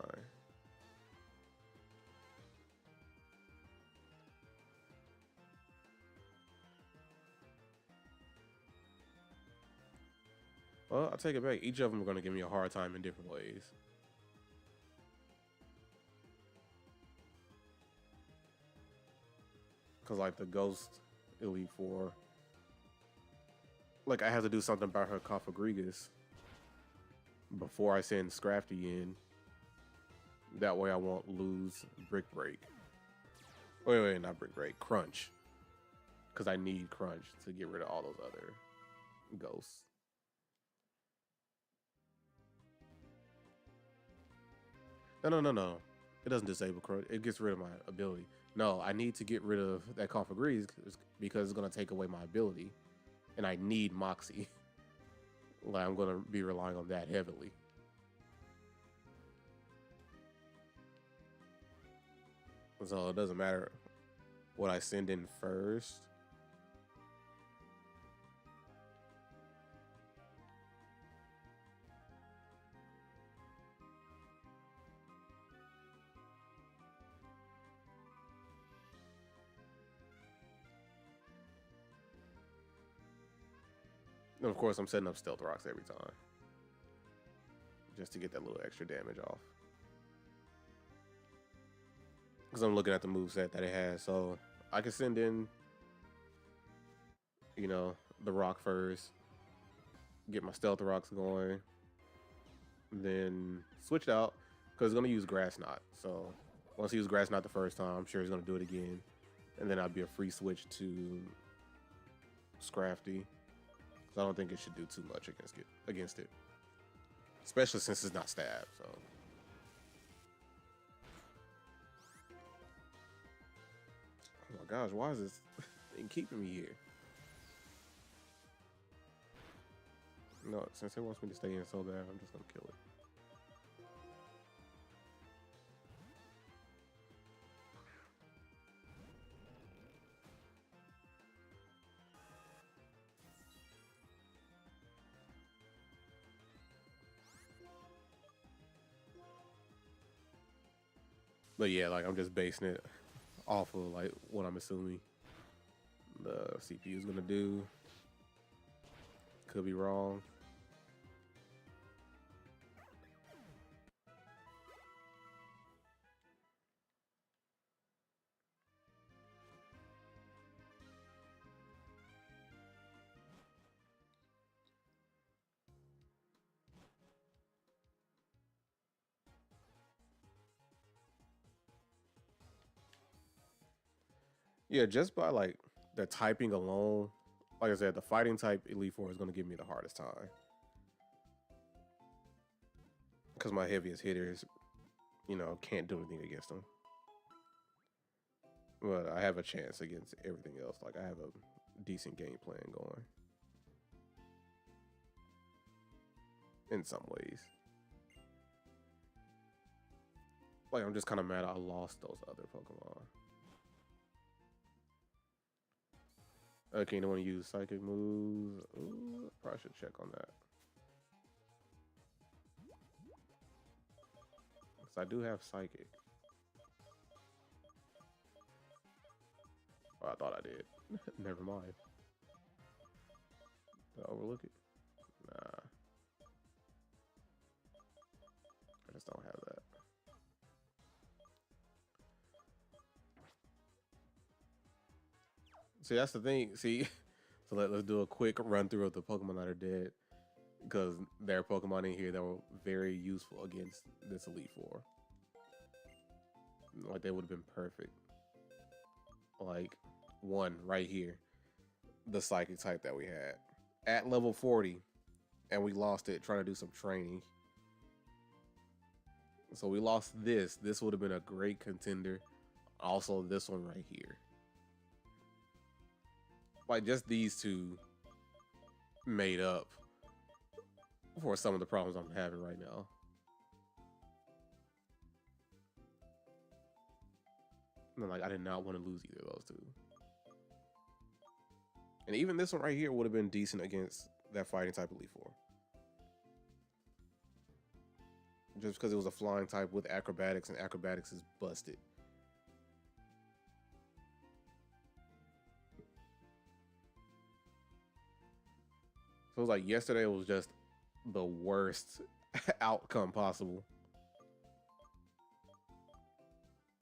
Well, I'll take it back. Each of them are gonna give me a hard time in different ways. Cause like the Ghost Elite Four, like I have to do something about her Cofagrigus before I send Scrafty in. That way I won't lose Brick Break. Wait, not Brick Break, Crunch. Cause I need Crunch to get rid of all those other ghosts. No. It doesn't disable Crunch. It gets rid of my ability. No, I need to get rid of that Cofagrigus because it's gonna take away my ability, and I need Moxie. Like I'm gonna be relying on that heavily. So it doesn't matter what I send in first. And of course, I'm setting up Stealth Rocks every time just to get that little extra damage off. Because I'm looking at the moveset that it has, so I can send in, the rock first, get my Stealth Rocks going, then switch it out because it's gonna use Grass Knot. So once he used Grass Knot the first time, I'm sure he's gonna do it again, and then I'll be a free switch to Scrafty. So I don't think it should do too much against it, especially since it's not stab. So. Oh my gosh, why is this thing keeping me here? No, since it wants me to stay in so bad, I'm just gonna kill it. But yeah, like I'm just basing it off of like what I'm assuming the CPU is gonna do. Could be wrong. Yeah, just by like the typing alone, like I said, the fighting type Elite Four is gonna give me the hardest time because my heaviest hitters, can't do anything against them. But I have a chance against everything else. Like I have a decent game plan going in some ways. Like I'm just kind of mad I lost those other Pokemon. Okay, you don't want to use psychic moves. Ooh, probably should check on that. Because I do have psychic. Oh, I thought I did. Never mind. Did I overlook it? Nah. I just don't have that. See, that's the thing. See, so let's do a quick run through of the Pokemon that are dead. Because there are Pokemon in here that were very useful against this Elite Four. Like, they would have been perfect. Like, one right here. The Psychic type that we had. At level 40. And we lost it trying to do some training. So we lost this. This would have been a great contender. Also, this one right here. Like, just these two made up for some of the problems I'm having right now. And like, I did not want to lose either of those two. And even this one right here would have been decent against that fighting type Elite Four. Just because it was a flying type with acrobatics, and acrobatics is busted. So it was like yesterday was just the worst outcome possible.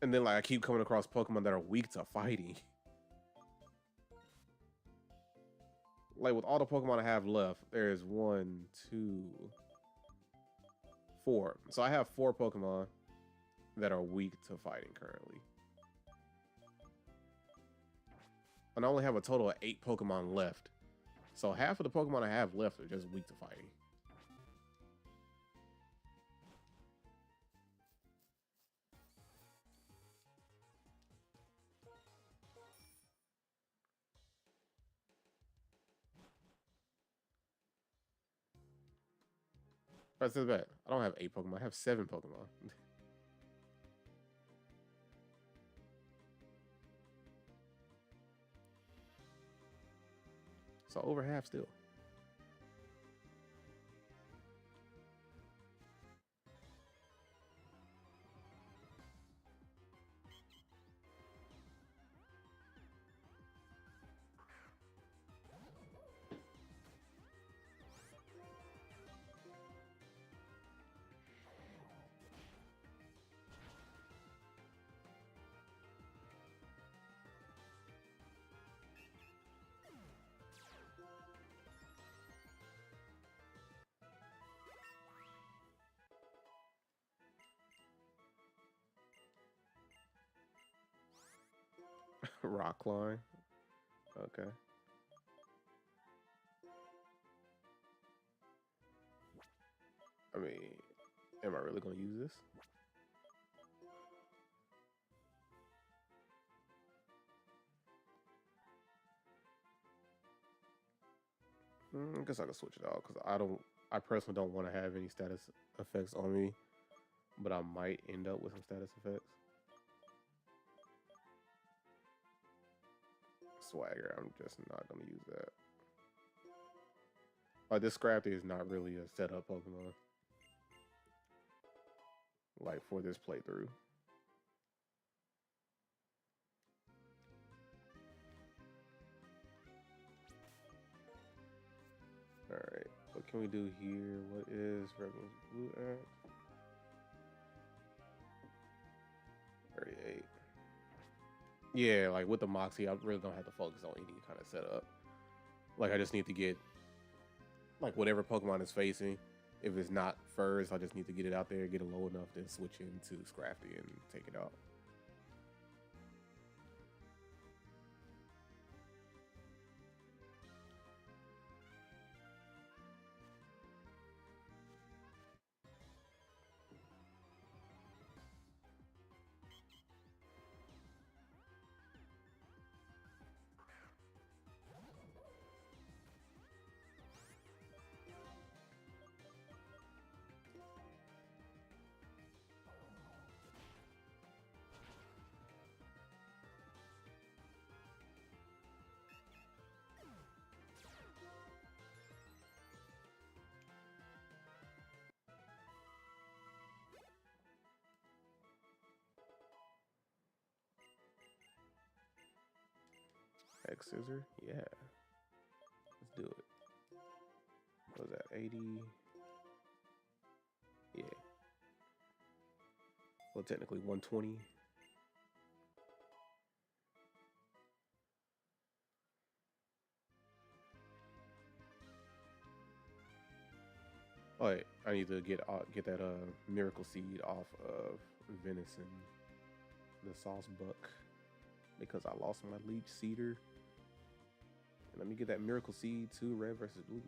And then like I keep coming across Pokemon that are weak to fighting. Like with all the Pokemon I have left, there's 1, 2, 4. So I have 4 Pokemon that are weak to fighting currently. And I only have a total of 8 Pokemon left. So half of the Pokemon I have left are just weak to fighting. That's bad. I don't have 8 Pokemon. I have 7 Pokemon. So over half still. Rockline. Okay. I mean, am I really going to use this? I guess I can switch it out because I personally don't want to have any status effects on me, but I might end up with some status effects. Swagger, I'm just not going to use that. Like, this Scrafty is not really a setup Pokemon. Like, for this playthrough. Alright, what can we do here? What is Rebel's Blue at? 38. Yeah, like with the Moxie, I really don't have to focus on any kind of setup. Like, I just need to get, like, whatever Pokemon is facing. If it's not first, I just need to get it out there, get it low enough, then switch into Scrafty and take it out. rock scissor. Yeah, let's do it. What was that? 80. Yeah. Well, technically 120. Oh, wait, I need to get that miracle seed off of venison, the sauce buck, because I lost my leech cedar. And let me get that miracle seed too. Red versus blue.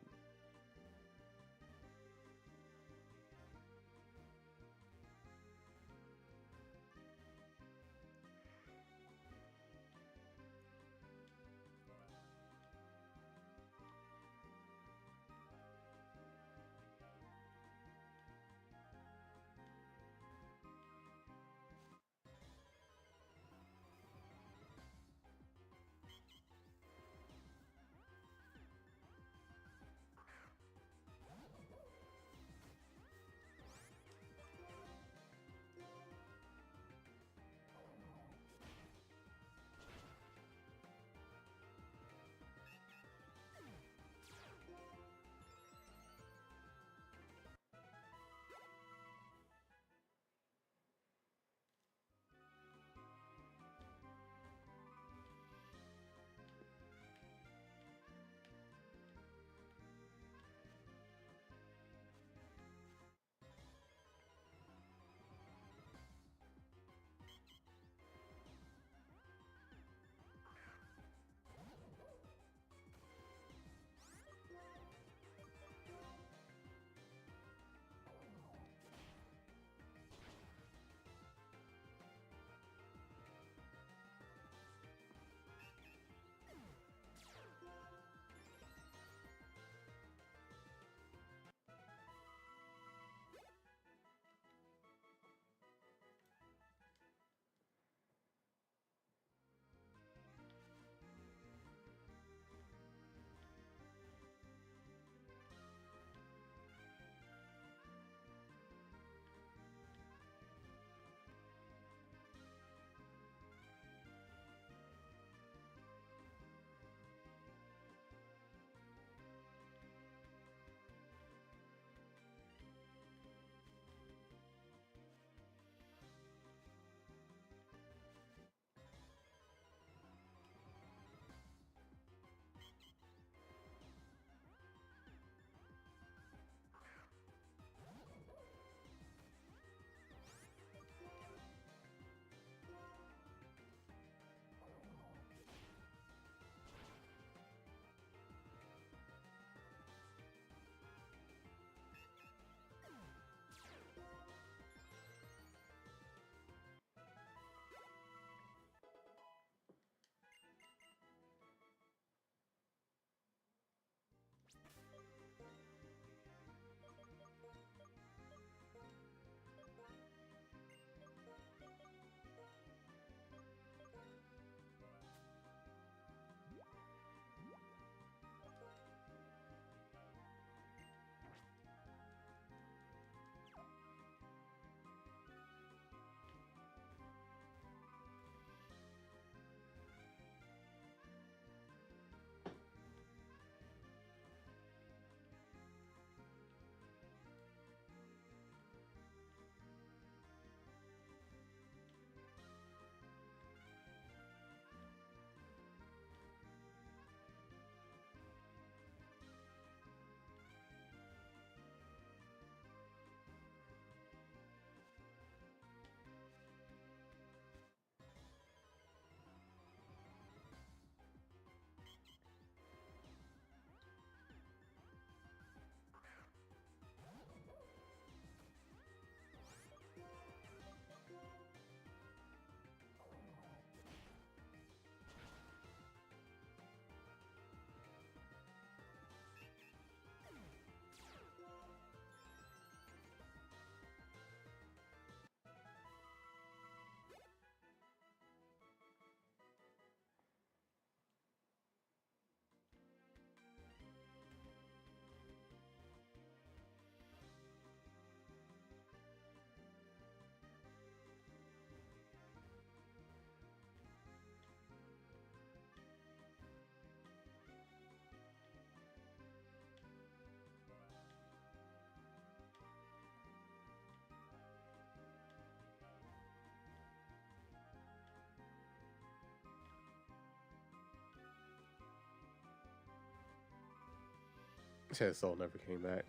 Said Soul never came back.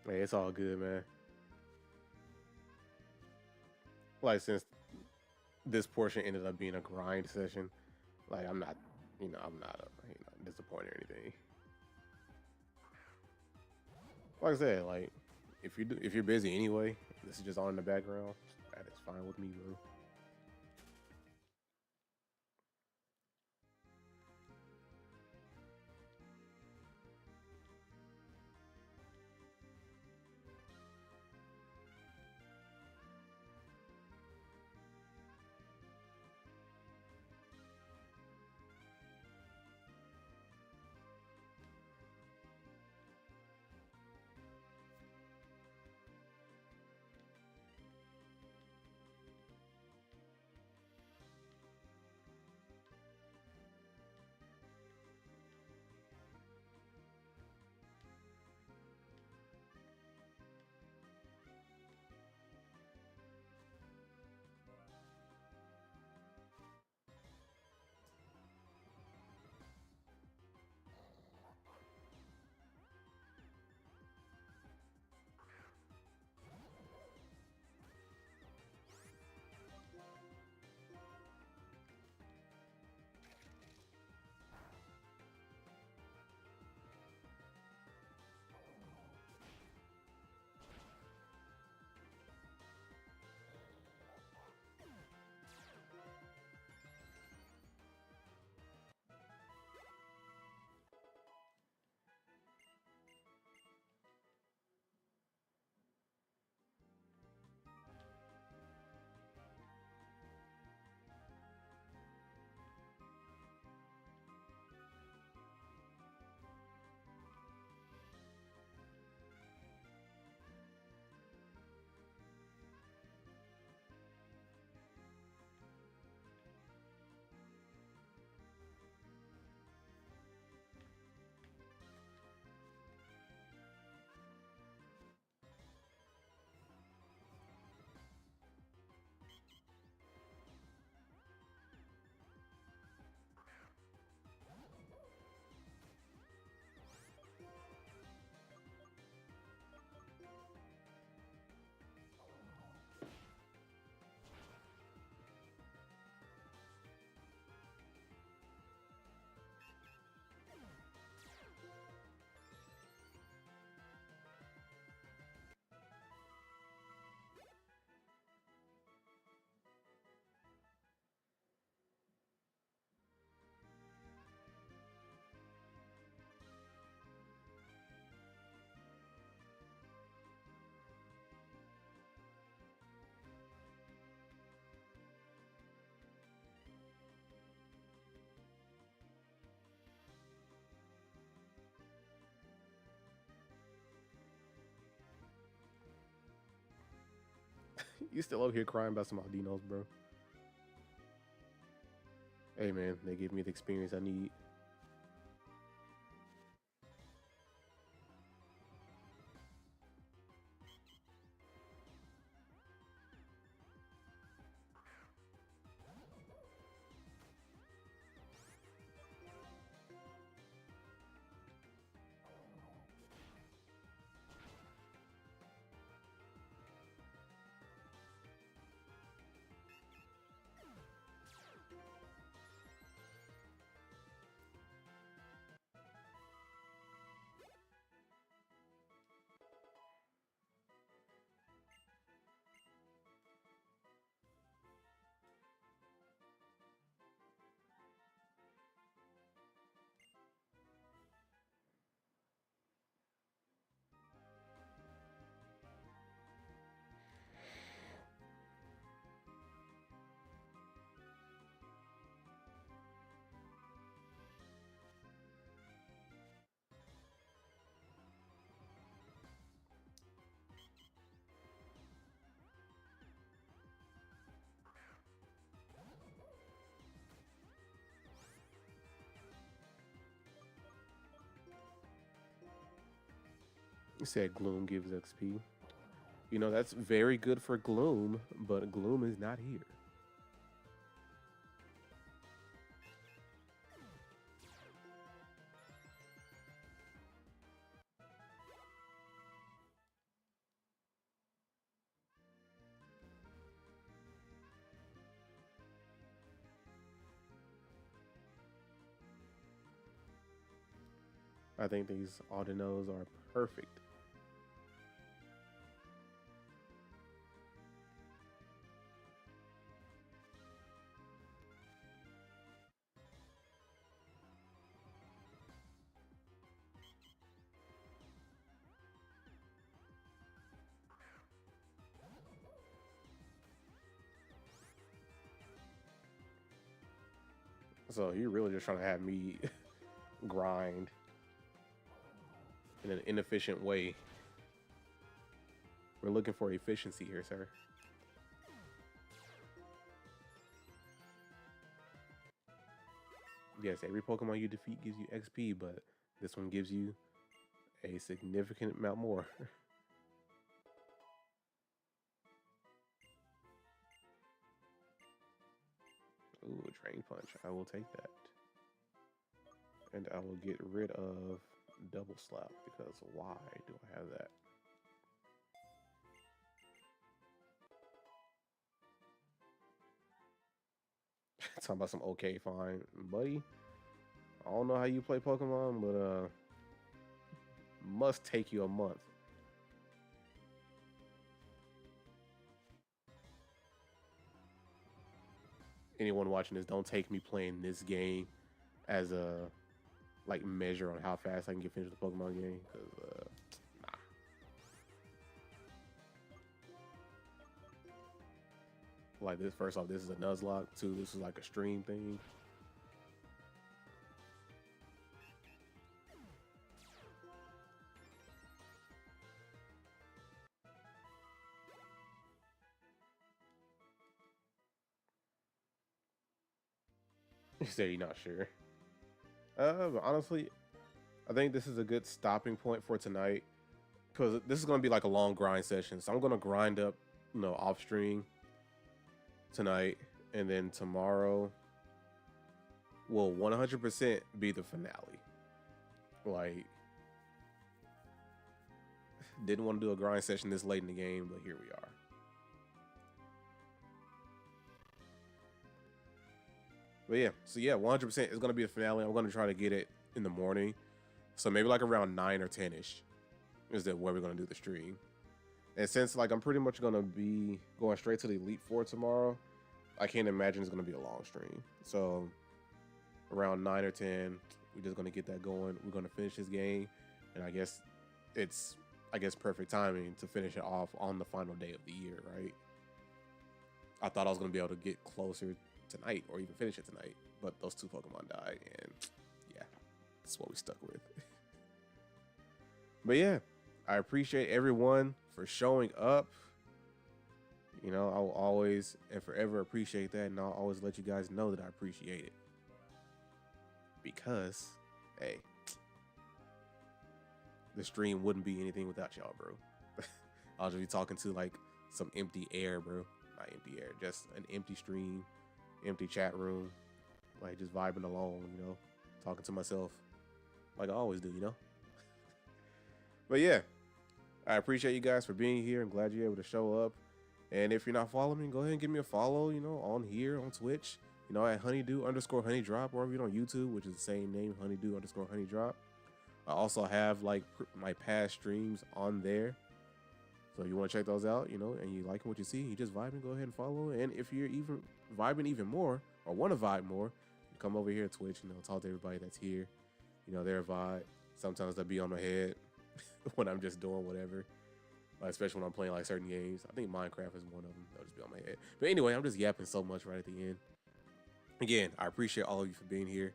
Hey, it's all good, man. Like since this portion ended up being a grind session, like I'm not, I'm not disappointed or anything. Like I said, like if you're busy anyway, this is just on in the background. That is fine with me, bro. You still over here crying about some Aldinos, bro? Hey, man, they give me the experience I need. You said Gloom gives XP. That's very good for Gloom, but Gloom is not here. I think these Audinos are perfect. So you're really just trying to have me grind in an inefficient way. We're looking for efficiency here, sir. Yes, every Pokemon you defeat gives you XP, but this one gives you a significant amount more. Ooh, Drain Punch. I will take that. And I will get rid of Double Slap because why do I have that? Talking about some okay, fine, buddy. I don't know how you play Pokemon, but must take you a month. Anyone watching this, don't take me playing this game as a like measure on how fast I can get finished with the Pokemon game. Cause nah. Like this, first off, this is a Nuzlocke. Two, this is like a stream thing. You say you're not sure. But honestly, I think this is a good stopping point for tonight because this is gonna be like a long grind session. So I'm gonna grind up, off stream tonight, and then tomorrow will 100% be the finale. Like, didn't want to do a grind session this late in the game, but here we are. But yeah, so yeah, 100% is gonna be the finale. I'm gonna try to get it in the morning, so maybe like around 9 or 10 ish is that where we're gonna do the stream. And since like I'm pretty much gonna be going straight to the Elite Four tomorrow, I can't imagine it's gonna be a long stream. So around 9 or 10, we're just gonna get that going. We're gonna finish this game, and I guess it's perfect timing to finish it off on the final day of the year, right? I thought I was gonna be able to get closer tonight or even finish it tonight, but those two Pokemon died, and yeah, that's what we stuck with. But yeah, I appreciate everyone for showing up. I will always and forever appreciate that, and I'll always let you guys know that I appreciate it. Because, hey, the stream wouldn't be anything without y'all, bro. I'll just be talking to like some empty air, bro. Not empty air, just an empty stream, empty chat room, like just vibing alone, talking to myself like I always do, But yeah, I appreciate you guys for being here. I'm glad you're able to show up. And if you're not following me, go ahead and give me a follow, on here, on Twitch, at honeydew_honeydrop, or even on YouTube, which is the same name, honeydew_honeydrop. I also have like my past streams on there. So if you want to check those out, and you like what you see, you just vibing, go ahead and follow. And if you're even vibing even more or want to vibe more, you come over here to Twitch, talk to everybody that's here. Their vibe. Sometimes they'll be on my head when I'm just doing whatever. Especially when I'm playing like certain games. I think Minecraft is one of them. They'll just be on my head. But anyway, I'm just yapping so much right at the end. Again, I appreciate all of you for being here.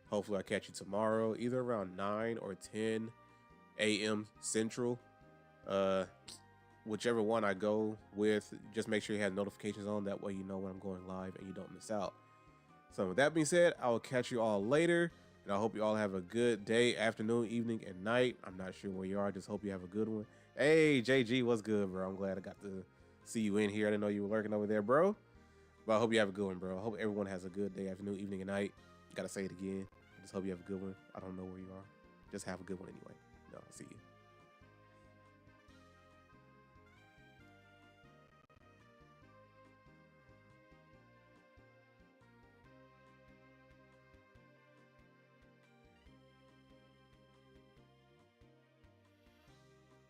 Hopefully I'll catch you tomorrow, either around 9 or 10 a.m. Central. Whichever one I go with, just make sure you have notifications on. That way you know when I'm going live and you don't miss out. So with that being said, I will catch you all later. And I hope you all have a good day, afternoon, evening, and night. I'm not sure where you are. Just hope you have a good one. Hey, JG, what's good, bro? I'm glad I got to see you in here. I didn't know you were lurking over there, bro. But I hope you have a good one, bro. I hope everyone has a good day, afternoon, evening, and night. Gotta say it again. I just hope you have a good one. I don't know where you are. Just have a good one anyway. No, I'll see you.